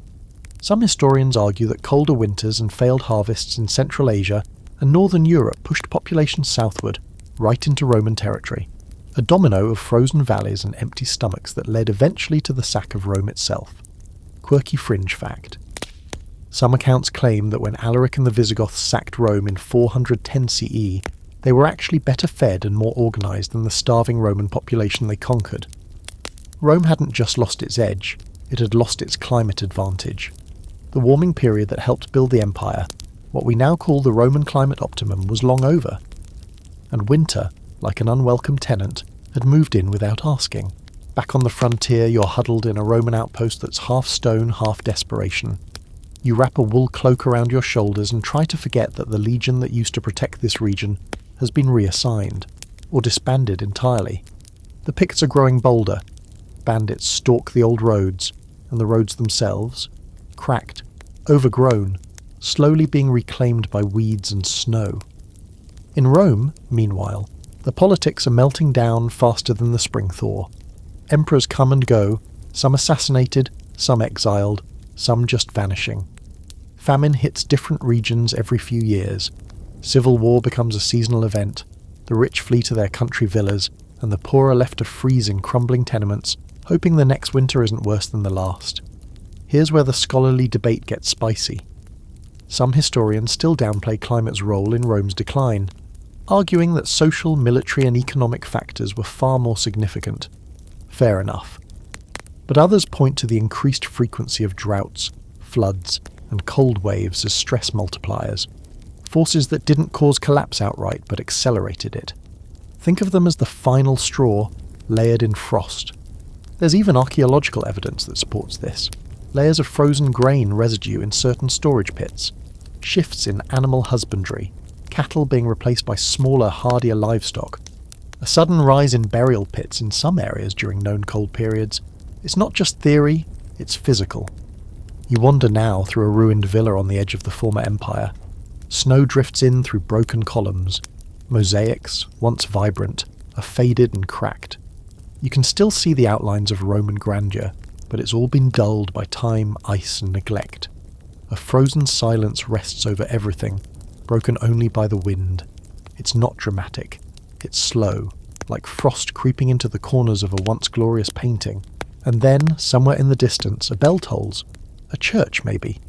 Speaker 1: Some historians argue that colder winters and failed harvests in Central Asia and Northern Europe pushed populations southward, right into Roman territory, a domino of frozen valleys and empty stomachs that led eventually to the sack of Rome itself. quirky fringe fact. Some accounts claim that when Alaric and the Visigoths sacked Rome in 410 CE, they were actually better fed and more organised than the starving Roman population they conquered. Rome hadn't just lost its edge, it had lost its climate advantage. The warming period that helped build the empire, what we now call the Roman climate optimum, was long over. And winter, like an unwelcome tenant, had moved in without asking. Back on the frontier, you're huddled in a Roman outpost that's half stone, half desperation. You wrap a wool cloak around your shoulders and try to forget that the legion that used to protect this region has been reassigned, or disbanded entirely. The Picts are growing bolder. Bandits stalk the old roads, and the roads themselves, cracked, overgrown, slowly being reclaimed by weeds and snow. In Rome, meanwhile, the politics are melting down faster than the spring thaw. Emperors come and go, some assassinated, some exiled, some just vanishing. Famine hits different regions every few years. Civil war becomes a seasonal event. The rich flee to their country villas, and the poor are left to freeze in crumbling tenements, hoping the next winter isn't worse than the last. Here's where the scholarly debate gets spicy. Some historians still downplay climate's role in Rome's decline, arguing that social, military and economic factors were far more significant. Fair enough. But others point to the increased frequency of droughts, floods, and cold waves as stress multipliers, forces that didn't cause collapse outright but accelerated it. Think of them as the final straw, layered in frost. There's even archaeological evidence that supports this. Layers of frozen grain residue in certain storage pits, shifts in animal husbandry, cattle being replaced by smaller, hardier livestock, a sudden rise in burial pits in some areas during known cold periods. It's not just theory, it's physical. You wander now through a ruined villa on the edge of the former empire. Snow drifts in through broken columns. Mosaics, once vibrant, are faded and cracked. You can still see the outlines of Roman grandeur, but it's all been dulled by time, ice and neglect. A frozen silence rests over everything, broken only by the wind. It's not dramatic. It's slow, like frost creeping into the corners of a once glorious painting. And then, somewhere in the distance, a bell tolls. A church, maybe.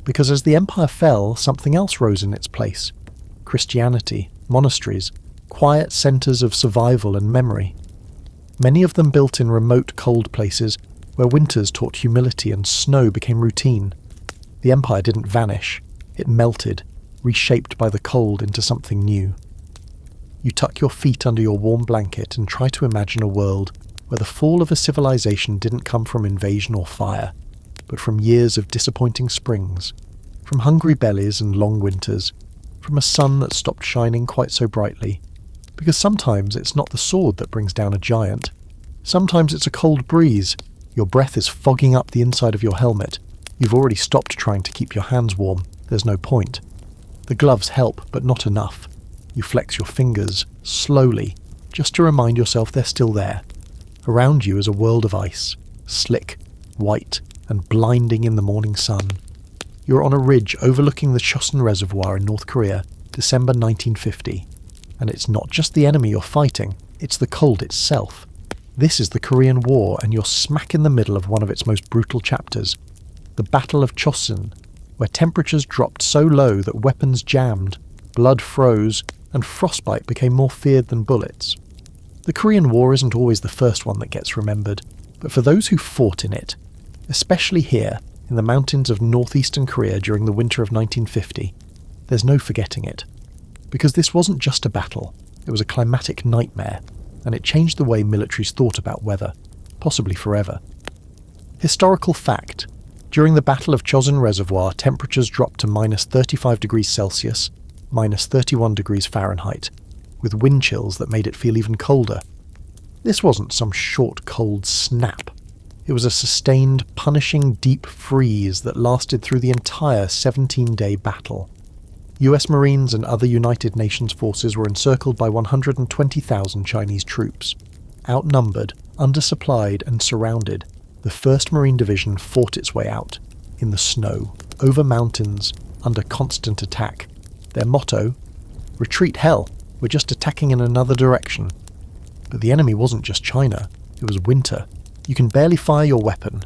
Speaker 1: Because as the empire fell, something else rose in its place. Christianity, monasteries, quiet centres of survival and memory. Many of them built in remote, cold places where winters taught humility and snow became routine. The empire didn't vanish. It melted, reshaped by the cold into something new. You tuck your feet under your warm blanket and try to imagine a world where the fall of a civilization didn't come from invasion or fire, but from years of disappointing springs, from hungry bellies and long winters, from a sun that stopped shining quite so brightly. Because sometimes it's not the sword that brings down a giant. Sometimes it's a cold breeze. Your breath is fogging up the inside of your helmet. You've already stopped trying to keep your hands warm. There's no point. The gloves help, but not enough. You flex your fingers, slowly, just to remind yourself they're still there. Around you is a world of ice, slick, white, and blinding in the morning sun. You're on a ridge overlooking the Chosin Reservoir in North Korea, December 1950. And it's not just the enemy you're fighting, it's the cold itself. This is the Korean War, and you're smack in the middle of one of its most brutal chapters. The Battle of Chosin, where temperatures dropped so low that weapons jammed, blood froze, and frostbite became more feared than bullets. The Korean War isn't always the first one that gets remembered, but for those who fought in it, especially here, in the mountains of northeastern Korea during the winter of 1950, there's no forgetting it. Because this wasn't just a battle, it was a climatic nightmare, and it changed the way militaries thought about weather, possibly forever. Historical fact: during the Battle of Chosin Reservoir, temperatures dropped to minus 35 degrees Celsius, minus 31 degrees Fahrenheit, with wind chills that made it feel even colder. This wasn't some short, cold snap. It was a sustained, punishing deep freeze that lasted through the entire 17-day battle. US Marines and other United Nations forces were encircled by 120,000 Chinese troops. Outnumbered, undersupplied and surrounded, the 1st Marine Division fought its way out, in the snow, over mountains, under constant attack. Their motto: retreat hell, we're just attacking in another direction. But the enemy wasn't just China, it was winter. You can barely fire your weapon.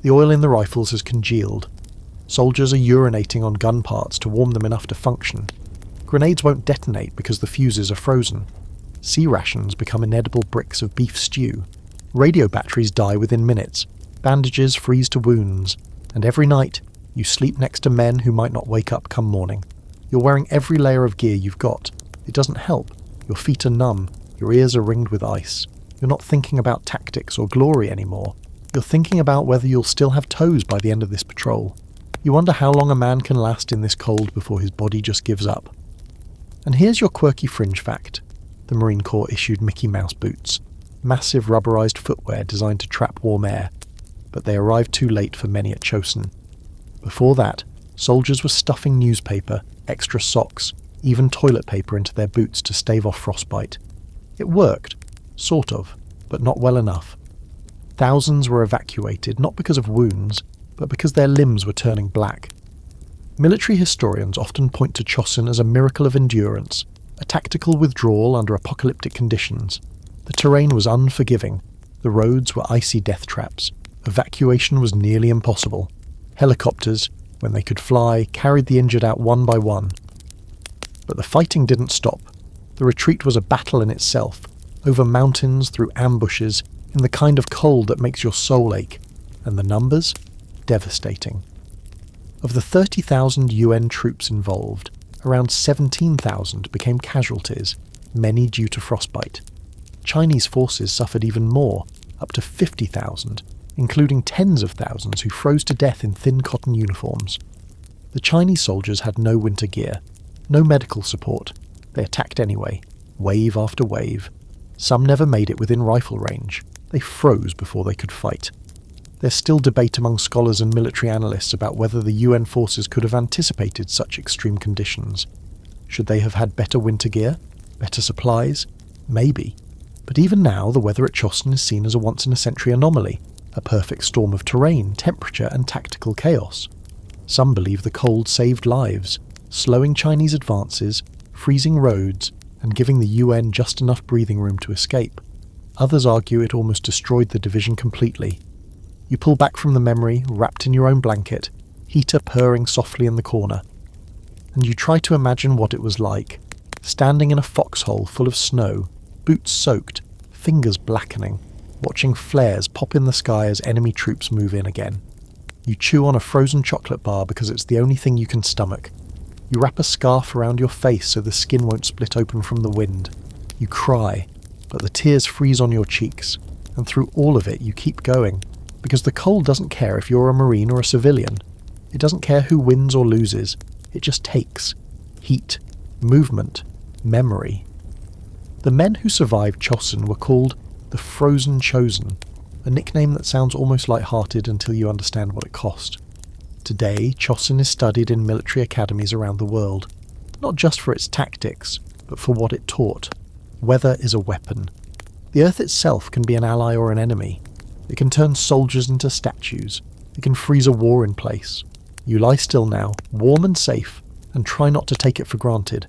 Speaker 1: The oil in the rifles has congealed. Soldiers are urinating on gun parts to warm them enough to function. Grenades won't detonate because the fuses are frozen. Sea rations become inedible bricks of beef stew. Radio batteries die within minutes. Bandages freeze to wounds. And every night, you sleep next to men who might not wake up come morning. You're wearing every layer of gear you've got. It doesn't help. Your feet are numb. Your ears are ringed with ice. You're not thinking about tactics or glory anymore. You're thinking about whether you'll still have toes by the end of this patrol. You wonder how long a man can last in this cold before his body just gives up. And here's your quirky fringe fact. The Marine Corps issued Mickey Mouse boots, massive rubberized footwear designed to trap warm air, but they arrived too late for many at Chosin. Before that, soldiers were stuffing newspaper, extra socks, even toilet paper into their boots to stave off frostbite. It worked, sort of, but not well enough. Thousands were evacuated not because of wounds, but because their limbs were turning black. Military historians often point to Chosin as a miracle of endurance, a tactical withdrawal under apocalyptic conditions. The terrain was unforgiving, the roads were icy death traps, evacuation was nearly impossible. Helicopters, when they could fly, carried the injured out one by one. But the fighting didn't stop. The retreat was a battle in itself, over mountains, through ambushes, in the kind of cold that makes your soul ache. And the numbers? Devastating. Of the 30,000 UN troops involved, around 17,000 became casualties, many due to frostbite. Chinese forces suffered even more, up to 50,000, including tens of thousands who froze to death in thin cotton uniforms. The Chinese soldiers had no winter gear, no medical support. They attacked anyway, wave after wave. Some never made it within rifle range. They froze before they could fight. There's still debate among scholars and military analysts about whether the UN forces could have anticipated such extreme conditions. Should they have had better winter gear? Better supplies? Maybe. But even now, the weather at Chosin is seen as a once-in-a-century anomaly, a perfect storm of terrain, temperature and tactical chaos. Some believe the cold saved lives, slowing Chinese advances, freezing roads, and giving the UN just enough breathing room to escape. Others argue it almost destroyed the division completely. You pull back from the memory, wrapped in your own blanket, heater purring softly in the corner, and you try to imagine what it was like, standing in a foxhole full of snow, boots soaked, fingers blackening, watching flares pop in the sky as enemy troops move in again. You chew on a frozen chocolate bar because it's the only thing you can stomach. You wrap a scarf around your face so the skin won't split open from the wind. You cry, but the tears freeze on your cheeks, and through all of it you keep going, because the cold doesn't care if you're a Marine or a civilian. It doesn't care who wins or loses. It just takes. Heat, movement, memory. The men who survived Chosin were called the Frozen Chosen, a nickname that sounds almost light-hearted until you understand what it cost. Today, Chosin is studied in military academies around the world, not just for its tactics, but for what it taught. Weather is a weapon. The earth itself can be an ally or an enemy. It can turn soldiers into statues. It can freeze a war in place. You lie still now, warm and safe, and try not to take it for granted.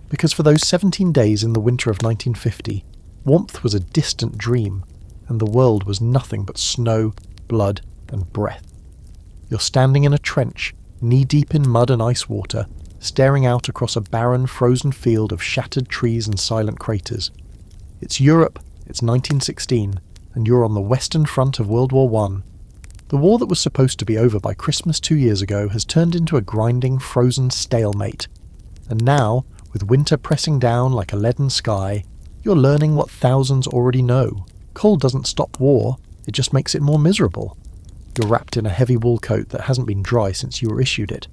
Speaker 1: Because for those 17 days in the winter of 1950, warmth was a distant dream, and the world was nothing but snow, blood, and breath. You're standing in a trench, knee-deep in mud and ice water, staring out across a barren, frozen field of shattered trees and silent craters. It's Europe, it's 1916, and you're on the Western Front of World War I. The war that was supposed to be over by Christmas 2 years ago has turned into a grinding, frozen stalemate. And now, with winter pressing down like a leaden sky, you're learning what thousands already know. Cold doesn't stop war, it just makes it more miserable. You're wrapped in a heavy wool coat that hasn't been dry since you were issued it.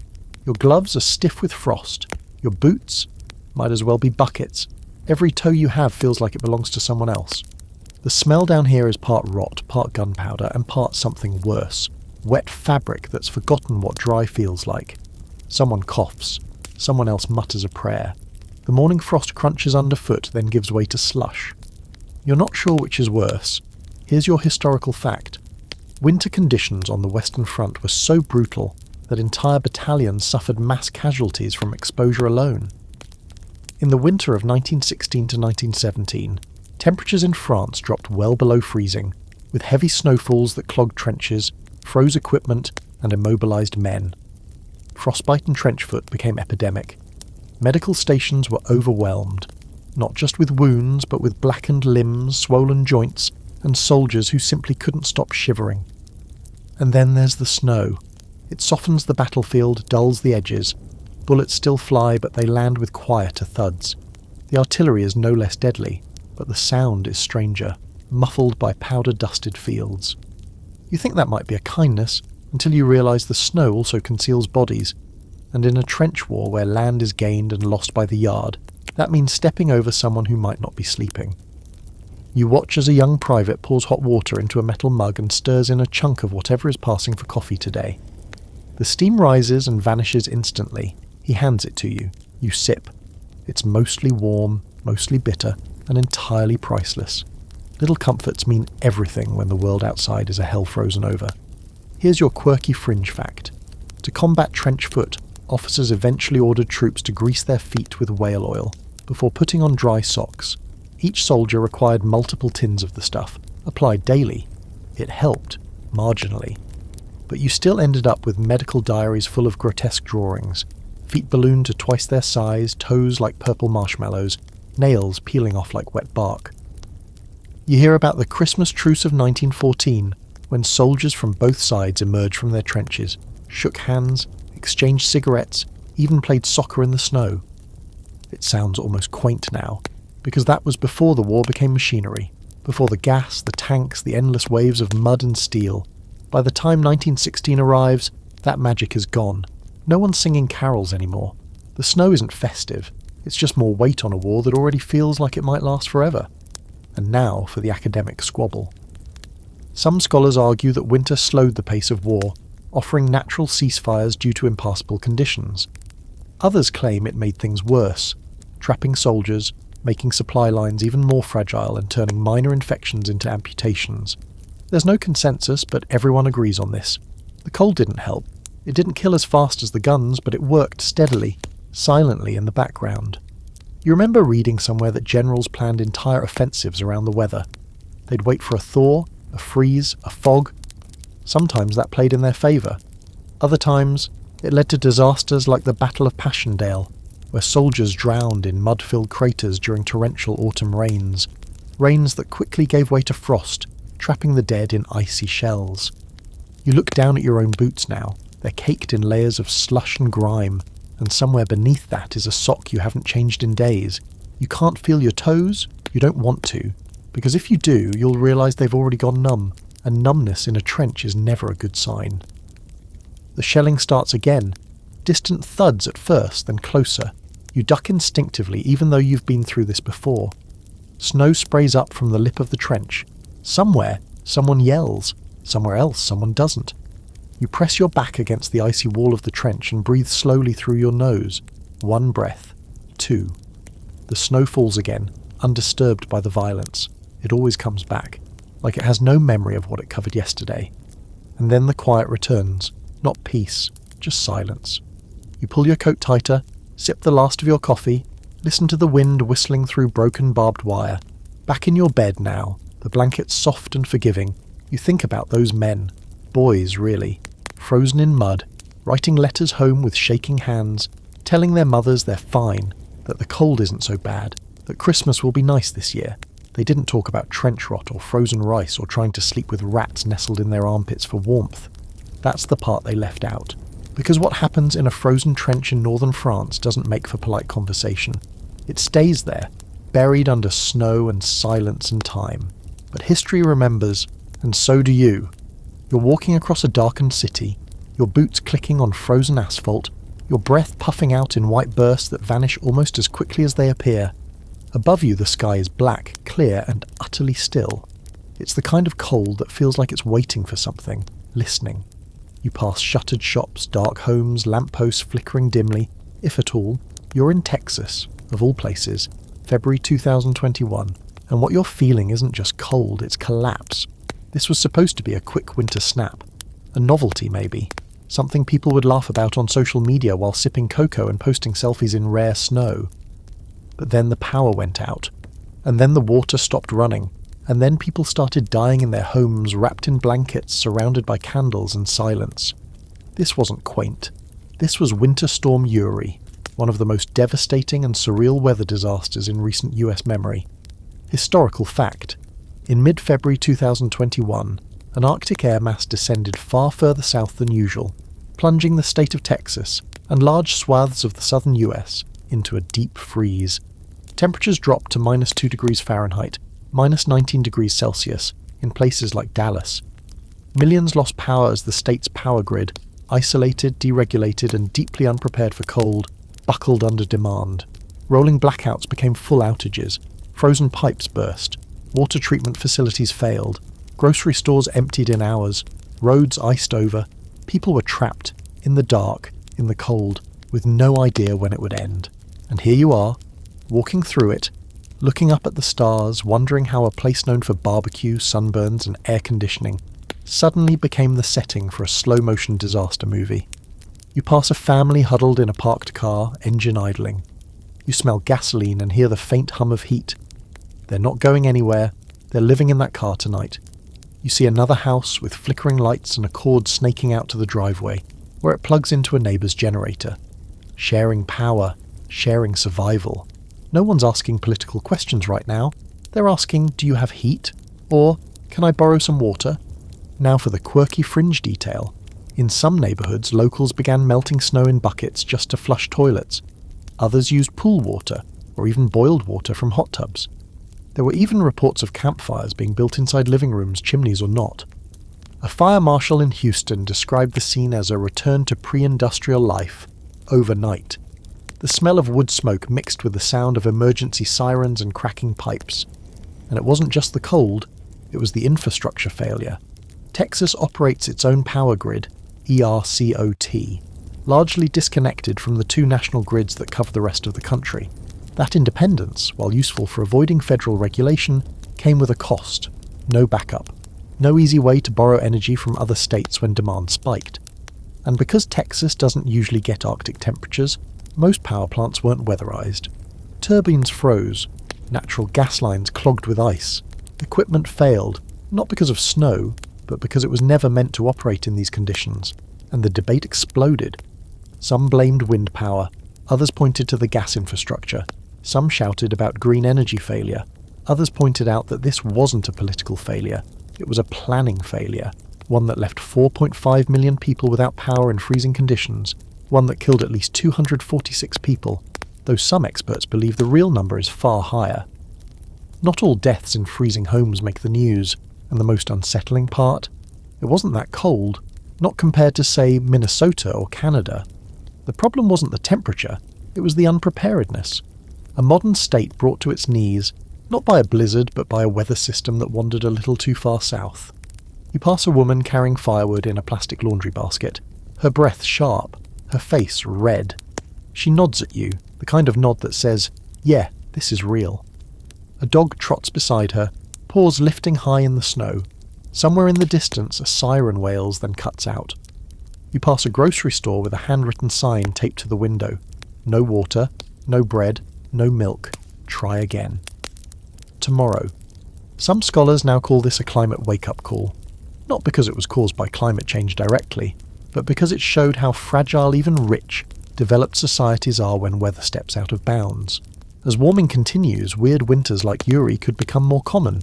Speaker 1: Your gloves are stiff with frost. Your boots might as well be buckets. Every toe you have feels like it belongs to someone else. The smell down here is part rot, part gunpowder, and part something worse. Wet fabric that's forgotten what dry feels like. Someone coughs. Someone else mutters a prayer. The morning frost crunches underfoot, then gives way to slush. You're not sure which is worse. Here's your historical fact. Winter conditions on the Western Front were so brutal that entire battalions suffered mass casualties from exposure alone. In the winter of 1916 to 1917, temperatures in France dropped well below freezing, with heavy snowfalls that clogged trenches, froze equipment, and immobilized men. Frostbite and trench foot became epidemic. Medical stations were overwhelmed, not just with wounds, but with blackened limbs, swollen joints, and soldiers who simply couldn't stop shivering. And then there's the snow. It softens the battlefield, dulls the edges. Bullets still fly, but they land with quieter thuds. The artillery is no less deadly, but the sound is stranger, muffled by powder-dusted fields. You think that might be a kindness, until you realise the snow also conceals bodies, and in a trench war where land is gained and lost by the yard, that means stepping over someone who might not be sleeping. You watch as a young private pours hot water into a metal mug and stirs in a chunk of whatever is passing for coffee today. The steam rises and vanishes instantly. He hands it to you. You sip. It's mostly warm, mostly bitter, and entirely priceless. Little comforts mean everything when the world outside is a hell frozen over. Here's your quirky fringe fact. To combat trench foot, officers eventually ordered troops to grease their feet with whale oil before putting on dry socks. Each soldier required multiple tins of the stuff, applied daily. It helped, marginally. But you still ended up with medical diaries full of grotesque drawings. Feet ballooned to twice their size, toes like purple marshmallows, nails peeling off like wet bark. You hear about the Christmas truce of 1914, when soldiers from both sides emerged from their trenches, shook hands, exchanged cigarettes, even played soccer in the snow. It sounds almost quaint now, because that was before the war became machinery, before the gas, the tanks, the endless waves of mud and steel. By the time 1916 arrives, that magic is gone. No one's singing carols anymore. The snow isn't festive, it's just more weight on a war that already feels like it might last forever. And now for the academic squabble. Some scholars argue that winter slowed the pace of war, offering natural ceasefires due to impassable conditions. Others claim it made things worse, trapping soldiers, making supply lines even more fragile and turning minor infections into amputations. There's no consensus, but everyone agrees on this. The cold didn't help. It didn't kill as fast as the guns, but it worked steadily, silently in the background. You remember reading somewhere that generals planned entire offensives around the weather. They'd wait for a thaw, a freeze, a fog. Sometimes that played in their favour. Other times, it led to disasters like the Battle of Passchendaele, where soldiers drowned in mud-filled craters during torrential autumn rains that quickly gave way to frost, trapping the dead in icy shells. You look down at your own boots now. They're caked in layers of slush and grime, and somewhere beneath that is a sock you haven't changed in days. You can't feel your toes. You don't want to, because if you do, you'll realise they've already gone numb, and numbness in a trench is never a good sign. The shelling starts again. Distant thuds at first, then closer. You duck instinctively, even though you've been through this before. Snow sprays up from the lip of the trench. Somewhere, someone yells. Somewhere else, someone doesn't. You press your back against the icy wall of the trench and breathe slowly through your nose. 1 breath. 2. The snow falls again, undisturbed by the violence. It always comes back, like it has no memory of what it covered yesterday. And then the quiet returns. Not peace, just silence. You pull your coat tighter, sip the last of your coffee, listen to the wind whistling through broken barbed wire. Back in your bed now, the blankets soft and forgiving, you think about those men, boys really, frozen in mud, writing letters home with shaking hands, telling their mothers they're fine, that the cold isn't so bad, that Christmas will be nice this year. They didn't talk about trench rot or frozen rice or trying to sleep with rats nestled in their armpits for warmth. That's the part they left out. Because what happens in a frozen trench in northern France doesn't make for polite conversation. It stays there, buried under snow and silence and time. But history remembers, and so do you. You're walking across a darkened city, your boots clicking on frozen asphalt, your breath puffing out in white bursts that vanish almost as quickly as they appear. Above you the sky is black, clear, and utterly still. It's the kind of cold that feels like it's waiting for something, listening. You pass shuttered shops, dark homes, lampposts flickering dimly. If at all, you're in Texas, of all places, February 2021, and what you're feeling isn't just cold, it's collapse. This was supposed to be a quick winter snap. A novelty, maybe. Something people would laugh about on social media while sipping cocoa and posting selfies in rare snow. But then the power went out, and then the water stopped running, And then people started dying in their homes, wrapped in blankets, surrounded by candles and silence. This wasn't quaint. This was Winter Storm Uri, one of the most devastating and surreal weather disasters in recent US memory. Historical fact: in mid-February 2021, an Arctic air mass descended far further south than usual, plunging the state of Texas and large swaths of the southern US into a deep freeze. Temperatures dropped to -2 degrees Fahrenheit, -19 degrees Celsius, in places like Dallas. Millions lost power as the state's power grid, isolated, deregulated, and deeply unprepared for cold, buckled under demand. Rolling blackouts became full outages, frozen pipes burst, water treatment facilities failed, grocery stores emptied in hours, roads iced over. People were trapped, in the dark, in the cold, with no idea when it would end. And here you are, walking through it, looking up at the stars, wondering how a place known for barbecue, sunburns, and air conditioning suddenly became the setting for a slow-motion disaster movie. You pass a family huddled in a parked car, engine idling. You smell gasoline and hear the faint hum of heat. They're not going anywhere. They're living in that car tonight. You see another house with flickering lights and a cord snaking out to the driveway, where it plugs into a neighbour's generator. Sharing power, sharing survival. No one's asking political questions right now. They're asking, do you have heat? Or, can I borrow some water? Now for the quirky fringe detail. In some neighbourhoods, locals began melting snow in buckets just to flush toilets. Others used pool water, or even boiled water from hot tubs. There were even reports of campfires being built inside living rooms, chimneys or not. A fire marshal in Houston described the scene as a return to pre-industrial life, overnight. The smell of wood smoke mixed with the sound of emergency sirens and cracking pipes. And it wasn't just the cold, it was the infrastructure failure. Texas operates its own power grid, ERCOT, largely disconnected from the two national grids that cover the rest of the country. That independence, while useful for avoiding federal regulation, came with a cost. No backup. No easy way to borrow energy from other states when demand spiked. And because Texas doesn't usually get Arctic temperatures, most power plants weren't weatherized. Turbines froze, natural gas lines clogged with ice. Equipment failed, not because of snow, but because it was never meant to operate in these conditions, and the debate exploded. Some blamed wind power, others pointed to the gas infrastructure, some shouted about green energy failure, others pointed out that this wasn't a political failure, it was a planning failure, one that left 4.5 million people without power in freezing conditions, one that killed at least 246 people, though some experts believe the real number is far higher. Not all deaths in freezing homes make the news, and the most unsettling part? It wasn't that cold, not compared to, say, Minnesota or Canada. The problem wasn't the temperature, it was the unpreparedness. A modern state brought to its knees, not by a blizzard but by a weather system that wandered a little too far south. You pass a woman carrying firewood in a plastic laundry basket, her breath sharp, her face red. She nods at you, the kind of nod that says, yeah, this is real. A dog trots beside her, paws lifting high in the snow. Somewhere in the distance a siren wails, then cuts out. You pass a grocery store with a handwritten sign taped to the window. No water, no bread, no milk. Try again. Tomorrow. Some scholars now call this a climate wake-up call. Not because it was caused by climate change directly, but because it showed how fragile even rich, developed societies are when weather steps out of bounds. As warming continues, weird winters like Uri could become more common.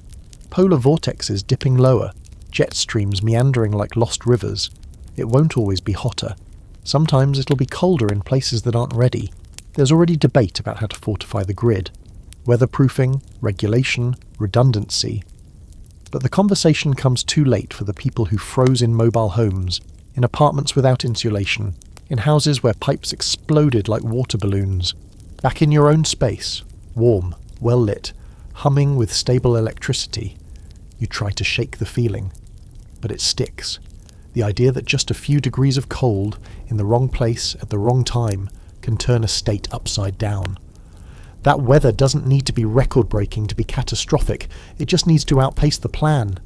Speaker 1: Polar vortexes dipping lower, jet streams meandering like lost rivers. It won't always be hotter. Sometimes it'll be colder in places that aren't ready. There's already debate about how to fortify the grid. Weatherproofing, regulation, redundancy. But the conversation comes too late for the people who froze in mobile homes, in apartments without insulation, in houses where pipes exploded like water balloons. Back in your own space, warm, well lit, humming with stable electricity. You try to shake the feeling, but it sticks. The idea that just a few degrees of cold, in the wrong place, at the wrong time, can turn a state upside down. That weather doesn't need to be record-breaking to be catastrophic, it just needs to outpace the plan.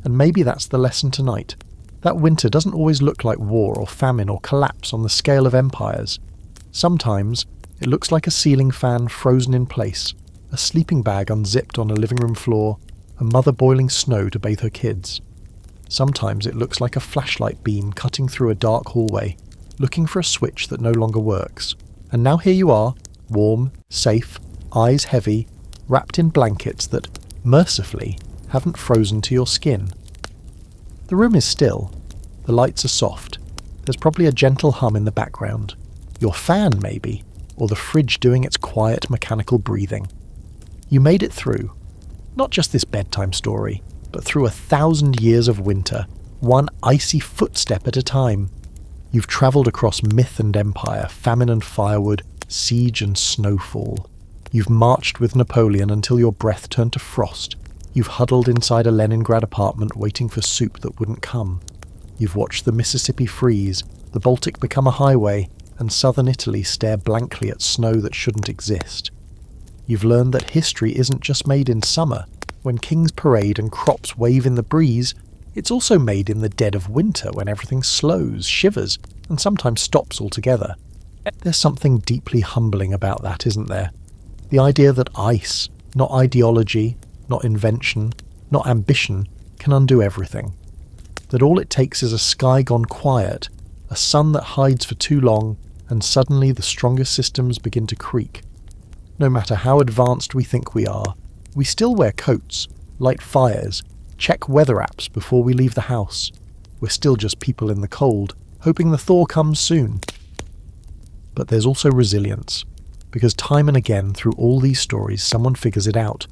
Speaker 1: And maybe that's the lesson tonight. That winter doesn't always look like war or famine or collapse on the scale of empires. Sometimes, it looks like a ceiling fan frozen in place, a sleeping bag unzipped on a living room floor, a mother boiling snow to bathe her kids. Sometimes it looks like a flashlight beam cutting through a dark hallway, looking for a switch that no longer works. And now here you are, warm, safe, eyes heavy, wrapped in blankets that, mercifully, haven't frozen to your skin. The room is still. The lights are soft. There's probably a gentle hum in the background. Your fan, maybe, or the fridge doing its quiet mechanical breathing. You made it through. Not just this bedtime story, but through 1,000 years of winter, one icy footstep at a time. You've travelled across myth and empire, famine and firewood, siege and snowfall. You've marched with Napoleon until your breath turned to frost. You've huddled inside a Leningrad apartment waiting for soup that wouldn't come. You've watched the Mississippi freeze, the Baltic become a highway, and southern Italy stare blankly at snow that shouldn't exist. You've learned that history isn't just made in summer. When kings parade and crops wave in the breeze, it's also made in the dead of winter when everything slows, shivers, and sometimes stops altogether. There's something deeply humbling about that, isn't there? The idea that ice, not ideology, not invention, not ambition, can undo everything. That all it takes is a sky gone quiet, a sun that hides for too long, and suddenly the strongest systems begin to creak. No matter how advanced we think we are, we still wear coats, light fires, check weather apps before we leave the house. We're still just people in the cold, hoping the thaw comes soon. But there's also resilience, because time and again through all these stories someone figures it out.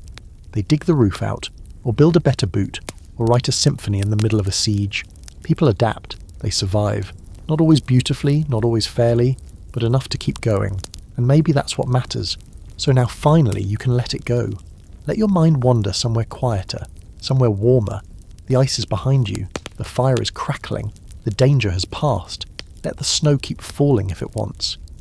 Speaker 1: They dig the roof out, or build a better boot, or write a symphony in the middle of a siege. People adapt, they survive. Not always beautifully, not always fairly, but enough to keep going. And maybe that's what matters. So now finally you can let it go. Let your mind wander somewhere quieter, somewhere warmer. The ice is behind you, the fire is crackling, the danger has passed. Let the snow keep falling if it wants.